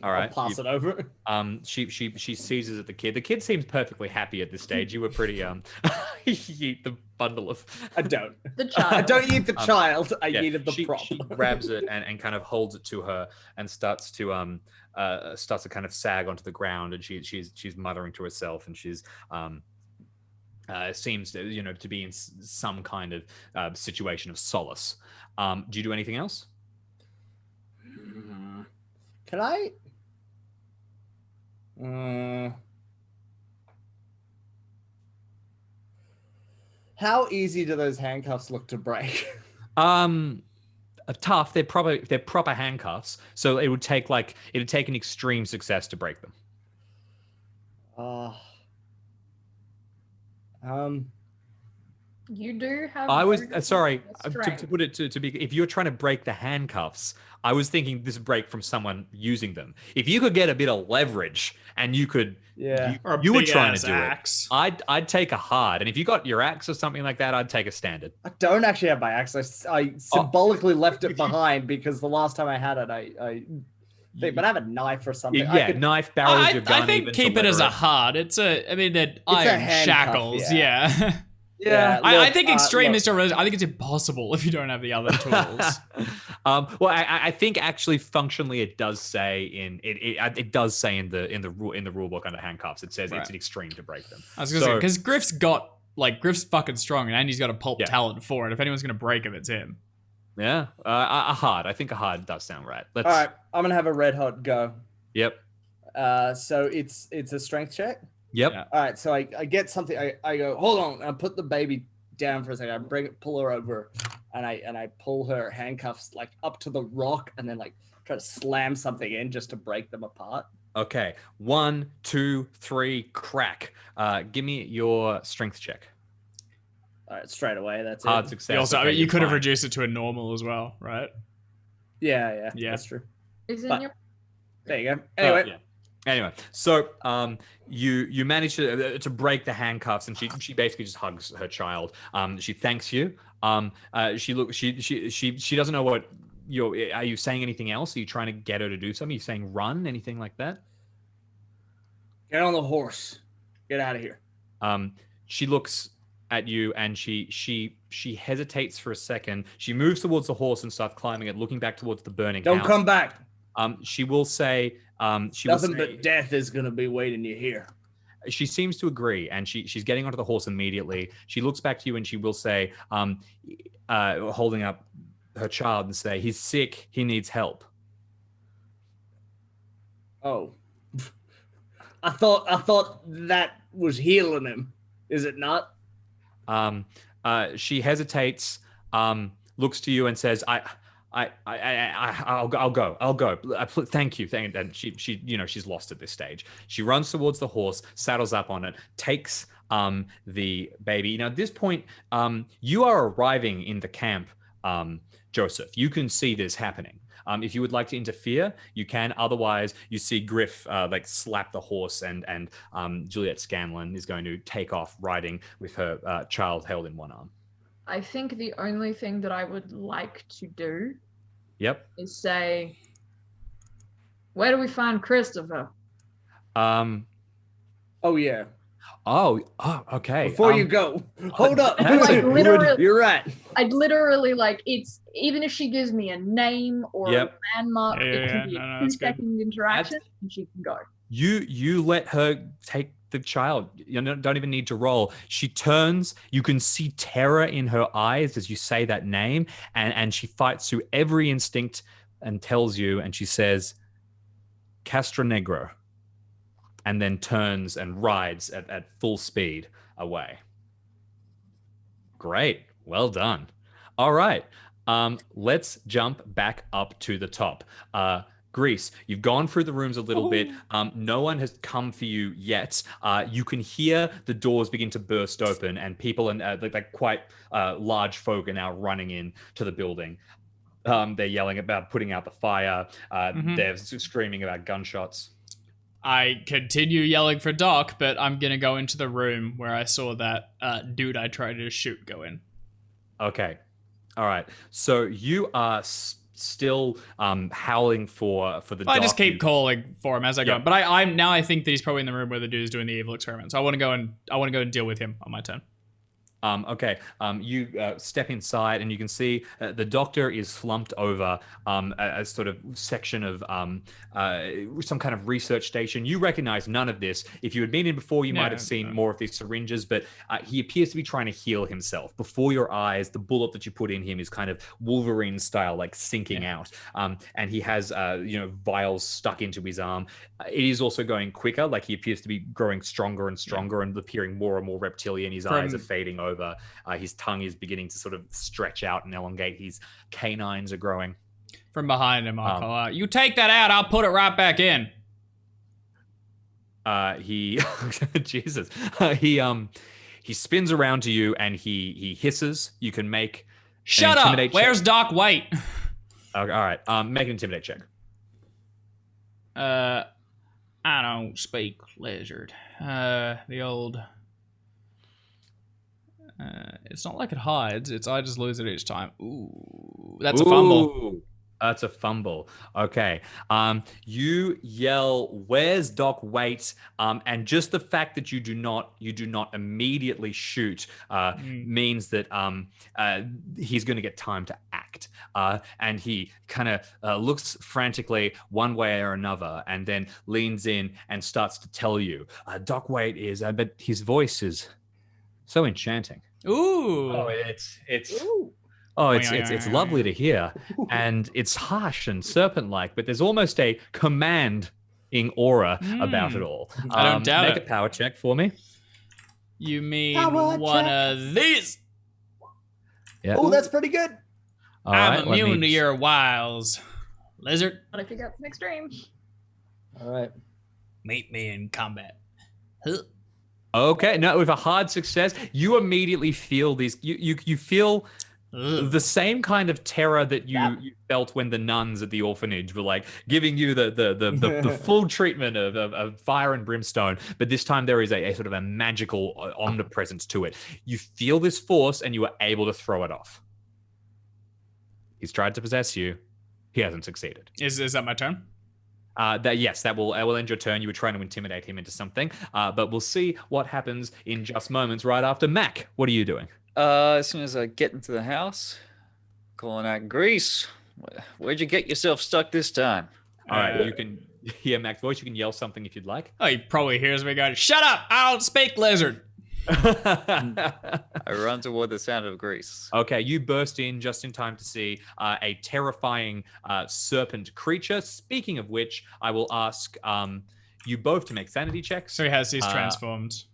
All right. I'll pass it over. She seizes at the kid. The kid seems perfectly happy at this stage. You were pretty you eat the bundle of. I don't. The I child. don't eat the child. I Yeah, eated the prop. She grabs it and kind of holds it to her and starts to kind of sag onto the ground, and she's muttering to herself, and she's seems to be in some kind of situation of solace. Do you do anything else? Can I? How easy do those handcuffs look to break? Tough. They're proper handcuffs, so it would take an extreme success to break them. You do have. I was very good sorry strength. to put it to be. If you're trying to break the handcuffs, I was thinking this would break from someone using them. If you could get a bit of leverage and you could, Yeah. Or a you were big trying ass to do axe. it. I'd take a hard, and if you got your axe or something like that, I'd take a standard. I don't actually have my axe. I symbolically left it behind because the last time I had it, I think, but I have a knife or something. Yeah, knife barrels your gun. I think even keep to it as lever a hard. I mean, they're a iron handcuff, shackles. Yeah. Yeah, I look, think extreme look. is to. I think it's impossible if you don't have the other tools. Well, I think actually functionally it does say in the rule book under handcuffs. It says it's an extreme to break them. I was gonna say because Griff's fucking strong and Andy's got a pulp Yeah. talent for it. If anyone's gonna break him, it's him. Yeah, a hard. I think a hard does sound right. Let's. All right, I'm gonna have a red hot go. Yep. So it's a strength check. Yep. Yeah. All right, so I get something. I go, hold on. I put the baby down for a second. I pull her over, and I pull her handcuffs like up to the rock, and then like try to slam something in just to break them apart. Okay. 1, 2, 3, crack. Give me your strength check. All right, straight away. That's it. Hard success. You also, Okay, you you're could have fine. reduced it to a normal as well, right? Yeah, Yeah. that's true. Is in But- your There you go. Anyway, Yeah. Anyway, so you manage to break the handcuffs, and she basically just hugs her child. She thanks you. She doesn't know what you're. Are you saying anything else? Are you trying to get her to do something? Are you saying run? Anything like that? get on the horse. Get out of here. She looks at you and she hesitates for a second. She moves towards the horse and starts climbing it, looking back towards the burning Don't house. come back. She will say. Nothing but death is gonna be waiting you here. She seems to agree, and she's getting onto the horse immediately. She looks back to you and she will say, holding up her child and say, "He's sick. He needs help." Oh, I thought that was healing him. Is it not? She hesitates, looks to you and says, I'll go. Thank you. And she, she's lost at this stage. She runs towards the horse, saddles up on it, takes the baby. Now, at this point, you are arriving in the camp, Joseph. You can see this happening. If you would like to interfere, you can. Otherwise, you see Griff like slap the horse, and Juliette Scanlon is going to take off riding with her child held in one arm. I think the only thing that I would like to do Yep. is say, where do we find Christopher? Oh yeah. Oh, okay. Before you go, hold up. that's a good- You're right. I'd literally it's even if she gives me a name or Yep. a landmark, Yeah, it can yeah, be no, a that's good. 2-second interaction and she can go. You let her take the child. You don't even need to roll. She turns. You can see terror in her eyes as you say that name, and she fights through every instinct and tells you, and she says, Castronegro, and then turns and rides at full speed away. Great. Well done. All right. Let's jump back up to the top. Grease, you've gone through the rooms a little bit. No one has come for you yet. You can hear the doors begin to burst open, and people and like quite large folk are now running in to the building. They're yelling about putting out the fire. They're screaming about gunshots. I continue yelling for Doc, but I'm gonna go into the room where I saw that dude I tried to shoot go in. Okay. All right. So you are still howling for the I just doc. keep calling for him as I go. Yeah. But I'm now I think that he's probably in the room where the dude is doing the evil experiment. So I want to go and deal with him on my turn. Okay, you step inside and you can see the doctor is slumped over a sort of section of some kind of research station. You recognize none of this. If you had been in before, you might have seen more of these syringes, but he appears to be trying to heal himself. Before your eyes, the bullet that you put in him is kind of Wolverine style, like sinking out. And he has, vials stuck into his arm. It is also going quicker, like he appears to be growing stronger and stronger and appearing more and more reptilian. His eyes are fading over. His tongue is beginning to sort of stretch out and elongate. His canines are growing. From behind him, I'll call out, "You take that out, I'll put it right back in." He Jesus. He spins around to you and he hisses. You can make Shut up! intimidate Where's check. Doc Waite? Okay, all right. Make an intimidate check. I don't speak lizard. The old. It's not like it hides. It's I just lose it each time. Ooh, that's a fumble. That's a fumble. Okay. You yell, "Where's Doc Waite?" And just the fact that you do not immediately shoot means that he's going to get time to act. And he kind of looks frantically one way or another, and then leans in and starts to tell you, "Doc Waite is," but his voice is so enchanting. Ooh. Oh, it's Ooh. Oh, it's lovely to hear, and it's harsh and serpent-like, but there's almost a commanding aura about it all. I don't doubt Make it. a power check for me. You mean Power one check. of these? Yeah. Oh, that's pretty good. All I'm right, let immune me- to your wiles, lizard. But if you got an extreme. All right. Meet me in combat. Huh. Okay, no, with a hard success, you immediately feel these. You feel Ugh. the same kind of terror that you, Yeah. you felt when the nuns at the orphanage were like giving you the full treatment of fire and brimstone, but this time there is a sort of a magical omnipresence to it. You feel this force and you are able to throw it off. He's tried to possess you. He hasn't succeeded. Is that my turn? That will end your turn. You were trying to intimidate him into something, but we'll see what happens in just moments right after. Mac, what are you doing? As soon as I get into the house, calling out, Grease, where'd you get yourself stuck this time? All right, you can hear Mac's voice. You can yell something if you'd like. Oh, he probably hears me going, "Shut up! I don't speak lizard." I run toward the sound of Grease. Okay, you burst in just in time to see a terrifying serpent creature. Speaking of which, I will ask you both to make sanity checks. So he has these transformed.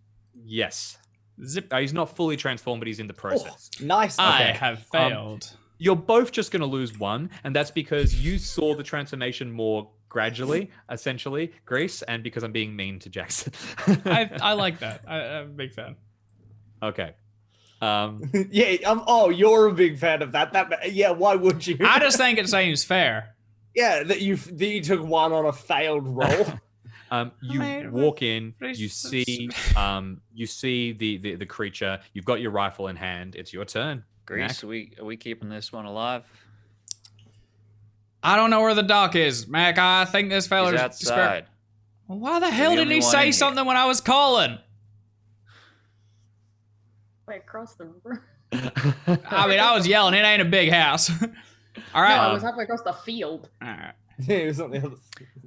Yes. Zip. He's not fully transformed, but he's in the process. Nice. I Okay. have failed. You're both just going to lose one, and that's because you saw the transformation more gradually, essentially, Grace, and because I'm being mean to Jackson. I like that. I'm a big fan. Okay. Yeah. Oh, you're a big fan of that. Yeah. Why would you? I just think it seems fair. Yeah. That you took one on a failed roll. You mean, walk in, but you it's- see the creature. You've got your rifle in hand. It's your turn. Grease, are we keeping this one alive? I don't know where the dock is, Mac. I think this He's fella's outside. Why the hell the didn't only he one in say here. something when I was calling? Way across the river. I mean, I was yelling. It ain't a big house. All No, right. I was halfway across the field. All right. Yeah, it was on the other.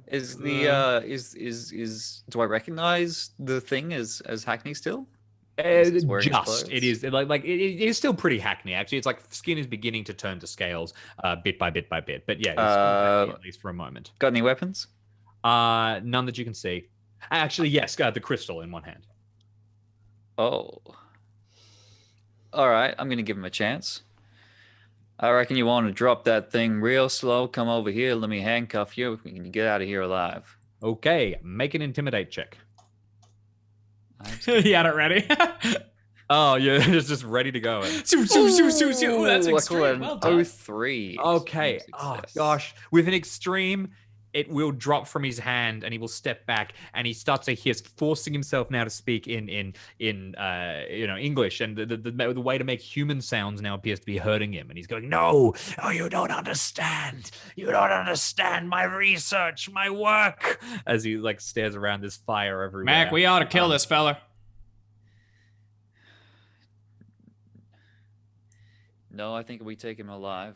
Is the is do I recognize the thing as Hackney still? He's wearing his Just clothes? it is like it is still pretty hackney. Actually, it's like skin is beginning to turn to scales, bit by bit by bit. But yeah, it's hackney, at least for a moment. Got any weapons? None that you can see. Actually, yes, the crystal in one hand. Oh. All right, I'm gonna give him a chance. I reckon you want to drop that thing real slow. Come over here. Let me handcuff you. We can get out of here alive. Okay, make an intimidate check. He had it ready. Oh, you're just ready to go. Ooh, that's Ooh, I call extreme. it an Well done. 03. Okay. Extreme Oh success. gosh, with an extreme, it will drop from his hand, and he will step back, and he starts to hear, forcing himself now to speak in English, and the way to make human sounds now appears to be hurting him, and he's going, "No, oh, you don't understand. You don't understand my research, my work." As he like stares around this fire everywhere. Mac, we ought to kill this fella. No, I think if we take him alive,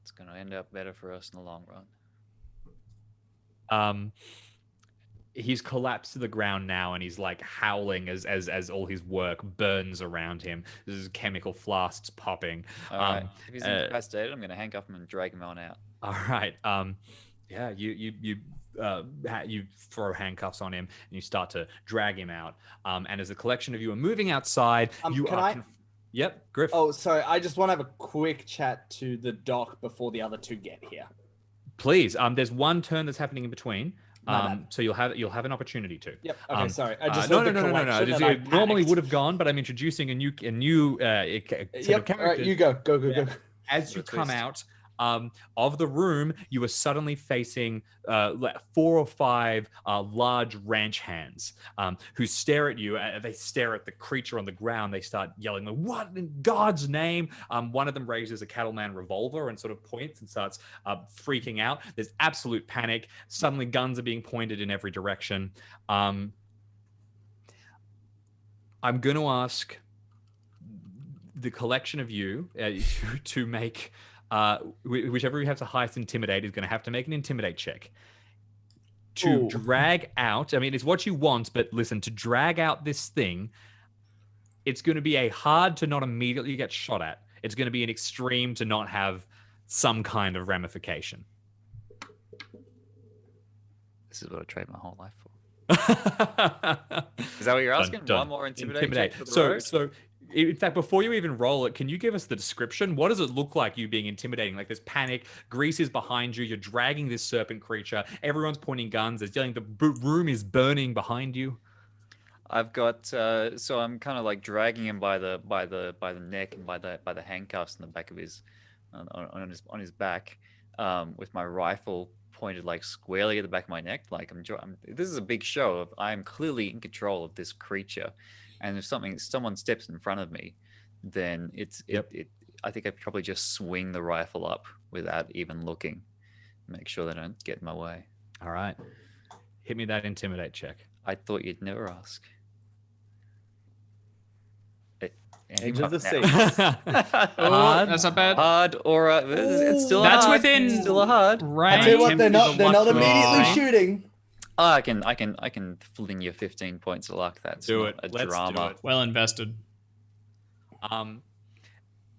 it's gonna end up better for us in the long run. He's collapsed to the ground now, and he's like howling as all his work burns around him. There's chemical flasks popping. All right. If he's incapacitated, I'm gonna handcuff him and drag him on out. All right. Yeah, you throw handcuffs on him and you start to drag him out. And as a collection of you are moving outside, you can are. I- Yep, Griff. Oh, sorry. I just want to have a quick chat to the doc before the other two get here. Please. There's one turn that's happening in between. My bad. So you'll have an opportunity to. Yep. Okay. Sorry. I just no. heard the collection and I It normally panicked. would have gone, but I'm introducing a new set of Yep. All right. characters. You go. Go. Go. As you What a come twist. out of the room, you are suddenly facing like 4 or 5 large ranch hands who stare at you. They stare at the creature on the ground. They start yelling, "What in God's name?" One of them raises a cattleman revolver and sort of points and starts freaking out. There's absolute panic. Suddenly guns are being pointed in every direction. I'm going to ask the collection of you to make whichever you have the highest intimidate is going to have to make an intimidate check to Ooh. drag out. I mean, it's what you want, but listen, to drag out this thing, it's going to be a hard to not immediately get shot at. It's going to be an extreme to not have some kind of ramification. This is what I trade my whole life for. Is that what you're asking? Done. One more intimidate check for the So, road? so in fact, before you even roll it, can you give us the description? What does it look like, you being intimidating? Like, there's panic, Grease is behind you, you're dragging this serpent creature, everyone's pointing guns, there's yelling, the room is burning behind you. I've got so I'm kind of like dragging him by the neck and by the handcuffs in the back of his on his back, with my rifle pointed like squarely at the back of my neck. Like this is a big show of I'm clearly in control of this creature, and if someone steps in front of me, then I think I probably just swing the rifle up without even looking, make sure they don't get in my way. All right, hit me that intimidate check. I thought you'd never ask. Age of the Now. Six. Oh, that's not bad. Hard or it's still That's hard. within It's still a hard. I range. tell you what, they're not Luck immediately roll. shooting. Oh, I can fling you 15 points of luck. That's Do not it. a Let's drama. do it. Well invested.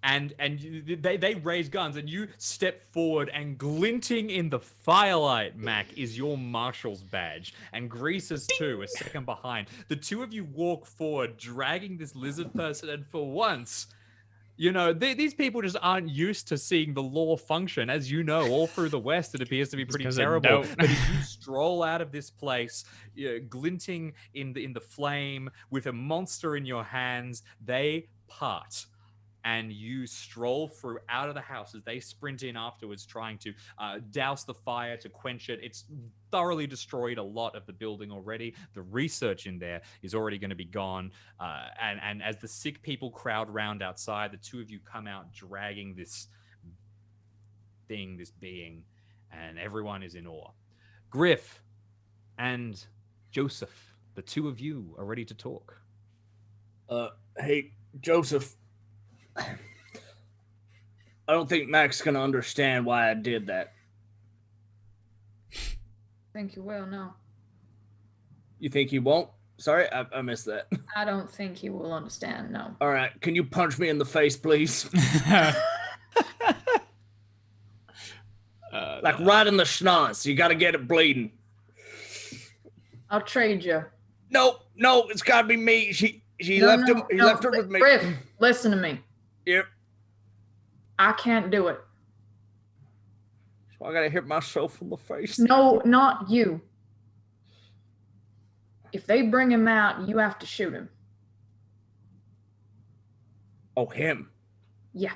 They raise guns, and you step forward, and glinting in the firelight, Mac, is your marshal's badge, and Grease's too, a second behind. The two of you walk forward, dragging this lizard person, and for once, you know, these people just aren't used to seeing the law function. As you know, all through the West, it appears to be pretty 'cause they terrible. don't. But as you stroll out of this place, glinting in the flame, with a monster in your hands, they part. And you stroll through out of the house as they sprint in afterwards, trying to douse the fire, to quench it. It's thoroughly destroyed a lot of the building already. The research in there is already going to be gone. And as the sick people crowd round outside, the two of you come out dragging this thing, this being, and everyone is in awe. Griff and Joseph, the two of you are ready to talk. Hey, Joseph. I don't think Mac's gonna understand why I did that. Think you will, no. You think he won't? Sorry, I missed that. I don't think he will understand, no. All right, can you punch me in the face, please? Like right in the schnoz. You gotta get it bleeding. I'll trade you. No, it's gotta be me. She No, left no, him. He no, left her with me. Griff, listen to me. Yep. I can't do it. So I gotta hit myself in the face. No, not you. If they bring him out, you have to shoot him. Oh, him. Yeah.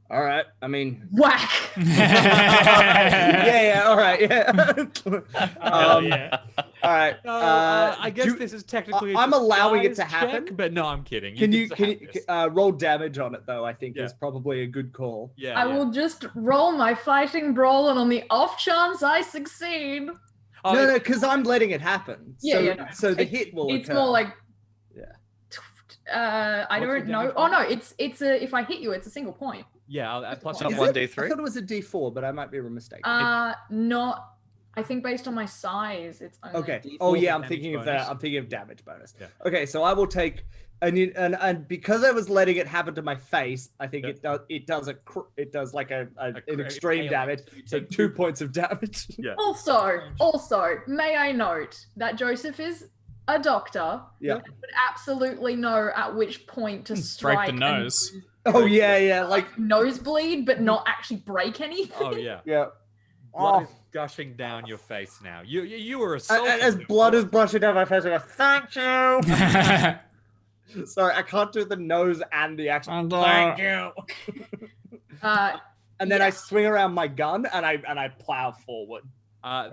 All right. I mean, Whack! yeah. All right. Yeah. Yeah. All right. I guess do- this is technically. I'm allowing it to disguise check, happen. but no, I'm kidding. Can you have this. roll damage on it though? I think Yeah. is probably a good call. Yeah. I will just roll my fighting brawl, and on the off chance I succeed, Oh, No, because I'm letting it happen. Yeah, so, yeah, no. So the It's- hit will it's occur. more like. Yeah. I What's your don't know. damage Oh no, roll? it's a. If I hit you, it's a single point. Yeah. I'll add plus Not Is one. one it? D3? I thought it was a D4, but I might be mistaken. Not. I think based on my size, it's only Okay. D4. Oh yeah, for I'm damage thinking of bonus. that. I'm thinking of damage bonus. Yeah. Okay, so I will take and because I was letting it happen to my face, I think Yeah. it does like an cr- extreme impaling. damage. You So take 2 points of damage. Yeah. Also, may I note that Joseph is a doctor. Yeah. And would absolutely know at which point to strike. Break the and nose. Oh yeah, like nosebleed, but not actually break anything. Oh yeah. yeah. Blood Oh. is gushing down your face now. You were And assaulted. as blood is brushing down my face, I go, "Thank you." Sorry, I can't do the nose and the action. Thank you. And then I Yeah. swing around my gun and I plow forward.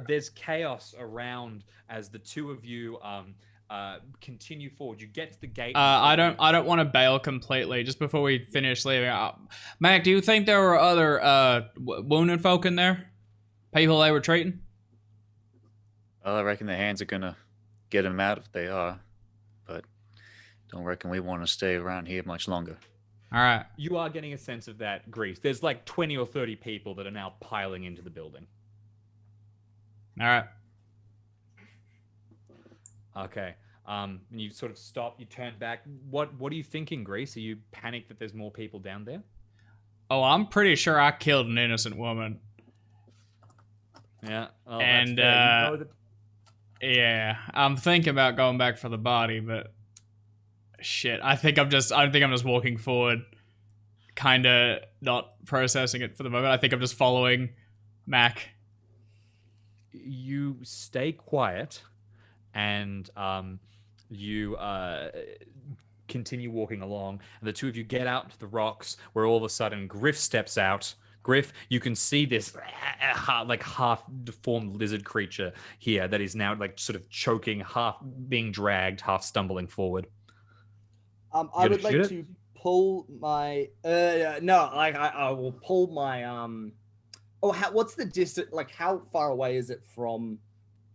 There's chaos around as the two of you continue forward. You get to the gate. I don't want to bail completely. Just before we finish leaving, Mac, do you think there were other wounded folk in there? People they were treating? Well, I reckon the hands are gonna get them out if they are, but don't reckon we want to stay around here much longer. All right. You are getting a sense of that, Grease. There's like 20 or 30 people that are now piling into the building. All right. Okay. And you sort of stop, you turn back. What are you thinking, Grease? Are you panicked that there's more people down there? Oh, I'm pretty sure I killed an innocent woman. Yeah. Oh, And, that's fair. You know that. Yeah, I'm thinking about going back for the body, but shit, I think I'm just walking forward, kind of not processing it for the moment. I think I'm just following Mac. You stay quiet, and you continue walking along, and the two of you get out into the rocks, where all of a sudden Griff steps out. Griff, you can see this like half deformed lizard creature here that is now like sort of choking, half being dragged, half stumbling forward. I would like to pull my no, like I will pull my what's the distance, like how far away is it from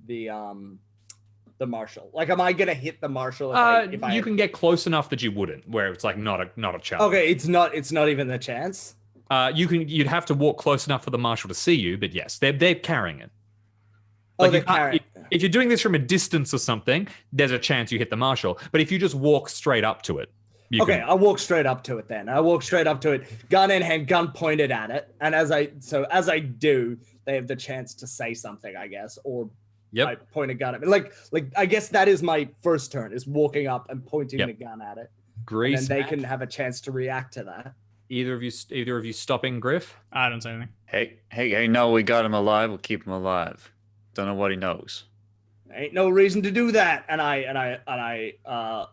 the marshal? Like, am I gonna hit the marshal if I you can get close enough that you wouldn't, where it's like not a chance. Okay, it's not even a chance. You'd have to walk close enough for the marshal to see you, but yes, they're carrying it. Oh, they're carrying. If you're doing this from a distance or something, there's a chance you hit the marshal. But if you just walk straight up to it, I'll walk straight up to it then. I walk straight up to it, gun in hand, gun pointed at it, and as I do, they have the chance to say something, I guess, or I point a gun at it. Like I guess that is my first turn, is walking up and pointing the gun at it. Grease, and then they can have a chance to react to that. Either of you stopping Griff? I don't say anything. Hey, no, we got him alive. We'll keep him alive. Don't know what he knows. Ain't no reason to do that. And I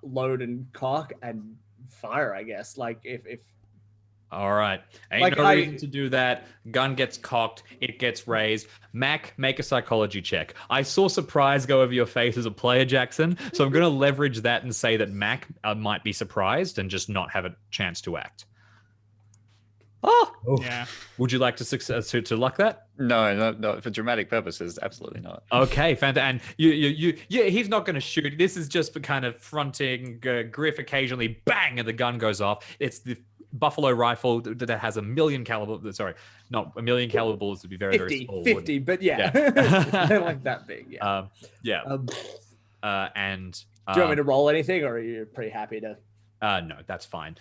load and cock and fire, I guess. Like if all right. Ain't like no reason to do that. Gun gets cocked. It gets raised. Mac, make a psychology check. I saw surprise go over your face as a player, Jackson. So I'm going to leverage that and say that Mac might be surprised and just not have a chance to act. Oh, yeah. Would you like to luck that? No. For dramatic purposes, absolutely not. Okay, fantastic. And he's not going to shoot. This is just for kind of fronting Griff. Occasionally, bang, and the gun goes off. It's the buffalo rifle that has 1 million caliber. Sorry, not 1 million caliber bullets would be very 50, very small. 50, but yeah. They're like that big. Yeah. And do you want me to roll anything, or are you pretty happy to? No, that's fine.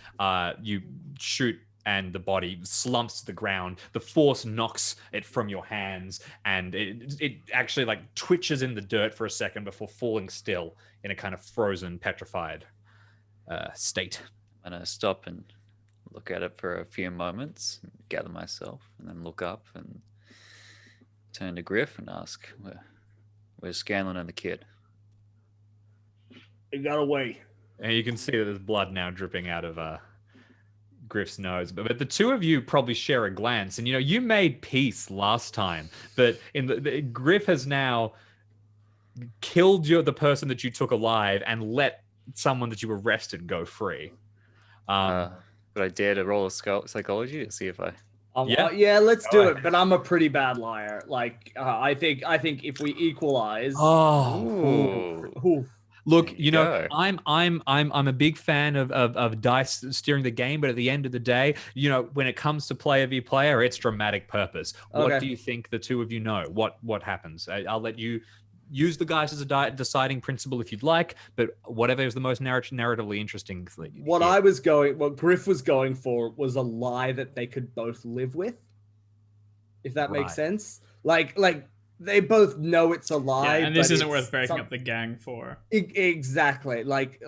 You shoot, and the body slumps to the ground. The force knocks it from your hands, and it actually like twitches in the dirt for a second before falling still in a kind of frozen, petrified state. I'm gonna stop and look at it for a few moments, gather myself, and then look up and turn to Griff and ask, "Where's Scanlan and the kid?" He got away. And you can see that there's blood now dripping out of Griff's nose, but the two of you probably share a glance, and you made peace last time, but Griff has now killed the person that you took alive and let someone that you arrested go free. Would I dare to roll a psychology to see if I? Yeah, let's do it. But I'm a pretty bad liar. Like I think if we equalize. Look, I'm a big fan of dice steering the game, but at the end of the day, when it comes to player v player, it's dramatic purpose. What do you think the two of you know? What happens? I'll let you use the guys as a deciding principle if you'd like, but whatever is the most narratively interesting. What Griff was going for was a lie that they could both live with. If that makes sense, like. They both know it's a lie, and this isn't worth breaking up the gang for. Exactly. Like,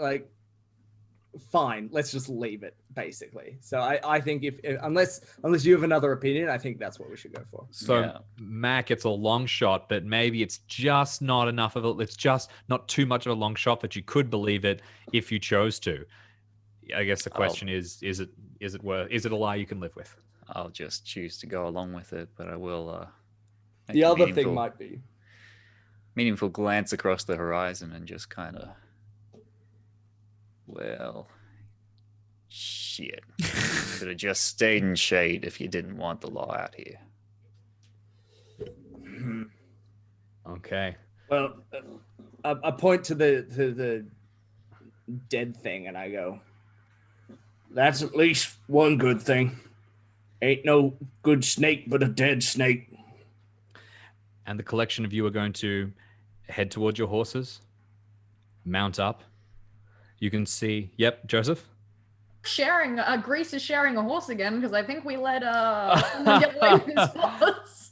fine. Let's just leave it, basically. So I think if unless you have another opinion, I think that's what we should go for. So Mac, it's a long shot, but maybe it's just not enough of it. It's just not too much of a long shot that you could believe it if you chose to. I guess the question is it a lie you can live with? I'll just choose to go along with it, but I will. The other thing might be meaningful glance across the horizon and just kind of, shit. Could have just stayed in shade if you didn't want the law out here. Okay. Well, I point to the dead thing and I go, "That's at least one good thing. Ain't no good snake but a dead snake." And the collection of you are going to head towards your horses? mount up. You can see, yep, Joseph? Grease is sharing a horse again because I think we let someone get away with his horse.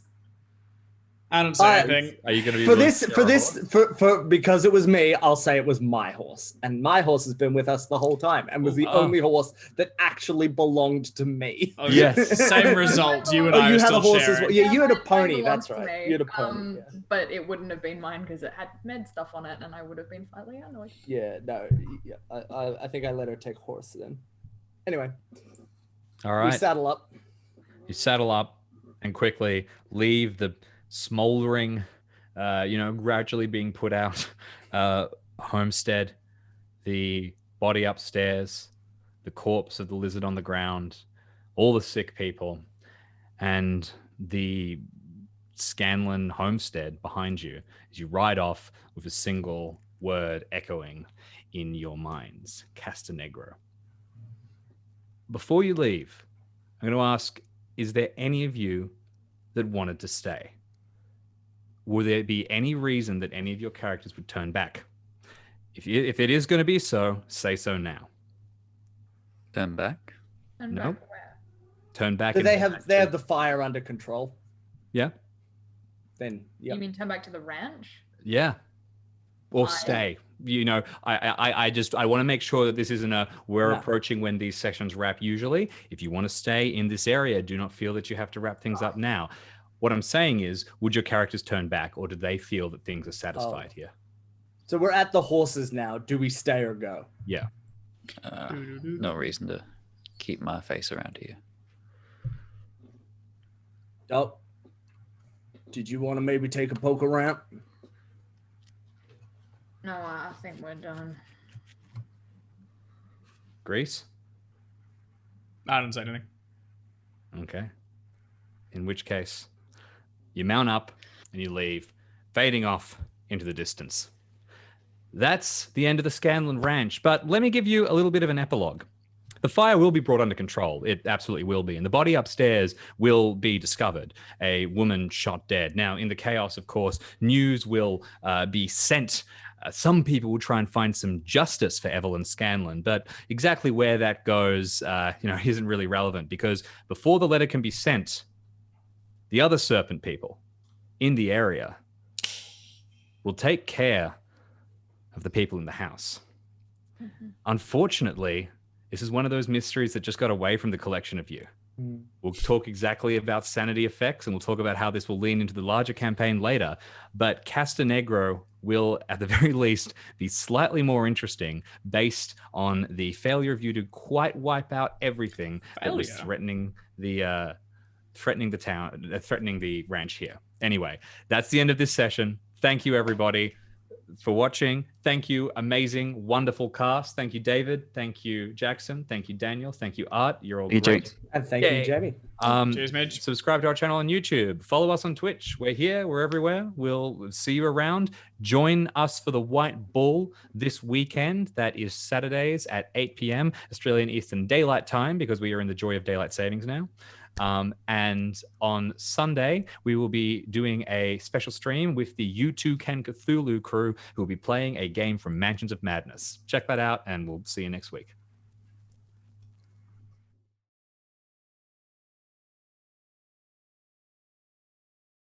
I don't say anything. Are you going to be for because it was me, I'll say it was my horse, and my horse has been with us the whole time, and was the only horse that actually belonged to me. Oh, yes, same result. You and I you are had still a horse sharing. as well. Yeah, you had a Mine pony. belongs That's to right. me, You had a pony. But it wouldn't have been mine because it had med stuff on it, and I would have been slightly annoyed. Yeah, no. Yeah, I think I let her take horse then. Anyway, all right. we saddle up. You saddle up and quickly leave the smoldering, gradually being put out homestead, the body upstairs, the corpse of the lizard on the ground, all the sick people, and the Scanlan homestead behind you as you ride off with a single word echoing in your minds: Castanegro. Before you leave, I'm going to ask, is there any of you that wanted to stay? Will there be any reason that any of your characters would turn back? If it is going to be so, say so now. Turn back. And No. back where? Turn back. Do and they head have back they to- have the fire under control? Yeah. Then You mean turn back to the ranch? Yeah. Or Why? stay. I want to make sure that this isn't we're No. approaching when these sessions wrap usually. If you want to stay in this area, do not feel that you have to wrap things up now. What I'm saying is, would your characters turn back, or do they feel that things are satisfied here? So we're at the horses now. Do we stay or go? Yeah. No reason to keep my face around here. Oh. Did you want to maybe take a poke around? No, I think we're done. Grease? I don't say anything. Okay. In which case, you mount up and you leave, fading off into the distance. That's the end of the Scanlan Ranch, but let me give you a little bit of an epilogue. The fire will be brought under control. It absolutely will be. And the body upstairs will be discovered. A woman shot dead. Now, in the chaos, of course, news will be sent. Some people will try and find some justice for Evelyn Scanlan, but exactly where that goes, isn't really relevant, because before the letter can be sent, the other serpent people in the area will take care of the people in the house. Mm-hmm. Unfortunately, this is one of those mysteries that just got away from the collection of you. We'll talk exactly about sanity effects, and we'll talk about how this will lean into the larger campaign later. But Castanegro will, at the very least, be slightly more interesting based on the failure of you to quite wipe out everything that was threatening the town, threatening the ranch here. Anyway, that's the end of this session. Thank you, everybody, for watching. Thank you, amazing, wonderful cast. Thank you, David. Thank you, Jackson. Thank you, Daniel. Thank you, Art. You're all great. And thank you, Jamie. Cheers, Midge. Subscribe to our channel on YouTube. Follow us on Twitch. We're here. We're everywhere. We'll see you around. Join us for the White Bull this weekend. That is Saturdays at 8 p.m. Australian Eastern Daylight Time, because we are in the joy of daylight savings now. And on Sunday, we will be doing a special stream with the U2 Can Cthulhu crew, who will be playing a game from Mansions of Madness. Check that out, and we'll see you next week.